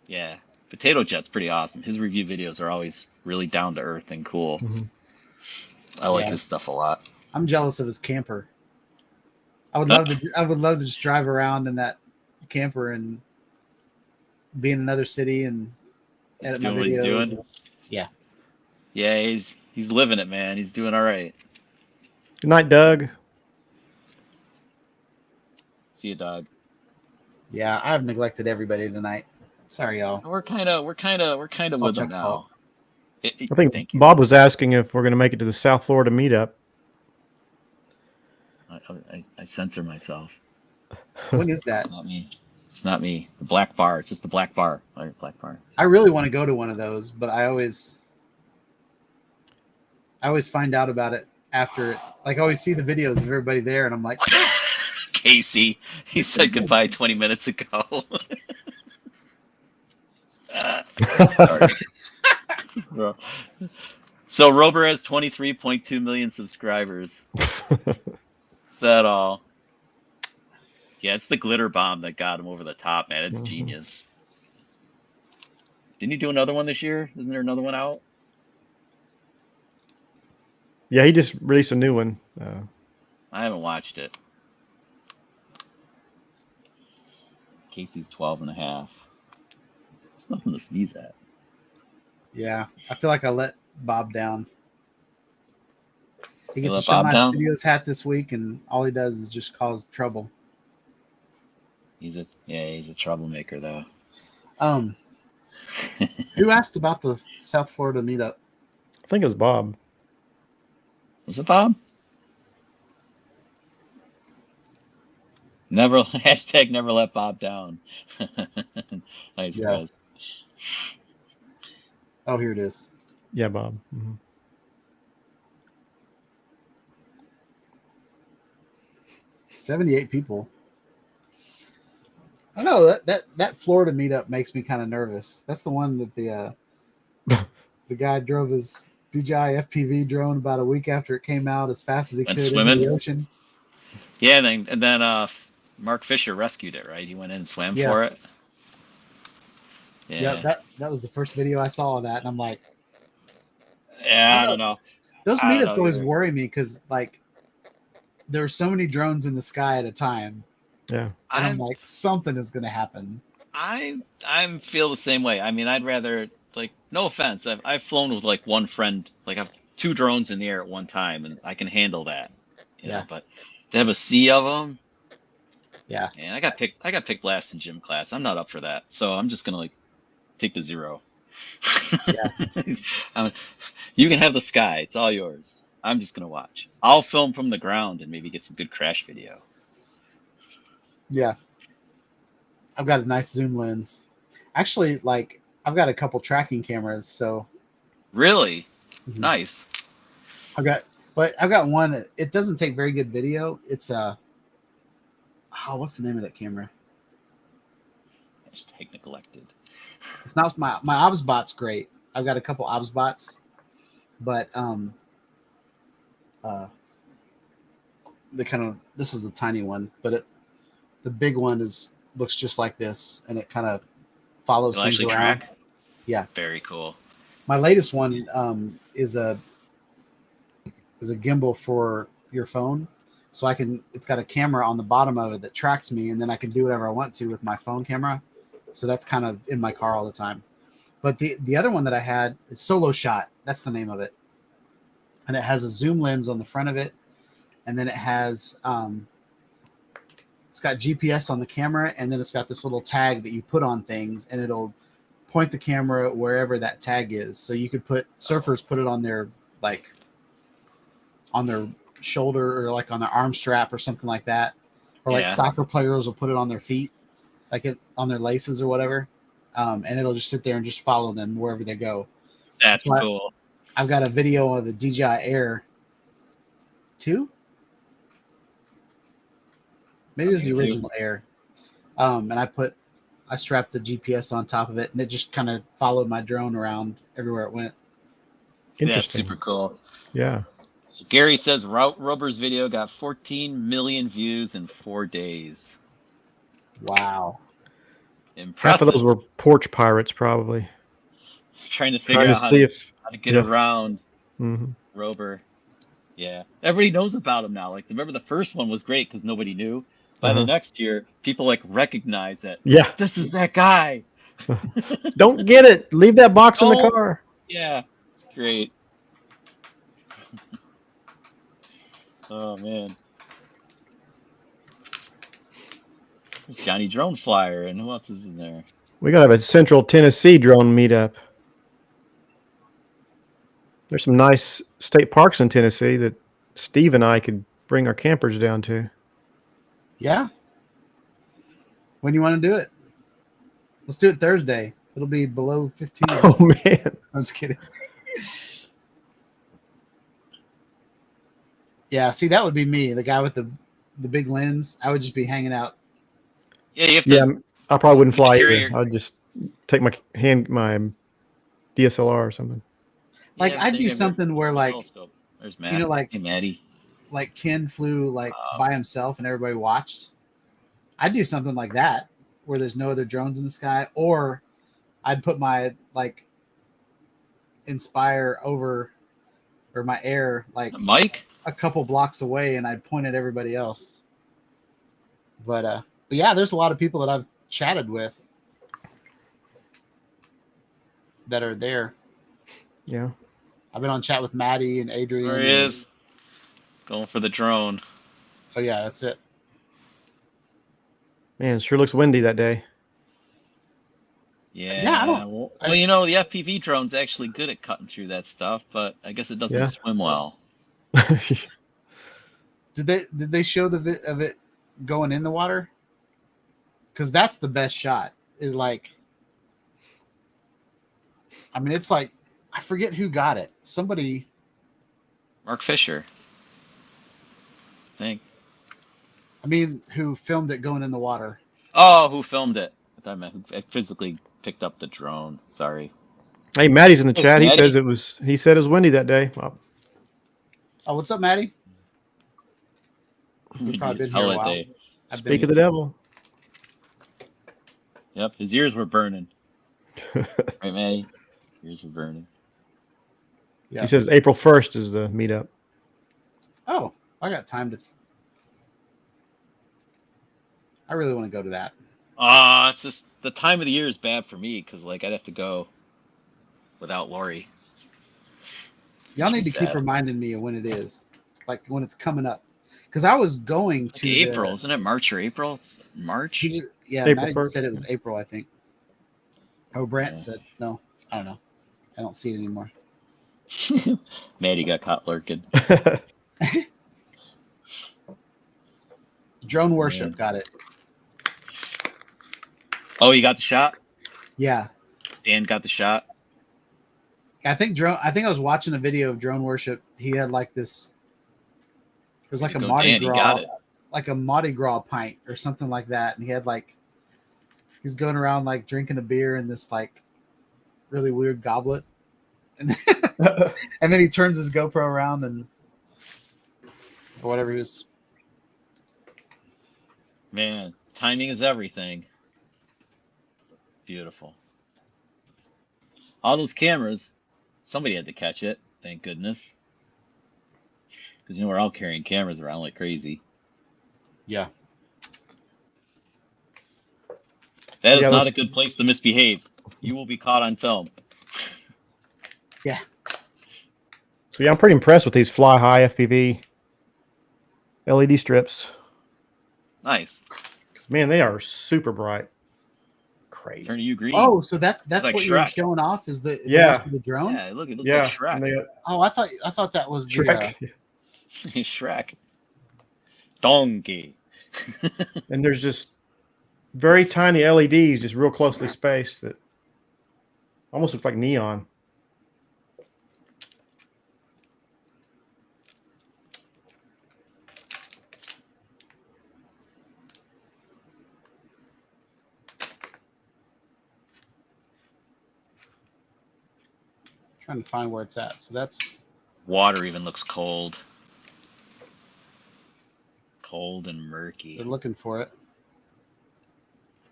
Yeah, Potato Jet's pretty awesome. His review videos are always really down to earth and cool. I like his stuff a lot. I'm jealous of his camper. I would love to just drive around in that camper and be in another city and edit my doing what he's videos. doing. Yeah, he's living it, man. He's doing all right. Good night, Doug. See you, dog. yeah. I've neglected everybody tonight. Sorry, y'all. We're kind of with him Chuck's now. fault. I Thank think you. Bob was asking if we're going to make it to the South Florida meetup. I censor myself. When is that? It's not me. It's not me. The black bar. It's just the black bar. All right, black bar. I really want to go to one of those, but I always find out about it after it. Like, I always see the videos of everybody there, and I'm like, Casey, he said goodbye 20 minutes ago. Sorry. So Rober has 23.2 million subscribers. Is that all? Yeah, it's the glitter bomb that got him over the top, man. It's genius. Didn't he do another one this year? Isn't there another one out? Yeah, he just released a new one. I haven't watched it. Casey's 12 and a half. It's nothing to sneeze at. yeah, I feel like I let Bob down. He You gets to let show Bob my down? videos hat this week, and all he does is just cause trouble. He's a troublemaker though. Who asked about the South Florida meetup? I think it was Bob. Was it Bob? Never hashtag never let Bob down. Nice Yeah. guys. Oh, here it is. Yeah, Bob. 78 people. I don't know, that Florida meetup makes me kind of nervous. That's the one that the guy drove his DJI FPV drone about a week after it came out as fast as he Went could swimming? into the ocean. Yeah, and then Mark Fisher rescued it, right? He went in and swam Yeah. for it. Yeah. Yeah, that was the first video I saw of that, and I'm like, I don't know. those I don't meetups know always either. worry me because, like, there are so many drones in the sky at a time, Yeah. and I'm like, something is going to happen. I feel the same way. I mean, I'd rather, like, no offense, I've flown with like one friend, like I've 2 drones in the air at one time, and I can handle that, you know. But to have a sea of them, Yeah. and I got picked last in gym class. I'm not up for that, so I'm just gonna like take the 0. Yeah. You can have the sky; it's all yours. I'm just gonna watch. I'll film from the ground and maybe get some good crash video. Yeah. I've got a nice zoom lens. Actually, like I've got a couple tracking cameras, so Really Mhm. nice. I've got one. It doesn't take very good video. It's what's the name of that camera? Hashtag neglected. It's not my OBSBot's great. I've got a couple OBSBots, but this is the tiny one, but the big one looks just like this, and it kind of follows It'll things actually around. track. Yeah, Very cool. my latest one is a gimbal for your phone, so it's got a camera on the bottom of it that tracks me, and then I can do whatever I want to with my phone camera. So that's kind of in my car all the time. But the other one that I had is Solo Shot. That's the name of it, and it has a zoom lens on the front of it, and then it has it's got GPS on the camera, and then it's got this little tag that you put on things, and it'll point the camera wherever that tag is. So you could surfers put it on their on their shoulder or like on their arm strap or something like that, or like soccer players will put it on their feet, on their laces or whatever, and it'll just sit there and just follow them wherever they go. That's cool. I've got a video of the DJI Air 2. Maybe it was the original Air, and I strapped the GPS on top of it, and it just kind of followed my drone around everywhere it went. That's super cool. Yeah. So Gary says Rubber's video got 14 million views in 4 days. Wow. Impressive. Half of those were porch pirates, probably. Trying to figure out how to get around Mm-hmm. Rober. Yeah. Everybody knows about him now. Like, remember the first one was great because nobody knew. By the next year, people like recognize it. Yeah. This is that guy. Don't get it. Leave that box in the car. Yeah. It's great. Oh, man. There's Johnny Drone Flyer, and who else is in there? We got to have a Central Tennessee drone meetup. There's some nice state parks in Tennessee that Steve and I could bring our campers down to. Yeah. When you want to do it? Let's do it Thursday. It'll be below 15. Oh, man. I'm just kidding. Yeah, see, that would be me, the guy with the big lens. I would just be hanging out. Yeah, you have to. I probably wouldn't fly either. I'd just take my DSLR or something. Like, I'd do something where, like, there's Matt. You know, like, hey, Maddie. Like Ken flew by himself and everybody watched. I'd do something like that where there's no other drones in the sky, or I'd put my Inspire over, or my Air Mike a couple blocks away, and I'd point at everybody else. But yeah, there's a lot of people that I've chatted with that are there. Yeah, I've been on chat with Maddie and Adrian. There he is. Going for the drone. Oh, yeah, that's it. Man, it sure looks windy that day. Yeah. Well, you know, the FPV drone's actually good at cutting through that stuff, but I guess it doesn't swim well. Did they show the of it going in the water? Because that's the best shot. Is like, I mean, it's like, I forget who got it. Somebody. Mark Fisher. I think. I mean, who filmed it going in the water? Oh, who filmed it? I meant who physically picked up the drone. Sorry. Hey, Maddie's in the chat. Maddie. He said it was windy that day. Well, oh, what's up, Maddie? You've probably been here a while. Speak of the devil. Yep, his ears were burning. Right, Maddie? Ears were burning. Yeah. He says April 1st is the meetup. Oh, I got time to I really want to go to that. It's just the time of the year is bad for me because like I'd have to go without Lori. Y'all Which need to is keep sad. reminding me of when it is, like when it's coming up, because I was going It's like to April, isn't it? March or April? It's March. Yeah, April Maddie 1st. said it was April, I think. Oh, Brant Yeah. said no. I don't know. I don't see it anymore. Maddie got caught lurking. Drone worship Man. got it. Oh, you got the shot? Yeah, Dan got the shot. I think I was watching a video of drone worship. He had like this. It was like a Go Mardi Dan, he Gras, got it. like a Mardi Gras pint or something like that, and he had like he's going around like drinking a beer in this like really weird goblet, and and then he turns his GoPro around and or whatever he was. Man, timing is everything. Beautiful. All those cameras, somebody had to catch it, thank goodness. Because we're all carrying cameras around like crazy. Yeah. That is Yeah, not those- a good place to misbehave. You will be caught on film. Yeah. So yeah, I'm pretty impressed with these fly high FPV LED strips. Nice. Because man, they are super bright. Crazy. Turn to you green. Oh, so that's like what you're Shrek. showing off is the Yeah. ones for the drone. Yeah, look, it looks Yeah. like Shrek. And they got Oh, I thought that was the. Shrek. Shrek. Donkey. And there's just very tiny LEDs, just real closely spaced that almost look like neon. Trying to find where it's at. So that's Water even looks cold. Cold and murky. they're looking for it.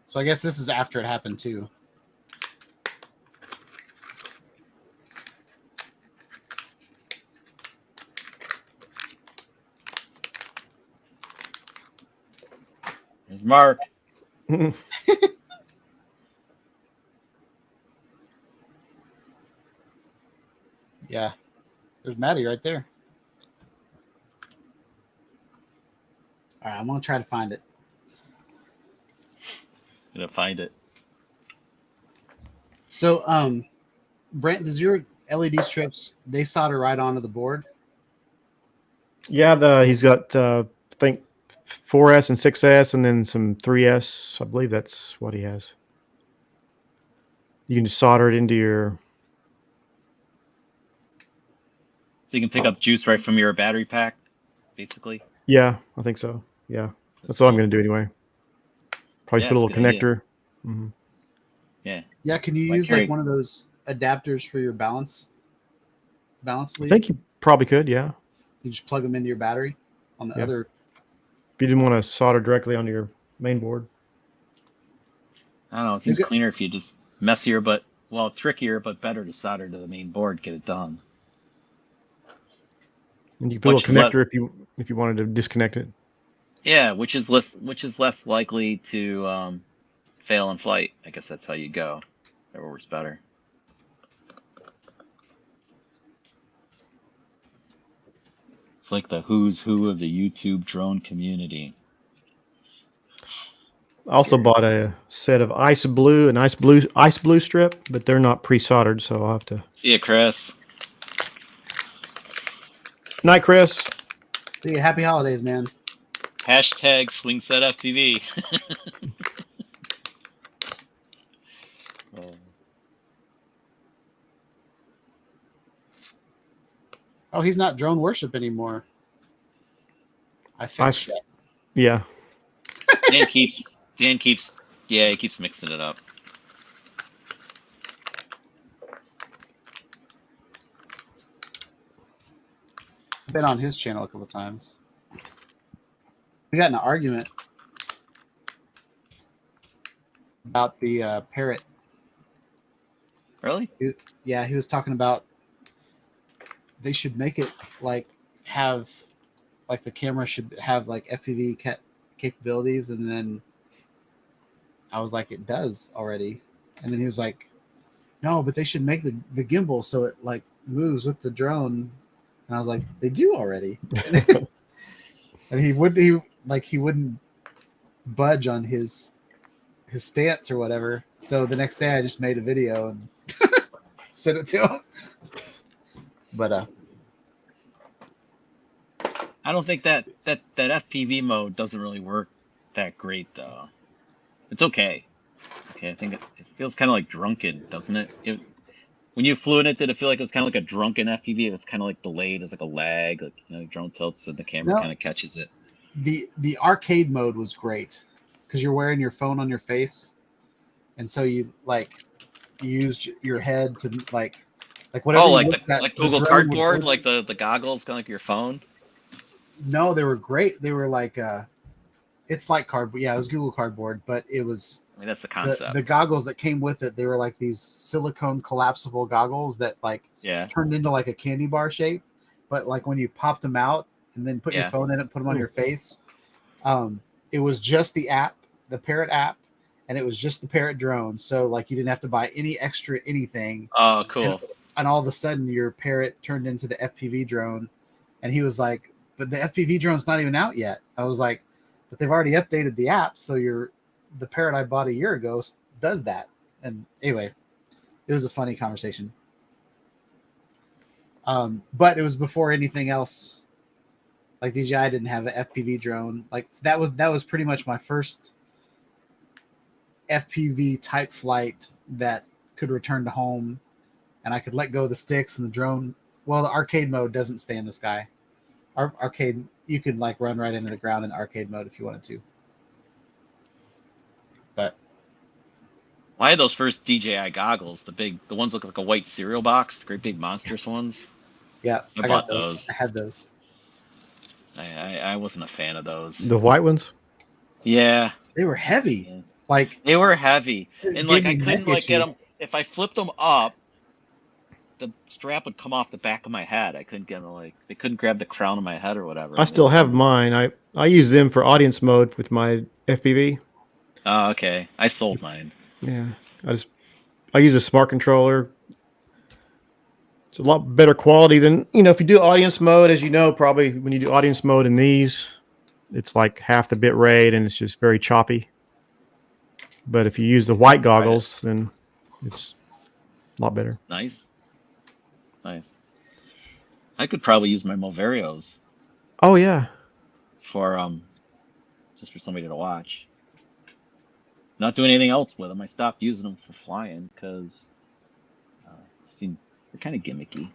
So I guess this is after it happened too. There's Mark. Yeah. There's Maddie right there. All right, I'm gonna try to find it. Gonna find it. So, Brent, does your LED strips they solder right onto the board? Yeah, he's got I think 4S and 6S and then some 3S. I believe that's what he has. You can just solder it into your. So you can pick up juice right from your battery pack, basically. Yeah, I think so. Yeah, that's what I'm going to do anyway. Probably Yeah, put a it's little a good idea. connector. Mhm. Yeah. Yeah, can you Like use carry- like one of those adapters for your balance I lead? think you probably could. Yeah, You just plug them into your battery on the Yeah. other. if you didn't want to solder directly onto your main board. I don't know. It seems They've got- cleaner if you just messier, but well, trickier, but better to solder to the main board, get it done. And you can put Which a is little connector less- if you wanted to disconnect it. Yeah, which is less likely to fail in flight. I guess that's how you go. That works better. It's like the who's who of the YouTube drone community. I also bought a set of ice blue strip, but they're not pre-soldered, so I'll have to. See ya, Chris. Night, Chris. See you. Happy holidays, man. Hashtag swing set FPV. Oh, he's not drone worship anymore. I fixed it. Yeah. Dan keeps he keeps mixing it up. I've been on his channel a couple times. We got in an argument about the parrot. Really? Yeah, he was talking about they should make it like have like the camera should have like FPV capabilities, and then I was like, it does already. And then he was like, no, but they should make the gimbal so it like moves with the drone. And I was like, they do already. And he wouldn't budge on his stance or whatever. So the next day I just made a video and sent it to him. But I don't think that FPV mode doesn't really work that great though. It's okay. Okay, I think it feels kind of like drunken, doesn't it? When you flew in it, did it feel like it was kind of like a drunken FPV? It's kind of like delayed, it's like a lag, like drone tilts, then the camera kind of catches it. The arcade mode was great because you're wearing your phone on your face, and so you used your head to like whatever. Oh, like Google Cardboard, like the goggles, kind of like your phone. No, they were great. They were like it's like cardboard. Yeah, it was Google Cardboard, but it was. I mean, that's the concept. The goggles that came with it, they were like these silicone collapsible goggles that turned into like a candy bar shape. But like when you popped them out and then put your phone in it, put them on your face, it was just the app, the Parrot app, and it was just the Parrot drone. So like you didn't have to buy any extra anything. Oh, cool. And all of a sudden your Parrot turned into the FPV drone. And he was like, but the FPV drone's not even out yet. I was like, but they've already updated the app. So the Parrot I bought a year ago does that. And anyway, it was a funny conversation. But it was before anything else. Like DJI didn't have an FPV drone. Like that was pretty much my first FPV type flight that could return to home, and I could let go of the sticks and the drone. Well, the arcade mode doesn't stay in the sky. Arcade, you could like run right into the ground in arcade mode if you wanted to. But I had those first DJI goggles, the ones look like a white cereal box, the great big monstrous ones. Yeah, I bought those. I had those. I wasn't a fan of those. The white ones? Yeah. They were heavy. Yeah. Like they were heavy, and like I couldn't like get them. If I flipped them up, the strap would come off the back of my head. I couldn't get them, like they couldn't grab the crown of my head or whatever. I still have mine. I use them for audience mode with my FPV. Oh, okay. I sold mine. Yeah, I use a smart controller. It's a lot better quality than if you do audience mode, as you know, probably when you do audience mode in these, it's like half the bit rate and it's just very choppy. But if you use the white goggles, then it's a lot better. Nice. I could probably use my Moverios. Oh yeah. For just for somebody to watch. Not doing anything else with them. I stopped using them for flying because they're kind of gimmicky.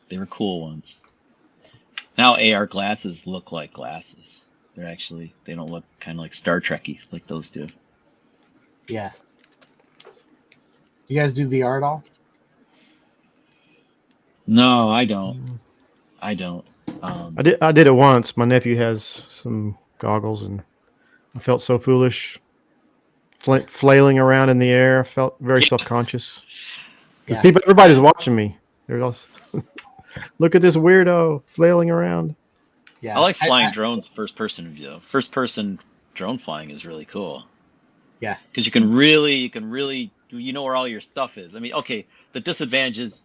They were cool once. Now AR glasses look like glasses. They don't look kind of like Star Trek-y like those do. Yeah. You guys do VR at all? No, I don't. I did it once. My nephew has some goggles, and I felt so foolish, flailing around in the air. I felt very self-conscious. Yeah. Everybody's watching me. They're all, look at this weirdo flailing around. Yeah, I like flying drones first-person view. First-person drone flying is really cool. Yeah, because you can really, where all your stuff is. I mean, okay, the disadvantage is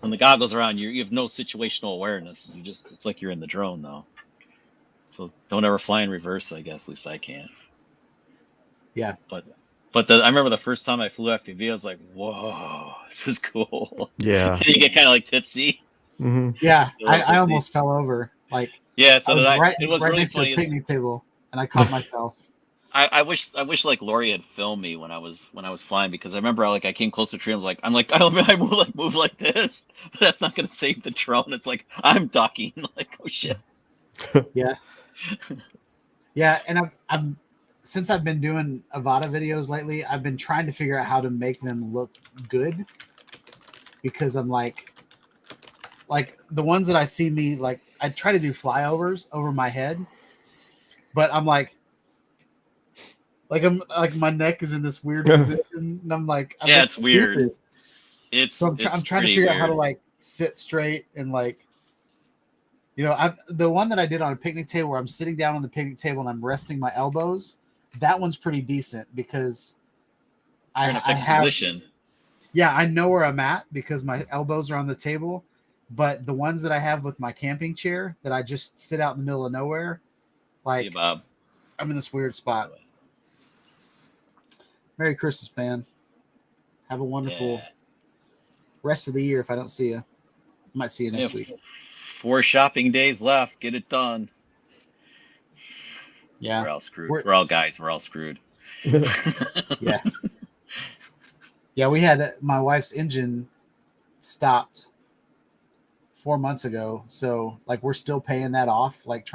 when the goggles are on, you have no situational awareness. It's like you're in the drone though. So don't ever fly in reverse, I guess. At least I can't. Yeah. But I remember the first time I flew FPV, I was like, whoa, this is cool. Yeah. You get kind of like tipsy. Mm-hmm. Yeah, I almost fell over. Like yeah, so did I. It was right really next funny. to a picnic table, and I caught myself. I wish like Lori had filmed me when I was flying, because I remember I came close to a tree and I move like this, but that's not gonna save the drone. It's like I'm ducking, like oh shit. Yeah. Yeah, and I'm since I've been doing Avata videos lately, I've been trying to figure out how to make them look good, because I'm like the ones that I see me like I try to do flyovers over my head, but I'm like I'm like my neck is in this weird position, and I'm like it's weird. I'm trying to figure out how to like sit straight and like You know, the one that I did on a picnic table where I'm sitting down on the picnic table and I'm resting my elbows, that one's pretty decent because You're in a I fixed have, position. yeah, I know where I'm at because my elbows are on the table. But the ones that I have with my camping chair that I just sit out in the middle of nowhere, See you, like Bob. I'm in this weird spot. Merry Christmas, man. Have a wonderful Yeah. rest of the year if I don't see you. I might see you next week. 4 shopping days left. Get it done. Yeah. We're all screwed. We're- We're all guys. We're all screwed. Yeah. Yeah, we had my wife's engine stopped 4 months ago. So like we're still paying that off, like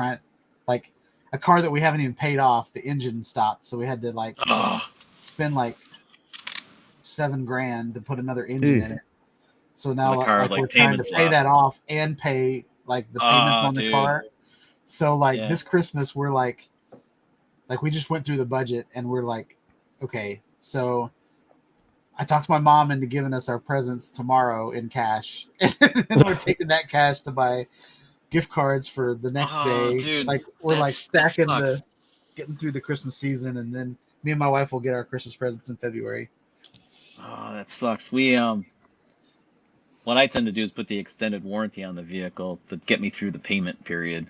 a car that we haven't even paid off, the engine stopped. So we had to like Oh, spend like $7,000 to put another engine in it. So now the car, like like, we're trying to payments pay left. that off and pay like the payments on the dude. car. So like Yeah. this Christmas we're like we just went through the budget and we're like, okay, so I talked to my mom into giving us our presents tomorrow in cash. And we're taking that cash to buy gift cards for the next day. Dude, like we're like that stacking sucks. getting through the Christmas season, and then me and my wife will get our Christmas presents in February. Oh, that sucks. We what I tend to do is put the extended warranty on the vehicle to get me through the payment period.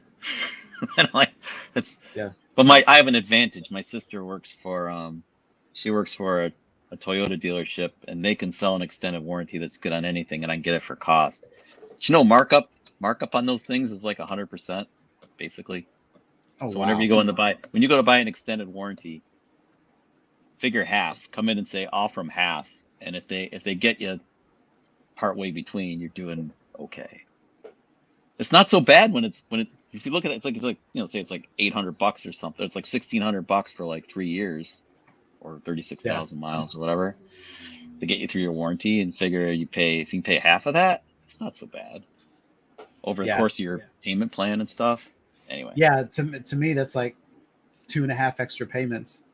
And like that's Yeah. But I have an advantage. My sister works for she works for a Toyota dealership, and they can sell an extended warranty that's good on anything, and I can get it for cost. Do you know markup on those things is like 100%, basically. Oh, So wow. whenever you go when you go to buy an extended warranty, figure half. Come in and say offer them half, and if they get you partway between, you're doing okay. It's not so bad when if you look at it, it's like say it's like $800 or something. It's like $1,600 for like 3 years, or 36,000 miles or whatever, to get you through your warranty. And figure if you can pay half of that, it's not so bad over the course of your payment plan and stuff. Anyway. Yeah, to me that's like 2.5 extra payments.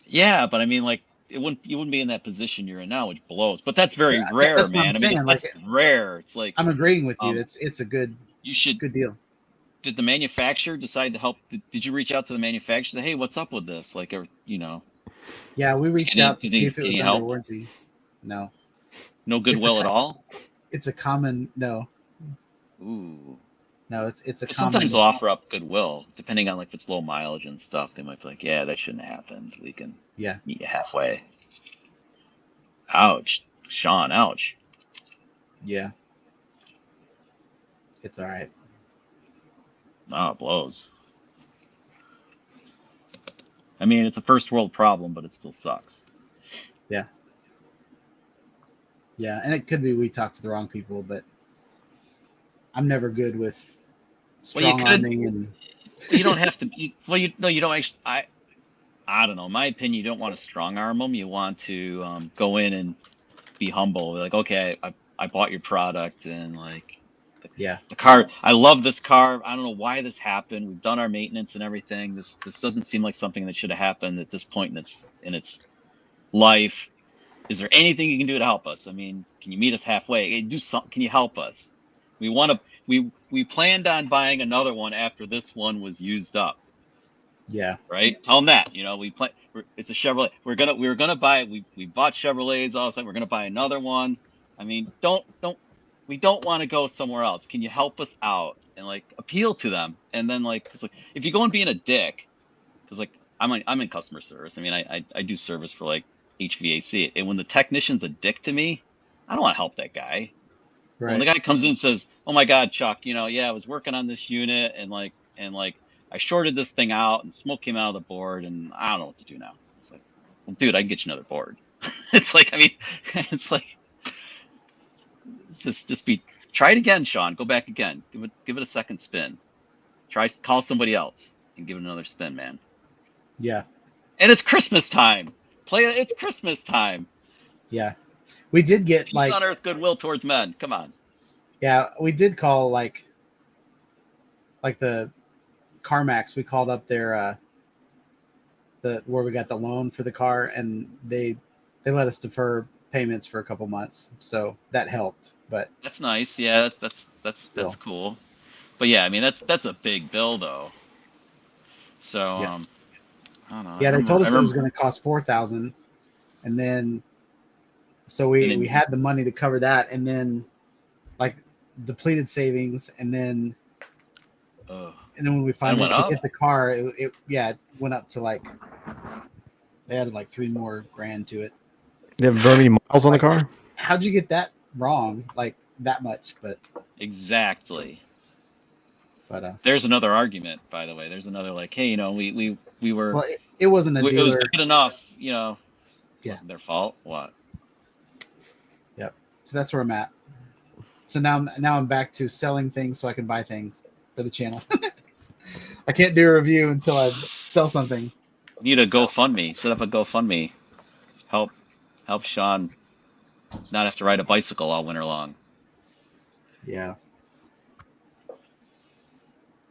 Yeah, but I mean, like, you wouldn't be in that position you're in now, which blows. But that's very rare, that's what man. I'm I mean, saying, it's rare. It's like I'm agreeing with you. It's a good deal. Did the manufacturer decide to help? Did you reach out to the manufacturer? Say, hey, what's up with this? Like, Yeah, we reached out to see if it was under help? warranty. No Goodwill at all? It's a common no. Ooh. No, it's a common. Sometimes they'll offer up goodwill, depending on like if it's low mileage and stuff. They might be like, yeah, that shouldn't have happened. We can meet you halfway. Ouch, Sean. Ouch. Yeah. It's all right. Oh, it blows. I mean, it's a first world problem, but it still sucks. Yeah. Yeah, and it could be we talked to the wrong people, but I'm never good with strong arming and. You don't have to. You don't actually. I don't know. In my opinion, you don't want to strong arm them. You want to go in and be humble. Like, okay, I bought your product, and like, the car. I love this car. I don't know why this happened. We've done our maintenance and everything. This doesn't seem like something that should have happened at this point in its life. Is there anything you can do to help us? I mean, can you meet us halfway? Hey, do something. Can you help us? We want to. We planned on buying another one after this one was used up. Yeah. Right. Tell them that. It's a Chevrolet. We were gonna buy. We bought Chevrolets all of a sudden. We're gonna buy another one. I mean, we don't want to go somewhere else. Can you help us out and like appeal to them? And then like, cause like if you go and being a dick, cause like I'm in customer service. I mean, I do service for like HVAC, and when the technician's a dick to me, I don't want to help that guy. Right. When the guy comes in and says, "Oh my God, Chuck, I was working on this unit and I shorted this thing out and smoke came out of the board and I don't know what to do now." It's like, well, dude, I can get you another board. It's like, I mean, it's like, it's just try it again, Sean. Go back again. Give it a second spin. Call somebody else and give it another spin, man. Yeah. And it's Christmas time. It's Christmas time. Yeah. We did get Peace on earth, goodwill towards men. Come on. Yeah, we did call like the CarMax. We called up their where we got the loan for the car, and they let us defer payments for a couple months, so that helped. But that's nice. Yeah, that's cool. But yeah, I mean that's a big bill though. So Yeah. I don't know. Yeah, I they told us it was remember, going to cost $4,000, and then so we had the money to cover that, and then like depleted savings, and then when we that finally went to up. get the car, it went up to like they added like $3 more grand to it. You have very many miles on the Like, car? how'd you get that wrong? Like that much? But Exactly. But there's another argument, by the way. There's another like, hey, you know, we were. well, it wasn't a It was dealer. good enough, you know. It Yeah. wasn't their fault. What? Yep. So that's where I'm at. So now I'm back to selling things so I can buy things for the channel. I can't do a review until I sell something. You need a GoFundMe. Set up a GoFundMe. Help Sean not have to ride a bicycle all winter long. Yeah.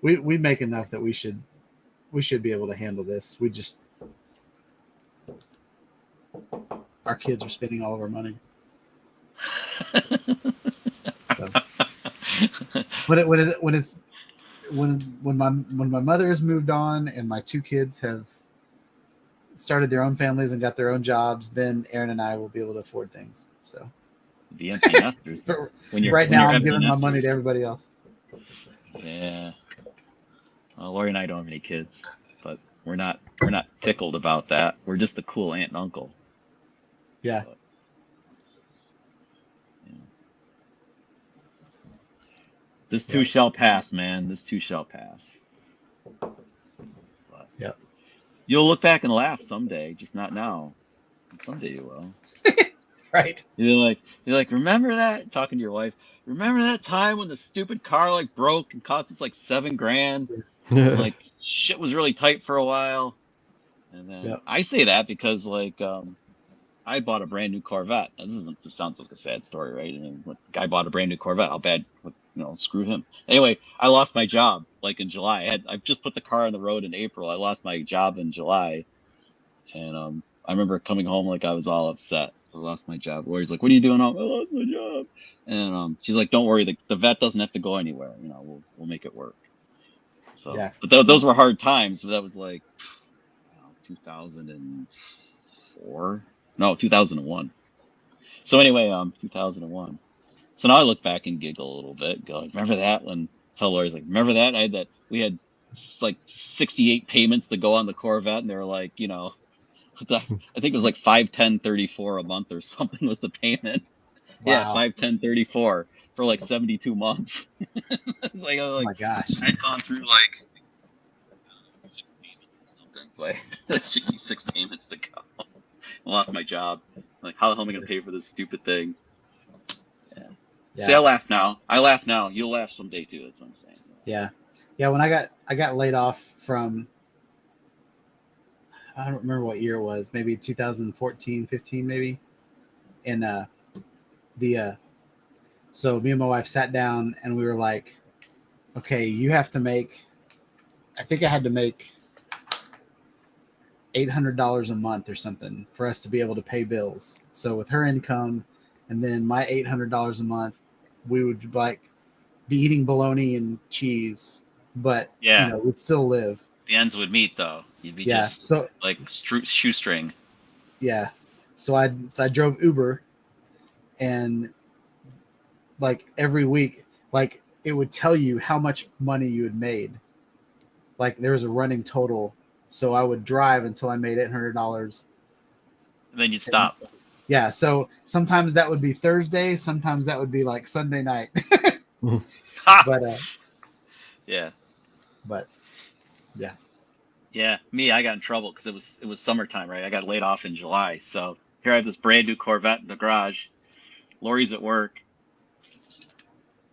We make enough that we should be able to handle this. We just our kids are spending all of our money. So. When my mother has moved on and my two kids have started their own families and got their own jobs, then Aaron and I will be able to afford things. So the empty nesters. Right now, I'm giving my money to everybody else. Yeah. Well, Lori and I don't have any kids, but we're not tickled about that. We're just a cool aunt and uncle. Yeah. But, yeah. This too shall pass, man. This too shall pass. But yep. You'll look back and laugh someday, just not now. Someday you will. Right. You're like, remember that? Talking to your wife. Remember that time when the stupid car like broke and cost us like $7,000? Like shit was really tight for a while. And then I say that because like I bought a brand new Corvette. This sounds like a sad story, right? I mean, the guy bought a brand new Corvette. How bad? Screw him. Anyway, I lost my job like in July. I just put the car on the road in April. I lost my job in July, and I remember coming home like I was all upset. I lost my job. Lori's like, "What are you doing?" I lost my job, and she's like, "Don't worry, the vet doesn't have to go anywhere. We'll make it work." So, but those were hard times. But that was like 2004. No, 2001. So anyway, 2001. So now I look back and giggle a little bit. Go, remember that? When tell Lori's like, remember that? We had like 68 payments to go on the Corvette, and they were like, I think it was like $510.34 a month or something was the payment. Wow. Yeah, $510.34 for like 72 months. It's like, oh my gosh, I'd gone through like 6 payments or something. So I had 66 payments to go. I lost my job. Like, how the hell am I going to pay for this stupid thing? Yeah. See, I laugh now. You'll laugh someday too. That's what I'm saying. Yeah. When I got laid off from, I don't remember what year it was. Maybe 2014, 15, maybe. And so me and my wife sat down and we were like, okay, you have to make. I think I had to make $800 a month or something for us to be able to pay bills. So with her income and then my $800 a month, we would like be eating bologna and cheese, but we'd still live. The ends would meet though. You'd be just like shoestring. Yeah. So I drove Uber, and like every week, like it would tell you how much money you had made. Like there was a running total. So I would drive until I made $800. And then you'd stop. Yeah. So sometimes that would be Thursday. Sometimes that would be like Sunday night. But yeah. But yeah. Yeah. Me, I got in trouble because it was summertime, right? I got laid off in July. So here I have this brand new Corvette in the garage. Lori's at work.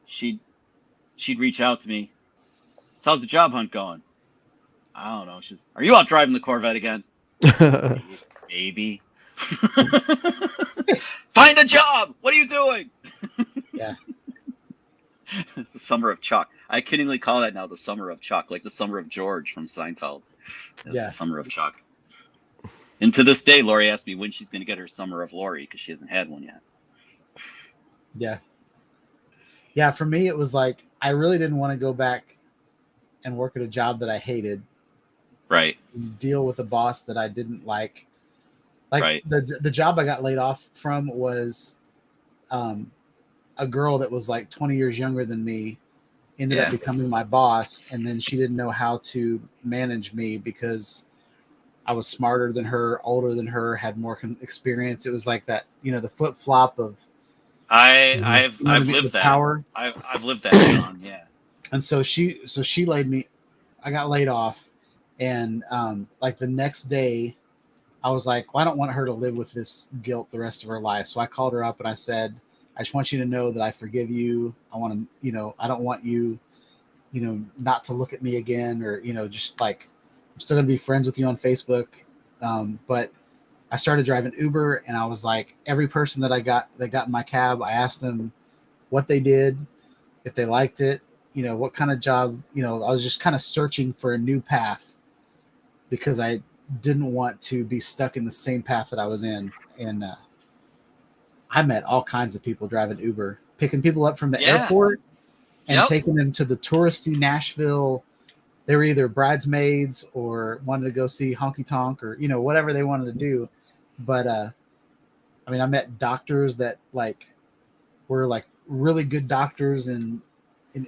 She'd reach out to me. So how's the job hunt going? I don't know. She's, are you out driving the Corvette again? Maybe. Find a job. What are you doing? Yeah. It's the summer of Chuck. I kiddingly call that now the summer of Chuck, like the summer of George from Seinfeld. It's the summer of Chuck. And to this day, Lori asked me when she's going to get her summer of Lori because she hasn't had one yet. Yeah. Yeah, for me, it was like I really didn't want to go back and work at a job that I hated, Right. deal with a boss that I didn't like. Like Right. the job I got laid off from was a girl that was like 20 years younger than me ended up Yeah. becoming my boss, and then she didn't know how to manage me because I was smarter than her, older than her, had more experience. It was like that, the flip flop of I've the lived that. power. I've lived that, Sean. Yeah. And so she laid me. I got laid off, and like the next day, I was like, well, I don't want her to live with this guilt the rest of her life. So I called her up and I said, I just want you to know that I forgive you. I want to, I don't want you, not to look at me again, or, just like, I'm still going to be friends with you on Facebook. But I started driving Uber, and I was like, every person that got in my cab, I asked them what they did, if they liked it, what kind of job, I was just kind of searching for a new path because I didn't want to be stuck in the same path that I was in. And I met all kinds of people driving Uber, picking people up from the airport and taking them to the touristy Nashville. They were either bridesmaids or wanted to go see Honky Tonk or, whatever they wanted to do. But I met doctors that were like really good doctors in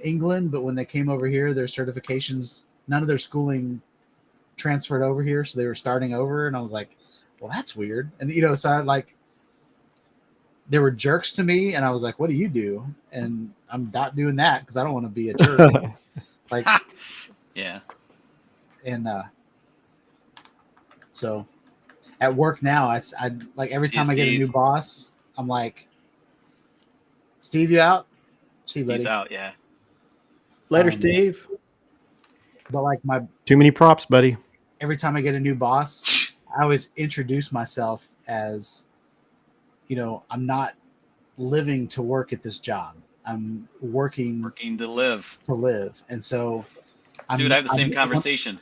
England, but when they came over here, their certifications, none of their schooling transferred over here, so they were starting over. And I was like, well, that's weird. And so I they were jerks to me, and I was like, what do you do? And I'm not doing that because I don't want to be a jerk. Yeah. And so at work now, I like every time I get a new boss, I'm like, Steve, you out? See you, buddy. He's out. Yeah. Later, Steve. But like too many props, buddy. Every time I get a new boss, I always introduce myself as, I'm not living to work at this job. I'm working to live. And so I have the same conversation.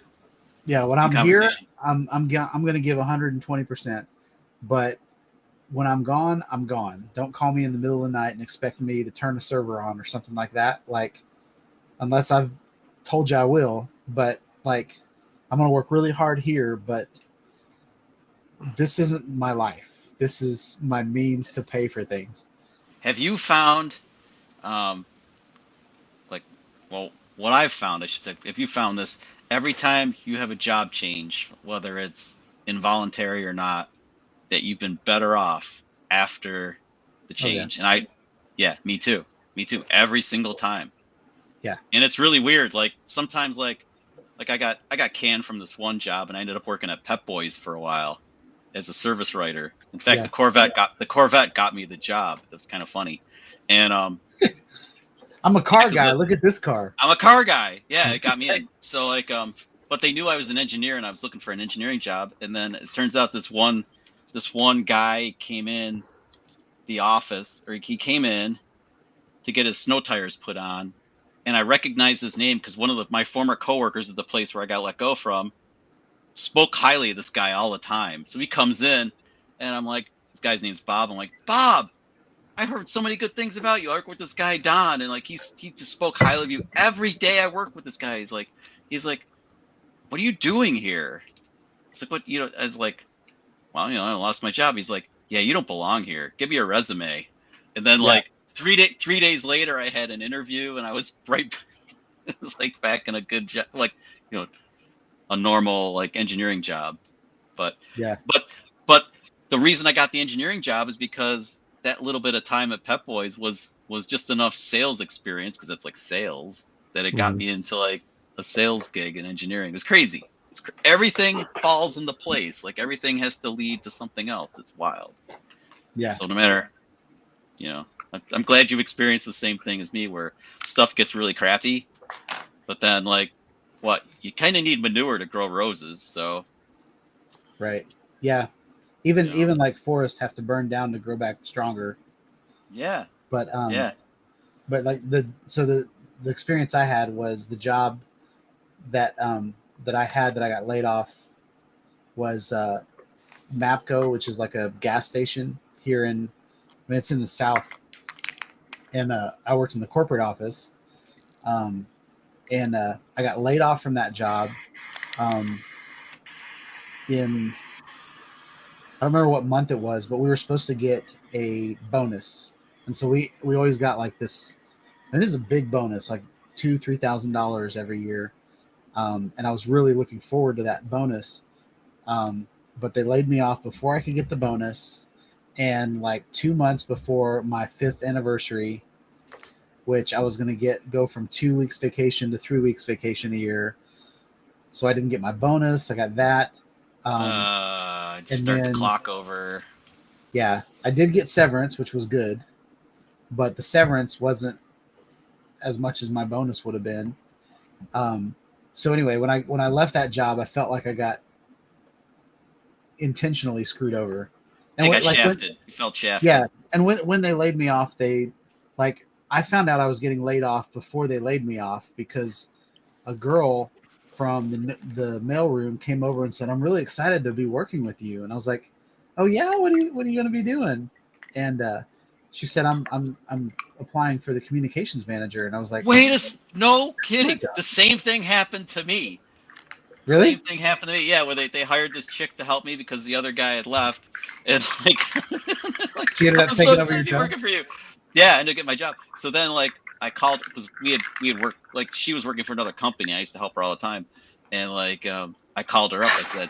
When I'm here, I'm going to give 120%. But when I'm gone, I'm gone. Don't call me in the middle of the night and expect me to turn the server on or something like that. Like, unless I've told you I will, but like, I'm going to work really hard here, but this isn't my life. This is my means to pay for things. Have you found, what I've found, I should say, if you found this, every time you have a job change, whether it's involuntary or not, that you've been better off after the change. And me too. Every single time. Yeah. And it's really weird. Like sometimes like I got canned from this one job, and I ended up working at Pep Boys for a while as a service writer. In fact, the Corvette got me the job. That was kind of funny. And I'm a car guy. Look at this car. I'm a car guy. Yeah, it got me in. So but they knew I was an engineer, and I was looking for an engineering job. And then it turns out this one guy came in the office, or he came in to get his snow tires put on. And I recognized his name because one of my former coworkers at the place where I got let go from spoke highly of this guy all the time. So he comes in, and I'm like, this guy's name's Bob. I'm like, Bob, I heard so many good things about you. I work with this guy, Don, and like he just spoke highly of you. Every day I work with this guy. He's like, what are you doing here? It's like, I was like, well, I lost my job. He's like, yeah, you don't belong here. Give me your resume. And then like 3 days later, I had an interview, and I was it was like back in a good job, like, a normal like engineering job. But the reason I got the engineering job is because that little bit of time at Pep Boys was just enough sales experience, because that's like sales, that it got me into like a sales gig in engineering. It was crazy. Everything falls into place. Like everything has to lead to something else. It's wild. Yeah. So no matter, I'm glad you've experienced the same thing as me, where stuff gets really crappy, but then like, you kind of need manure to grow roses. So. Right. Yeah. Even like forests have to burn down to grow back stronger. Yeah. But But like the experience I had was the job that I got laid off was Mapco, which is like a gas station here it's in the South. and I worked in the corporate office, and I got laid off from that job. In I don't remember what month it was, but we were supposed to get a bonus, and so we always got like this. And it is a big bonus, like $2,000-$3,000 every year, and I was really looking forward to that bonus. But they laid me off before I could get the bonus, and like 2 months before my 5th anniversary, which I was going to go from 2 weeks vacation to 3 weeks vacation a year. So I didn't get my bonus. I got that. Start the clock over. Yeah, I did get severance, which was good, but the severance wasn't as much as my bonus would have been. So anyway, when I left that job, I felt like I got intentionally screwed over. And you got shafted. You felt shafted. Yeah, and when they laid me off, I found out I was getting laid off before they laid me off because a girl from the mailroom came over and said, "I'm really excited to be working with you." And I was like, "Oh yeah, what are you going to be doing?" And she said, "I'm applying for the communications manager." And I was like, no kidding. The same thing happened to me. Really? Same thing happened to me. Yeah, where they hired this chick to help me because the other guy had left, and like, she ended up taking over your job. Working for you. Yeah, I ended up getting my job. So then, like, I called because we had worked, like, she was working for another company. I used to help her all the time, and like, I called her up. I said,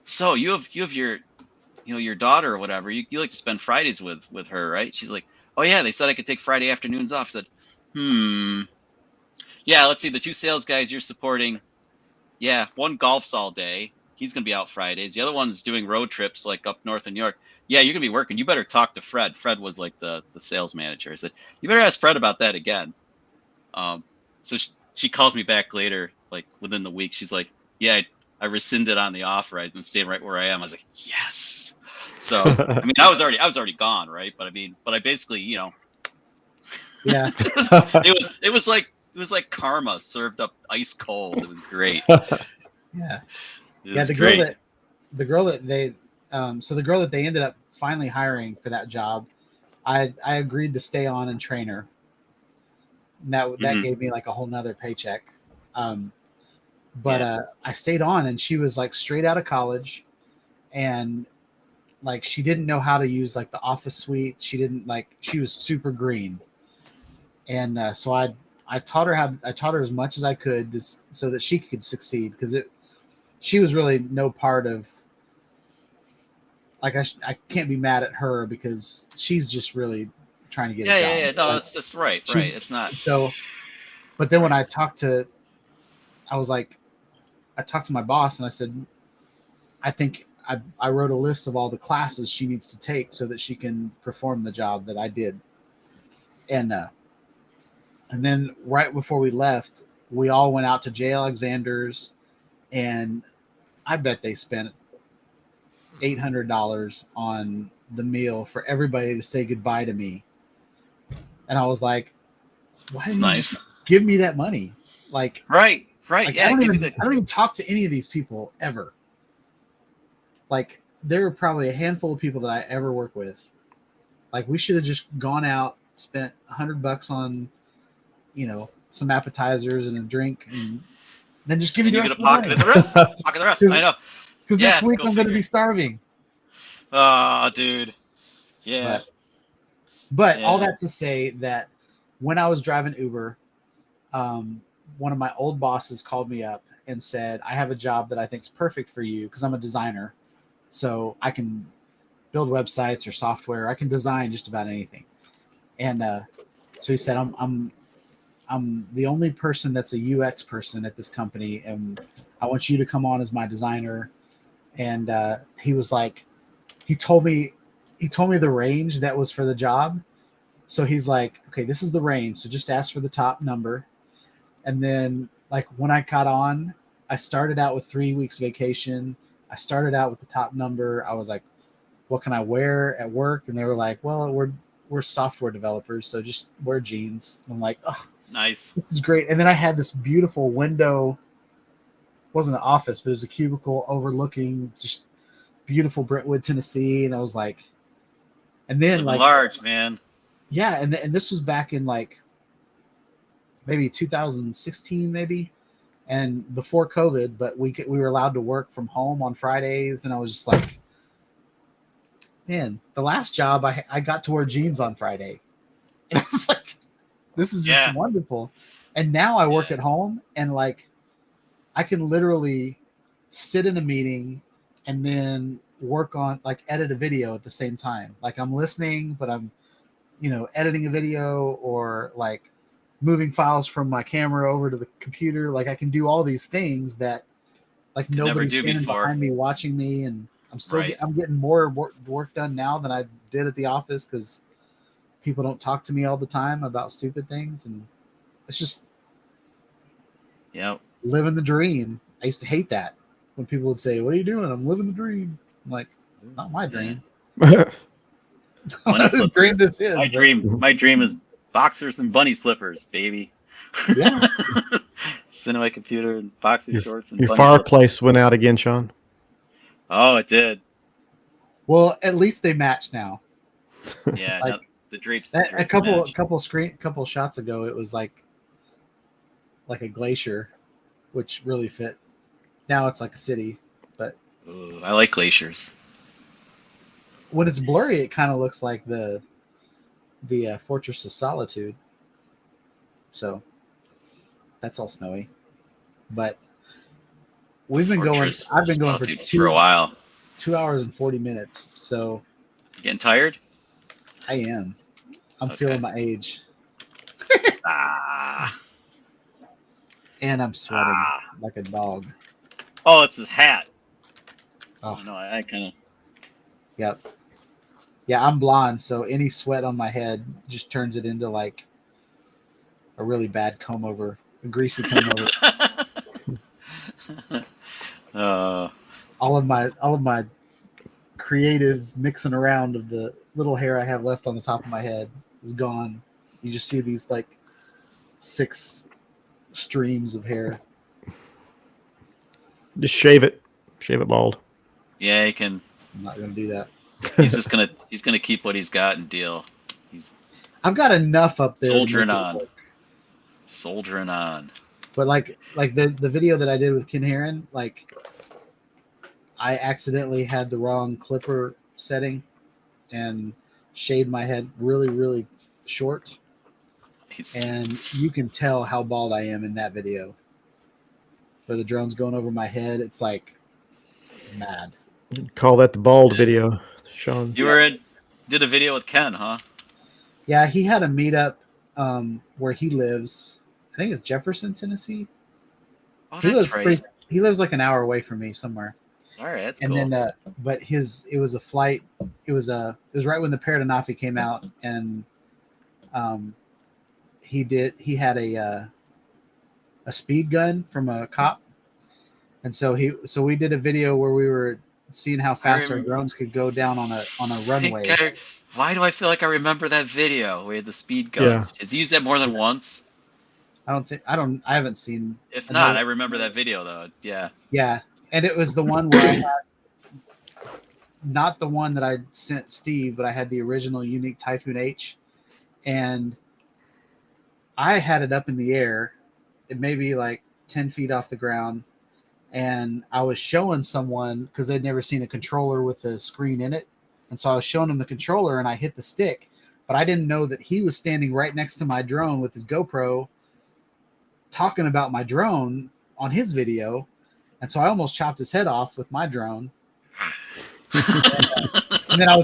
"So you have your, your daughter or whatever. You like to spend Fridays with her, right?" She's like, "Oh yeah, they said I could take Friday afternoons off." I said, yeah, let's see, the 2 sales guys you're supporting. Yeah, one golfs all day. He's going to be out Fridays. The other one's doing road trips like up north in New York. Yeah, you're going to be working. You better talk to Fred. Fred was like the sales manager. I said, you better ask Fred about that again. So she calls me back later, like within the week. She's like, yeah, I rescinded on the offer. I'm staying right where I am. I was like, yes. So, I mean, I was already gone, right? But I basically, Yeah. it was like karma served up ice cold. It was great. Yeah. The girl that they ended up finally hiring for that job, I agreed to stay on and train her. And that gave me like a whole nother paycheck. But I stayed on, and she was like straight out of college, and like she didn't know how to use like the Office suite. She was super green. And so I taught her as much as I could so that she could succeed, because she was really no part of, like, I can't be mad at her because she's just really trying to get a job. Yeah. No, that's just right. It's not. So, but then when I talked to my boss and I said, I think I wrote a list of all the classes she needs to take so that she can perform the job that I did. And then right before we left, we all went out to J. Alexander's, and I bet they spent $800 on the meal for everybody to say goodbye to me. And I was like, why didn't you give me that money? Like, right. Like, Yeah, I don't even talk to any of these people ever. Like, there are probably a handful of people that I ever work with. Like, we should have just gone out, spent $100 on, some appetizers and a drink, and then just give me the rest of the money. Pocket the rest. I know. Because next week I'm going to be starving. Oh, dude. Yeah. But all that to say that when I was driving Uber, one of my old bosses called me up and said, I have a job that I think is perfect for you, because I'm a designer. So I can build websites or software. I can design just about anything. And so he said, I'm the only person that's a UX person at this company, and I want you to come on as my designer. And he was like, he told me the range that was for the job. So he's like, okay, this is the range, so just ask for the top number. And then, like, when I got on, I started out with 3 weeks vacation. I started out with the top number. I was like, what can I wear at work? And they were like, well, we're software developers, so just wear jeans. And I'm like, oh, nice. This is great. And then I had this beautiful window. It wasn't an office, but it was a cubicle overlooking just beautiful Brentwood, Tennessee. And I was like, and then like large, man. Yeah, and this was back in like maybe 2016, maybe, and before COVID. But we were allowed to work from home on Fridays, and I was just like, man, the last job I got to wear jeans on Friday, and I was like, this is just wonderful. And now I work at home, and like I can literally sit in a meeting and then work on like edit a video at the same time. Like I'm listening, but I'm editing a video, or like moving files from my camera over to the computer. Like I can do all these things that like nobody's standing behind me watching me, and I'm still I'm getting more work done now than I did at the office because people don't talk to me all the time about stupid things, and it's just living the dream. I used to hate that when people would say, "What are you doing?" I'm living the dream. I'm like, not my dream. Bunny slippers. Dream this is, my dream is boxers and bunny slippers, baby. Yeah. Sit on my computer and boxer shorts and your bunny fireplace slippers. went out again, Sean. Oh, it did. Well, at least they match now. Yeah, like, no, the drapes. A couple shots ago, it was like a glacier, which really fit. Now it's like a city, but ooh, I like glaciers. When it's blurry, it kind of looks like the Fortress of Solitude. So that's all snowy, but I've been going for a while. 2 hours and 40 minutes. So you getting tired? I am. I'm feeling my age. And I'm sweating like a dog. Oh, it's his hat. Oh no, I kind of. Yep. Yeah, I'm blonde, so any sweat on my head just turns it into like a really bad comb over, a greasy comb over. All of my creative mixing around of the little hair I have left on the top of my head is gone. You just see these like 6 streams of hair. Just shave it bald. Yeah, he can. I'm not gonna do that. He's gonna keep what he's got and deal. I've got enough up there. Soldiering on. But like the video that I did with Ken Heron, like I accidentally had the wrong clipper setting and shaved my head really, really short. And you can tell how bald I am in that video. Where the drone's going over my head, it's like mad. Call that the bald video, Sean. You did a video with Ken, huh? Yeah, he had a meetup where he lives. I think it's Jefferson, Tennessee. Oh, that's right. He lives like an hour away from me somewhere. All right, that's cool. And then, but it was a flight. It was right when the Paradenofi came out, and he had a speed gun from a cop, and so we did a video where we were seeing how fast our drones could go down on a runway. Why do I feel like I remember that video? We had the speed gun. Yeah. Has he used that more than once? I haven't seen. If not, I remember that video though. Yeah. Yeah, and it was the one where I had not the one that I sent Steve, but I had the original Unique Typhoon H, and I had it up in the air. It may be like 10 feet off the ground. And I was showing someone because they'd never seen a controller with a screen in it. And so I was showing them the controller and I hit the stick, but I didn't know that he was standing right next to my drone with his GoPro talking about my drone on his video. And so I almost chopped his head off with my drone. And then I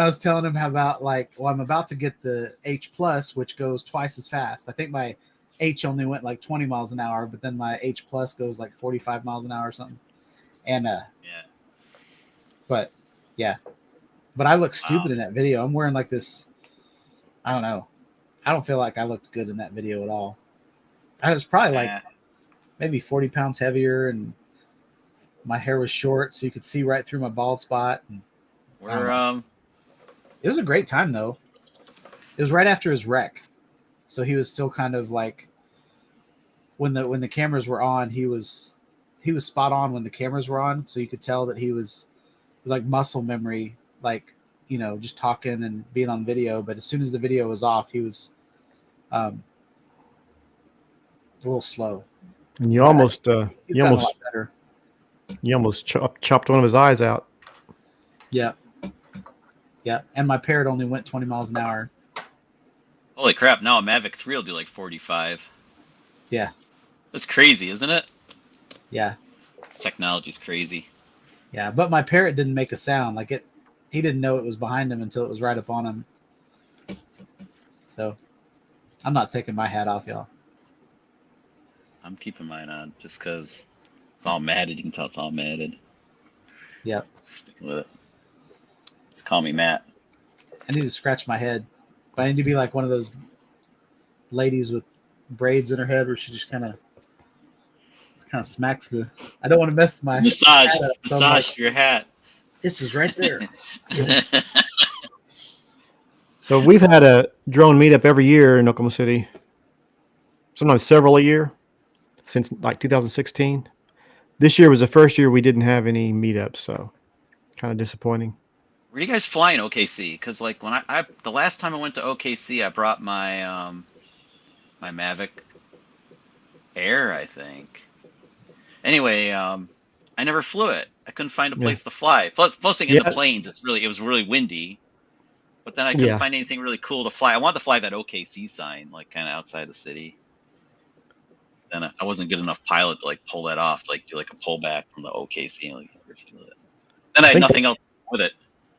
was telling him how about I'm about to get the H Plus, which goes twice as fast. I think my H only went like 20 miles an hour, but then my H Plus goes like 45 miles an hour or something. And but I look stupid in that video. I'm wearing like this. I don't know. I don't feel like I looked good in that video at all. I was probably like maybe 40 pounds heavier, and my hair was short, so you could see right through my bald spot. And it was a great time though. It was right after his wreck. So he was still kind of like when the cameras were on, he was spot on when the cameras were on. So you could tell that he was like muscle memory. Like you know, just talking and being on video. But as soon as the video was off, he was a little slow. And you But almost he's gotten a lot better. you almost chopped one of his eyes out. Yeah. Yeah. And my parrot only went 20 miles an hour. Holy crap! Now a Mavic 3 will do like 45. Yeah. That's crazy, isn't it? Yeah. This technology's crazy. Yeah. But my parrot didn't make a sound. Like he didn't know it was behind him until it was right up on him. So I'm not taking my hat off, y'all. I'm keeping mine on just because it's all matted. You can tell it's all matted. Yep. Sticking with it. Just call me Matt. I need to scratch my head. But I need to be like one of those ladies with braids in her head where she just kind of smacks the. I don't want to mess my massage hat up, so I'm like, your hat. it's just right there. So we've had a drone meetup every year in Oklahoma City, sometimes several a year, since like 2016. This year was the first year we didn't have any meetups, so kind of disappointing. Where do you guys fly in OKC? Because like when I the last time I went to OKC, I brought my my Mavic Air, I think. Anyway, I never flew it. I couldn't find a place to fly. Plus thing in the plains, it was really windy. But then I couldn't find anything really cool to fly. I wanted to fly that OKC sign, like kind of outside the city. Then I wasn't good enough pilot to like pull that off, like do like a pullback from the OKC. And, like, then I had nothing else with it.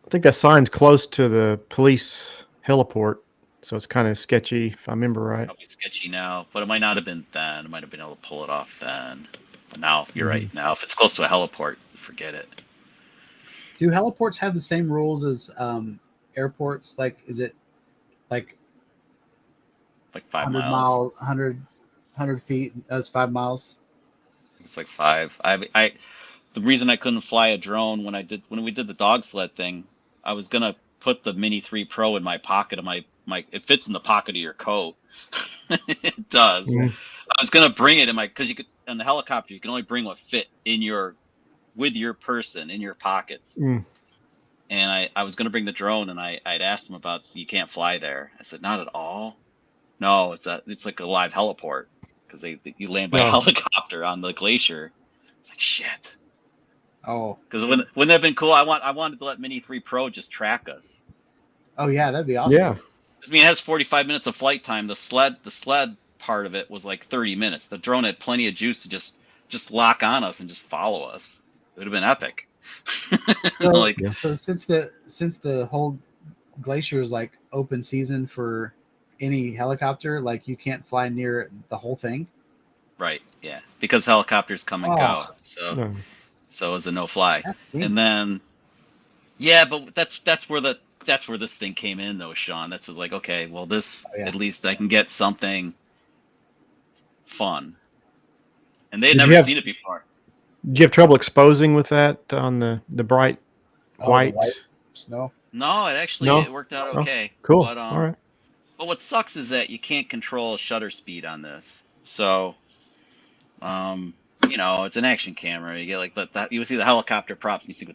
I think that sign's close to the police heliport, so it's kind of sketchy, if I remember right. Probably sketchy now, but it might not have been then. I might have been able to pull it off then. But now, you're right. Now, if it's close to a heliport, forget it. Do heliports have the same rules as airports? Like, is it like 5 100 miles? 100 feet? That's 5 miles. It's like 5. The reason I couldn't fly a drone when we did the dog sled thing, I was gonna put the Mini 3 Pro in my pocket of my it fits in the pocket of your coat. It does. I was gonna bring it in because you could on the helicopter you can only bring what fit with your person in your pockets. And I was gonna bring the drone and I'd asked him about you can't fly there. I said not at all. No, it's like a live heliport because you land by helicopter on the glacier. It's like shit. Oh, because wouldn't that have been cool? I wanted to let Mini 3 Pro just track us. Oh yeah, that'd be awesome. Yeah. I mean, it has 45 minutes of flight time. The sled part of it was like 30 minutes. The drone had plenty of juice to just lock on us and just follow us. It would have been epic. So since the whole glacier is like open season for any helicopter, like you can't fly near the whole thing. Right. Yeah. Because helicopters come and go. So it's a no fly. And then, but that's where this thing came in though, Sean. That's was like, okay, well at least I can get something fun. And they had never seen it before. Did you have trouble exposing with that on the bright white snow? No, it worked out okay. Cool. But, all right. But what sucks is that you can't control shutter speed on this. So, it's an action camera. You get like that. You see the helicopter props, and you see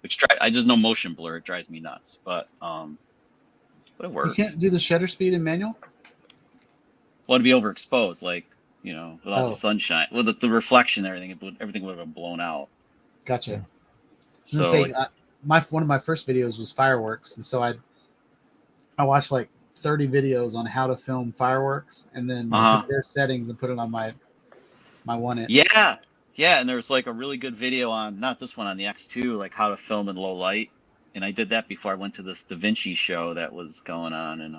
which I just know motion blur. It drives me nuts. But it works. You can't do the shutter speed in manual. Well, it'd be overexposed, like without the sunshine, with the reflection, and everything would have been blown out. Gotcha. So one of my first videos was fireworks, and so I watched like 30 videos on how to film fireworks, and then took their settings and put it on my 1-inch. Yeah, and there's like a really good video on not this one on the X2, like how to film in low light, and I did that before I went to this Da Vinci show that was going on, and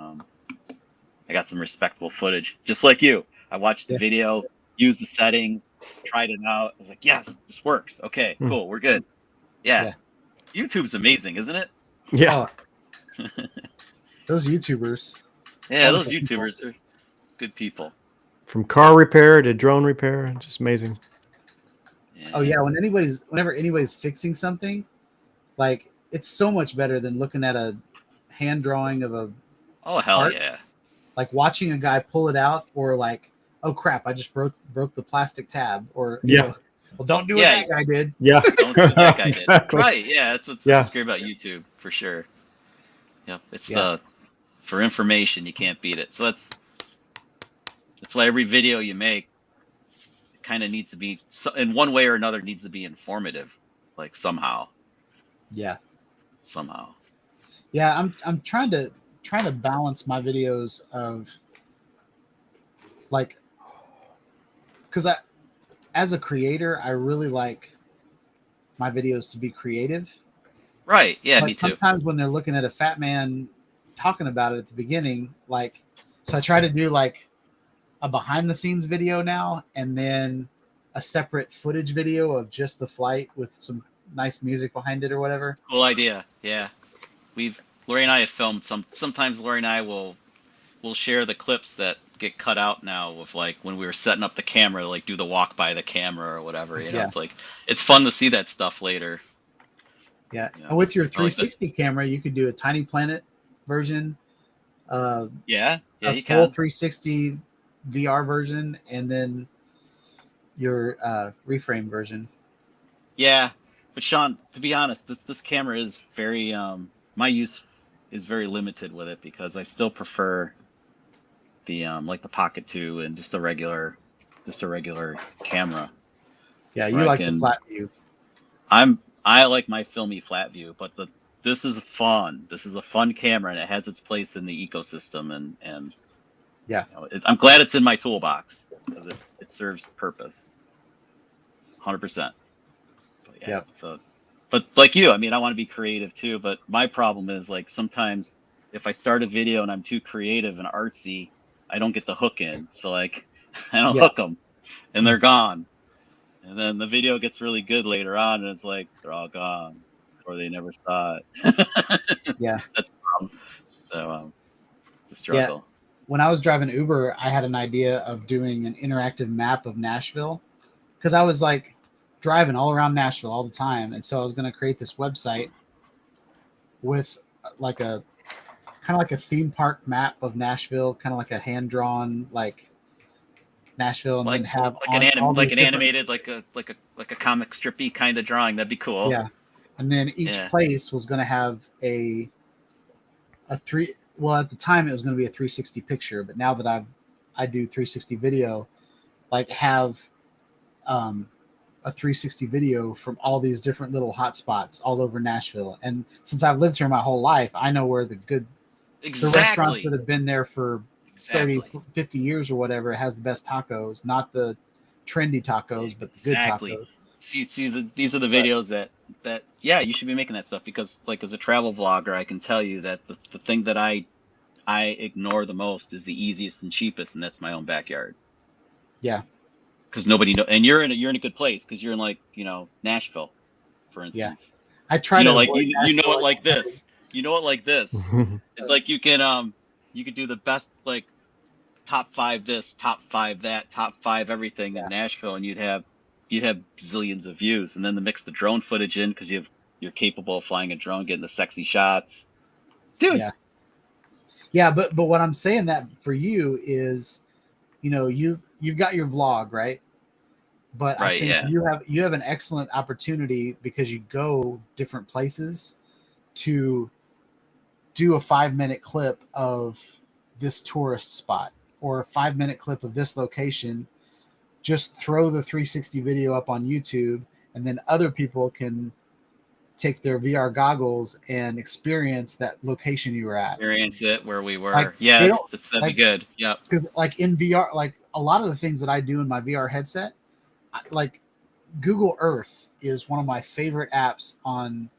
I got some respectable footage, just like you. I watched the video, used the settings, tried it out. I was like, yes, this works. Okay, cool, we're good. Yeah. YouTube's amazing, isn't it? Yeah. Oh. Those YouTubers. Yeah, those YouTubers are good people. From car repair to drone repair, just amazing. Yeah. Oh yeah, whenever anybody's fixing something, like it's so much better than looking at a hand drawing of a. Oh hell part. Yeah! Like watching a guy pull it out, or like, oh crap, I just broke the plastic tab, or yeah. Well, don't do what Yeah. that guy did. Yeah. Don't do what that guy Exactly. did. Right. Yeah. That's what's Yeah. great about YouTube for sure. Yep. It's Yeah. for information, you can't beat it. So that's why every video you make kind of needs to be, in one way or another, needs to be informative, like somehow. Yeah. Somehow. Yeah. I'm trying to balance my videos of like, because as a creator, I really like my videos to be creative. Right. Yeah. But Me too. sometimes when they're looking at a fat man talking about it at the beginning, like, so I try to do like a behind the scenes video now, and then a separate footage video of just the flight with some nice music behind it or whatever. Cool idea. Yeah. Lori and I have filmed sometimes Lori and I will share the clips that get cut out now with like when we were setting up the camera, like do the walk by the camera or whatever, you know. Yeah. It's like, it's fun to see that stuff later. Yeah. You know, And with your I like 360 camera, you could do a Tiny Planet version, Yeah. Yeah, a you full can. 360 VR version, and then your reframe version. Yeah. But Sean, to be honest, this camera is very my use is very limited with it because I still prefer the like the Pocket 2 and just a regular camera. Yeah, Where you I like the can- flat view. I like my filmy flat view, but this is fun. This is a fun camera, and it has its place in the ecosystem. And Yeah. you know, I'm glad it's in my toolbox because it serves purpose. 100%. Yeah. Yep. So, but like you, I mean, I want to be creative too. But my problem is like sometimes if I start a video and I'm too creative and artsy, I don't get the hook in. So like I don't Yeah. hook them, and they're gone. And then the video gets really good later on, and it's like they're all gone, or they never saw it. Yeah. That's the problem. So it's a struggle. When I was driving Uber, I had an idea of doing an interactive map of Nashville because I was like driving all around Nashville all the time. And so I was going to create this website with like a kind of like a theme park map of Nashville, kind of like a hand drawn, like Nashville, and then have an different- animated, like a comic strippy kind of drawing. That'd be cool. Yeah. And then each place was going to have a three. Well, at the time it was going to be a 360 picture, but now that I do 360 video, like have a 360 video from all these different little hot spots all over Nashville. And since I've lived here my whole life, I know where the restaurants that have been there for 30, 50 years or whatever has the best tacos, not the trendy tacos, but the good tacos. See, these are the videos that yeah, you should be making that stuff because like as a travel vlogger, I can tell you that the thing that I ignore the most is the easiest and cheapest, and that's my own backyard. Yeah. Because nobody know, and you're in a good place because you're in like, you know, Nashville, for instance. Yeah. I try to like you know it like this. You know it like this. It's like you could do the best like top 5 this, top 5 that, top 5 everything in Nashville, and you'd have zillions of views, and then to mix the drone footage in because you're capable of flying a drone, getting the sexy shots, dude. Yeah, but what I'm saying that for you is, you know, you've got your vlog, right? But I think you have an excellent opportunity because you go different places to do a 5-minute clip of this tourist spot or a 5-minute clip of this location. Just throw the 360 video up on YouTube, and then other people can take their VR goggles and experience that location you were at. Experience it where we were. Like, that'd be good. Yep. Because like in VR, like a lot of the things that I do in my VR headset, like Google Earth is one of my favorite apps on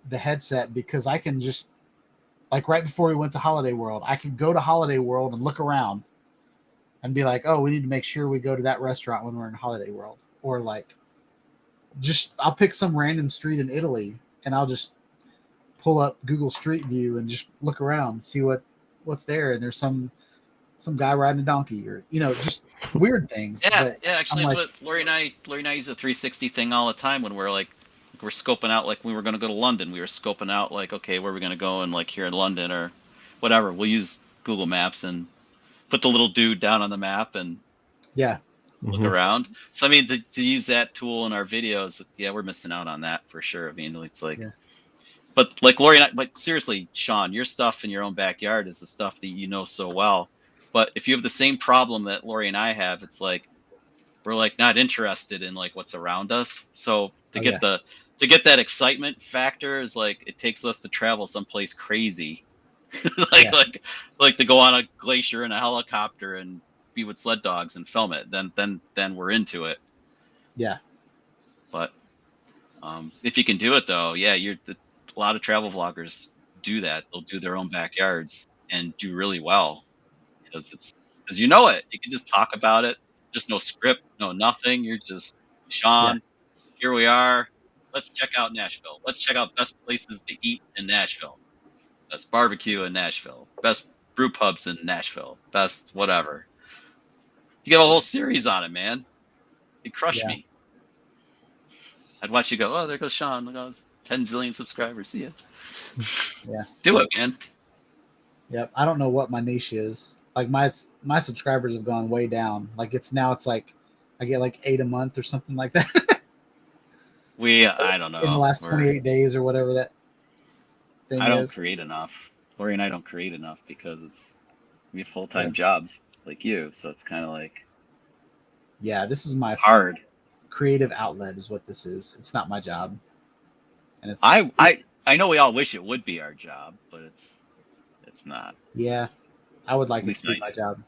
the headset because I can just, like right before we went to Holiday World, I could go to Holiday World and look around and be like, oh, we need to make sure we go to that restaurant when we're in Holiday World. Or like, just I'll pick some random street in Italy and I'll just pull up Google Street View and just look around and see what's there. And there's some guy riding a donkey, or, you know, just weird things. Yeah. Actually, it's what Lori and I use a 360 thing all the time when we're scoping out, like we were going to go to London. We were scoping out like, okay, where are we going to go? And like here in London or whatever, we'll use Google Maps and put the little dude down on the map. And yeah, look around. So I mean, to use that tool in our videos, yeah, we're missing out on that for sure. I mean, it's like, but like Lori and I, like seriously, Sean, your stuff in your own backyard is the stuff that you know so well. But if you have the same problem that Lori and I have, it's like we're like not interested in like what's around us. So to get that excitement factor is like it takes us to travel someplace crazy, like to go on a glacier in a helicopter and be with sled dogs and film it. Then we're into it. Yeah. But if you can do it though, yeah, a lot of travel vloggers do that. They'll do their own backyards and do really well because you know it. You can just talk about it. There's no script, no nothing. You're just Sean. Here we are. Let's check out Nashville. Let's check out best places to eat in Nashville. Best barbecue in Nashville. Best brew pubs in Nashville. Best whatever. You get a whole series on it, man. It crushed me. I'd watch you go, oh, there goes Sean. Look at those 10 zillion subscribers. See ya. Yeah. Do it, man. Yep. I don't know what my niche is. Like my subscribers have gone way down. Like it's like I get like 8 a month or something like that. I don't know. In the last 28 days or whatever that thing is. I don't create enough. Lori and I don't create enough because we have full-time jobs like you. So it's kind of like. Yeah, this is my hard creative outlet is what this is. It's not my job. And it's I know we all wish it would be our job, but it's not. Yeah. I would like it to be my job.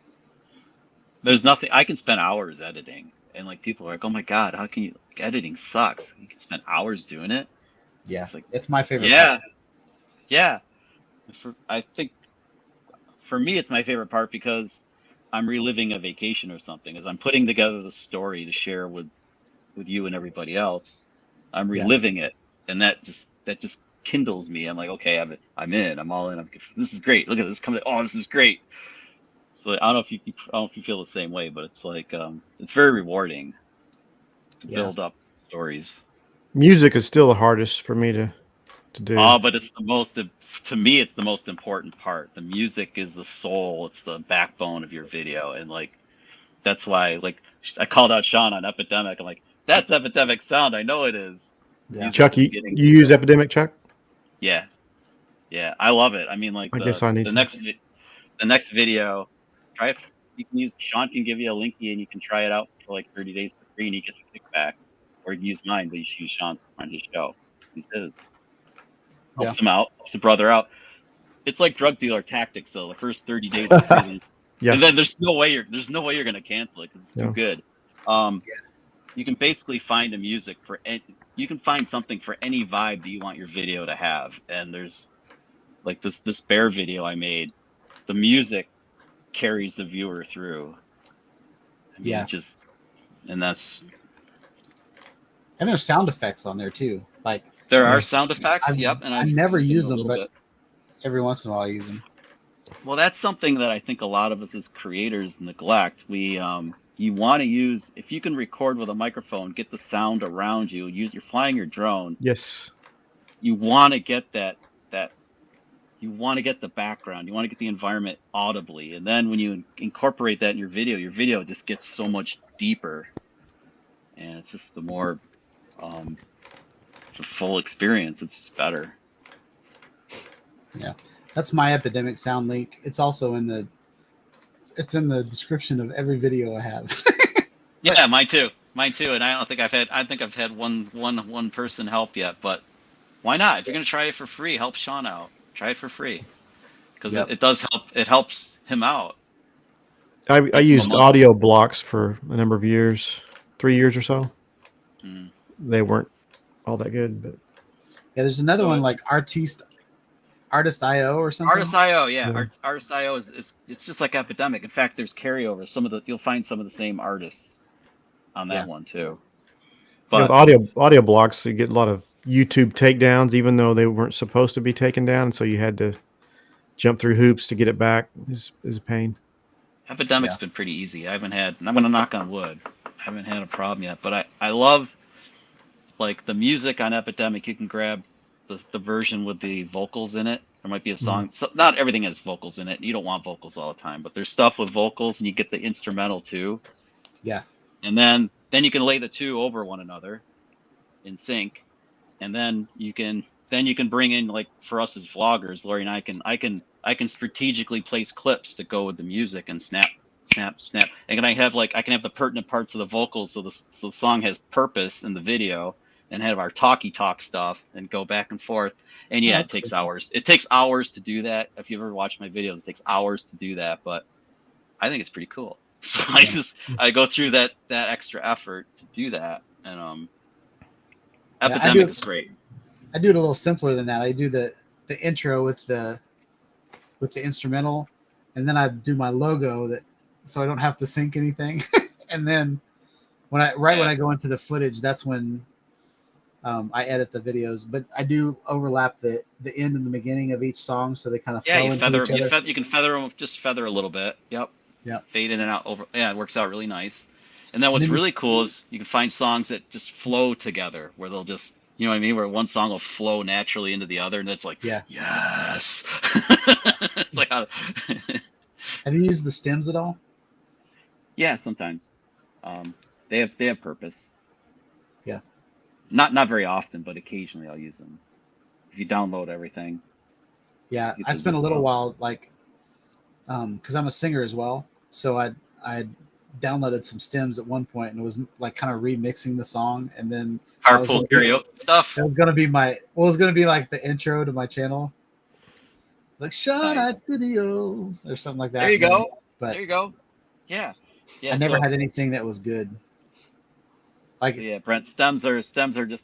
There's nothing I can spend hours editing, and like people are like, "Oh my god, how can you? Like, editing sucks. You can spend hours doing it." Yeah, it's my favorite. Yeah, yeah. I think for me, it's my favorite part because I'm reliving a vacation or something. As I'm putting together the story to share with you and everybody else, I'm reliving it, and that just kindles me. I'm like, okay, I'm in. I'm all in. This is great. Look at this coming. Oh, this is great. So I don't know if you feel the same way, but it's like it's very rewarding to build up stories. Music is still the hardest for me to do. Oh, but it's to me it's the most important part. The music is the soul. It's the backbone of your video, and like that's why like I called out Sean on Epidemic. I'm like, that's Epidemic sound. I know it is. Yeah. Chuck, you use Epidemic, Chuck? Yeah, I love it. I mean, like the next video, you can use Sean can give you a linky and you can try it out for like 30 days for free and he gets a kickback. Or you can use mine, but you should use Sean's on his show. He's his. Helps him out, helps the brother out. It's like drug dealer tactics though. The first 30 days of free, and then there's no way you're gonna cancel it because it's too good. You can basically find a music for you can find something for any vibe that you want your video to have. And there's like this bear video I made, the music carries the viewer through. I mean, and there's sound effects on there too. Like there are sound effects. And I never use them, but every once in a while I use them. Well, that's something that I think a lot of us as creators neglect. You want to use, if you can record with a microphone, get the sound around you. You're flying your drone. Yes. You want to get that. You want to get the background. You want to get the environment audibly, and then when you incorporate that in your video just gets so much deeper, and it's just the more, it's a full experience. It's just better. Yeah, that's my Epidemic sound link. It's also in the description of every video I have. Yeah, mine too. And I think I've had one person help yet, but why not? If you're gonna try it for free, help Sean out. Try it for free because it does help. It helps him out. I used audio blocks for a number of years, 3 years or so. They weren't all that good, but there's another one like Artist.io or something. Artist.io, Artist.io is it's just like Epidemic. In fact, there's carryover. You'll find some of the same artists on that one too. But audio blocks, you get a lot of YouTube takedowns, even though they weren't supposed to be taken down. So you had to jump through hoops to get it back. Is a pain. Epidemic's been pretty easy. And I'm going to knock on wood. I haven't had a problem yet. But I love like the music on Epidemic. You can grab the version with the vocals in it. There might be a song. So not everything has vocals in it. You don't want vocals all the time, but there's stuff with vocals, and you get the instrumental too. Yeah. And then you can lay the two over one another in sync, and then you can bring in, like, for us as vloggers, Lori and I can strategically place clips that go with the music and snap. And I can have the pertinent parts of the vocals, so the song has purpose in the video, and have our talk stuff and go back and forth. And yeah, it takes hours. It takes hours to do that. If you ever watch my videos, it takes hours to do that, but I think it's pretty cool. So I go through that extra effort to do that. And Epidemic is great. I do it a little simpler than that. I do the intro with the instrumental, and then I do my logo so I don't have to sync anything. And then when I go into the footage, that's when I edit the videos. But I do overlap the end and the beginning of each song, so they kind of you can feather them, just feather a little bit. Yep. Fade in and out over. Yeah, it works out really nice. And then what's really cool is you can find songs that just flow together, where they'll just, you know what I mean, where one song will flow naturally into the other, and it's like, yes. It's like, have you used the stems at all? Yeah, sometimes. They have purpose. Yeah. Not very often, but occasionally I'll use them. If you download everything. Yeah, I spent a little while, like, because I'm a singer as well, so I downloaded some stems at one point, and it was like kind of remixing the song, and then carpool karaoke stuff. It was gonna be like the intro to my channel. It's like Sean at Studios or something like that. There you go. But there you go. Yeah. I never had anything that was good. Like, so yeah, Brent, stems are just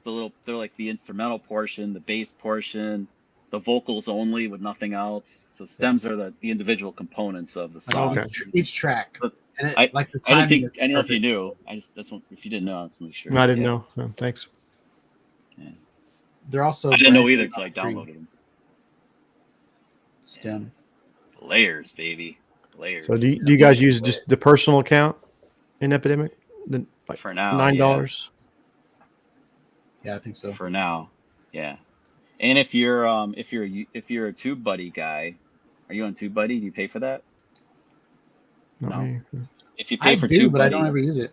they're like the instrumental portion, the bass portion, the vocals only with nothing else. So stems are the individual components of the song. Okay. Each track. And I didn't know if you knew. If you didn't know, I was really sure. No, I didn't know. So thanks. Yeah. They're also. I didn't know either until I downloaded them. Stem. Layers, baby. Layers. So do you guys use just the personal account in Epidemic? For now, $9. Yeah, I think so. For now, yeah. And if you're a TubeBuddy guy, are you on TubeBuddy? Do you pay for that? No. If you pay for TubeBuddy, but I don't ever use it.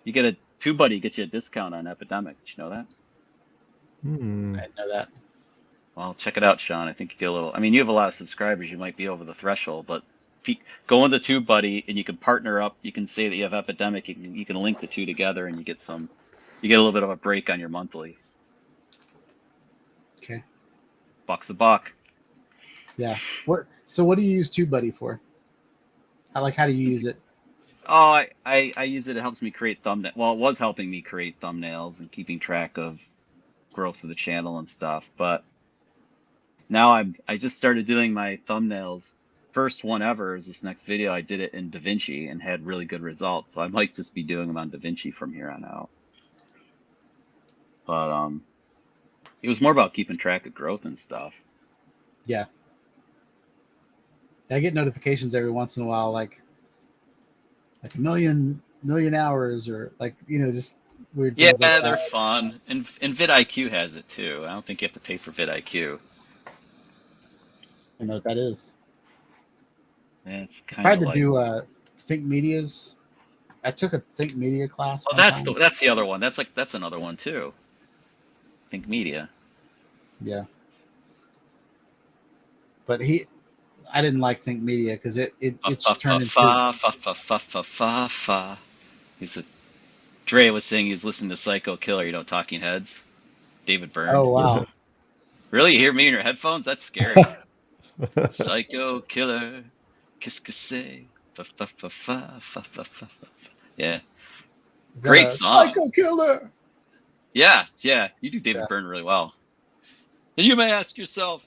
You get a TubeBuddy gets you a discount on Epidemic. Did you know that? I didn't know that. Well, check it out, Sean. I think you get a little. I mean, you have a lot of subscribers. You might be over the threshold, but if you go into TubeBuddy and you can partner up, you can say that you have Epidemic. You can link the two together, and you get a little bit of a break on your monthly. Okay. $1 a buck. Yeah. So what do you use TubeBuddy for? How do you use it? Oh, I use it. It helps me create thumbnails. Well, it was helping me create thumbnails and keeping track of growth of the channel and stuff. But now I just started doing my thumbnails. First one ever is this next video. I did it in DaVinci and had really good results. So I might just be doing them on DaVinci from here on out. But it was more about keeping track of growth and stuff. Yeah. I get notifications every once in a while, like a million hours, or just weird things. Yeah, they're fun. And vidIQ has it too. I don't think you have to pay for vidIQ. I know what that is. Yeah, it's I tried to do Think Media's. I took a Think Media class. Oh, that's the other one. That's another one too. Think Media. Yeah. But I didn't like Think Media because it turned into. Dre was saying he was listening to Psycho Killer, Talking Heads. David Byrne. Oh wow. Really? You hear me in your headphones? That's scary. Psycho Killer. Kiss say. Yeah. Great song. Psycho Killer. Yeah. You do David Byrne really well. And you may ask yourself,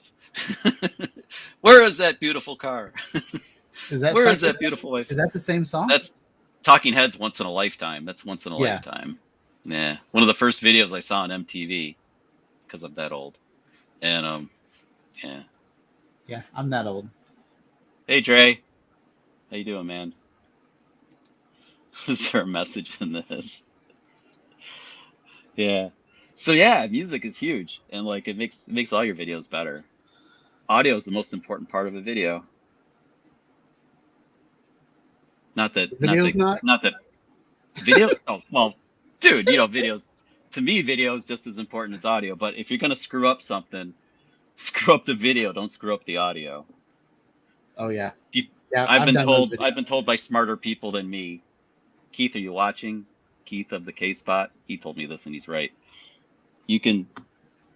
where is that beautiful car? Where is that beautiful wife? Is that the same song? That's Talking Heads Once in a Lifetime. That's Once in a Lifetime. Yeah. One of the first videos I saw on MTV, because I'm that old. And yeah. Yeah, I'm that old. Hey Dre. How you doing, man? Is there a message in this? Yeah. So yeah, music is huge, and it makes all your videos better. Audio is the most important part of a video. Not that Video? Oh, well, dude, videos. To me, video is just as important as audio. But if you're gonna screw up something, screw up the video. Don't screw up the audio. Oh yeah. You- Yeah, I've been done those told. I've been videos. told by smarter people than me. Keith, are you watching? Keith of the K Spot. He told me this, and he's right.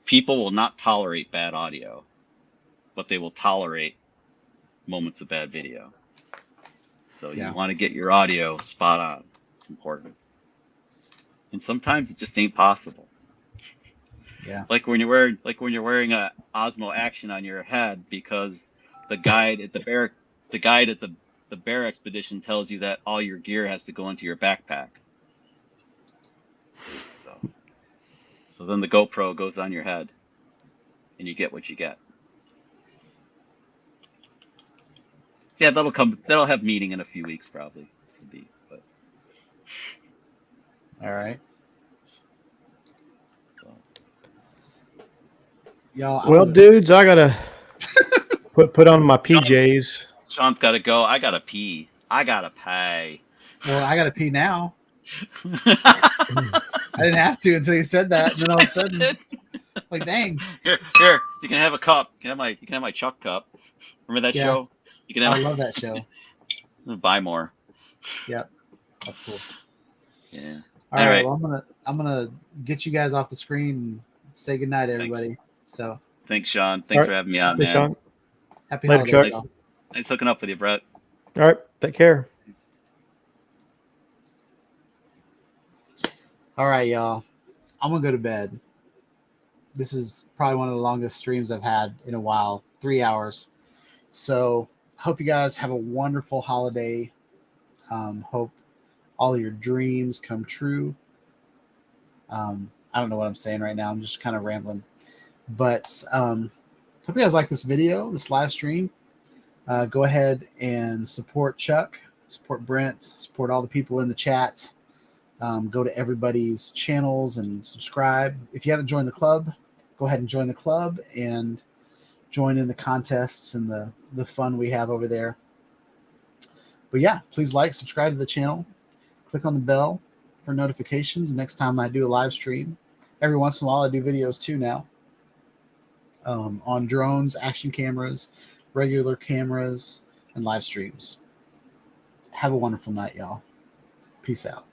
People will not tolerate bad audio, but they will tolerate moments of bad video. So Yeah. you want to get your audio spot on. It's important. And sometimes it just ain't possible. Yeah. Like when you're wearing a Osmo Action on your head because the guide at the bear expedition tells you that all your gear has to go into your backpack. So then the GoPro goes on your head, and you get what you get. Yeah, that'll have meaning in a few weeks probably. But All right. so. Y'all. Well, dudes, I gotta put on my PJs. Sean's got to go. I gotta pee. I gotta pay. Well, I gotta pee now. I didn't have to until you said that, and then all of a sudden, like, dang. Here, you can have a cup. You can have my Chuck cup. Remember that show? You can have. I love that show. Buy more. Yep, that's cool. Yeah. All right. Well, I'm gonna get you guys off the screen and say goodnight, everybody. Thanks. So thanks, Sean. Thanks for having me on, Hey, man. Sean. happy Later, holidays. Chuck. Y'all. Nice hooking up with you, Brett. All right. Take care. All right, y'all. I'm gonna go to bed. This is probably one of the longest streams I've had in a while, 3 hours. So hope you guys have a wonderful holiday. Hope all your dreams come true. I don't know what I'm saying right now. I'm just kind of rambling. But hope you guys like this video, this live stream. Go ahead and support Chuck, support Brent, support all the people in the chat. Go to everybody's channels and subscribe. If you haven't joined the club, go ahead and join the club and join in the contests and the fun we have over there. But yeah, please like, subscribe to the channel. Click on the bell for notifications next time I do a live stream. Every once in a while, I do videos too now on drones, action cameras, regular cameras, and live streams. Have a wonderful night, y'all. Peace out.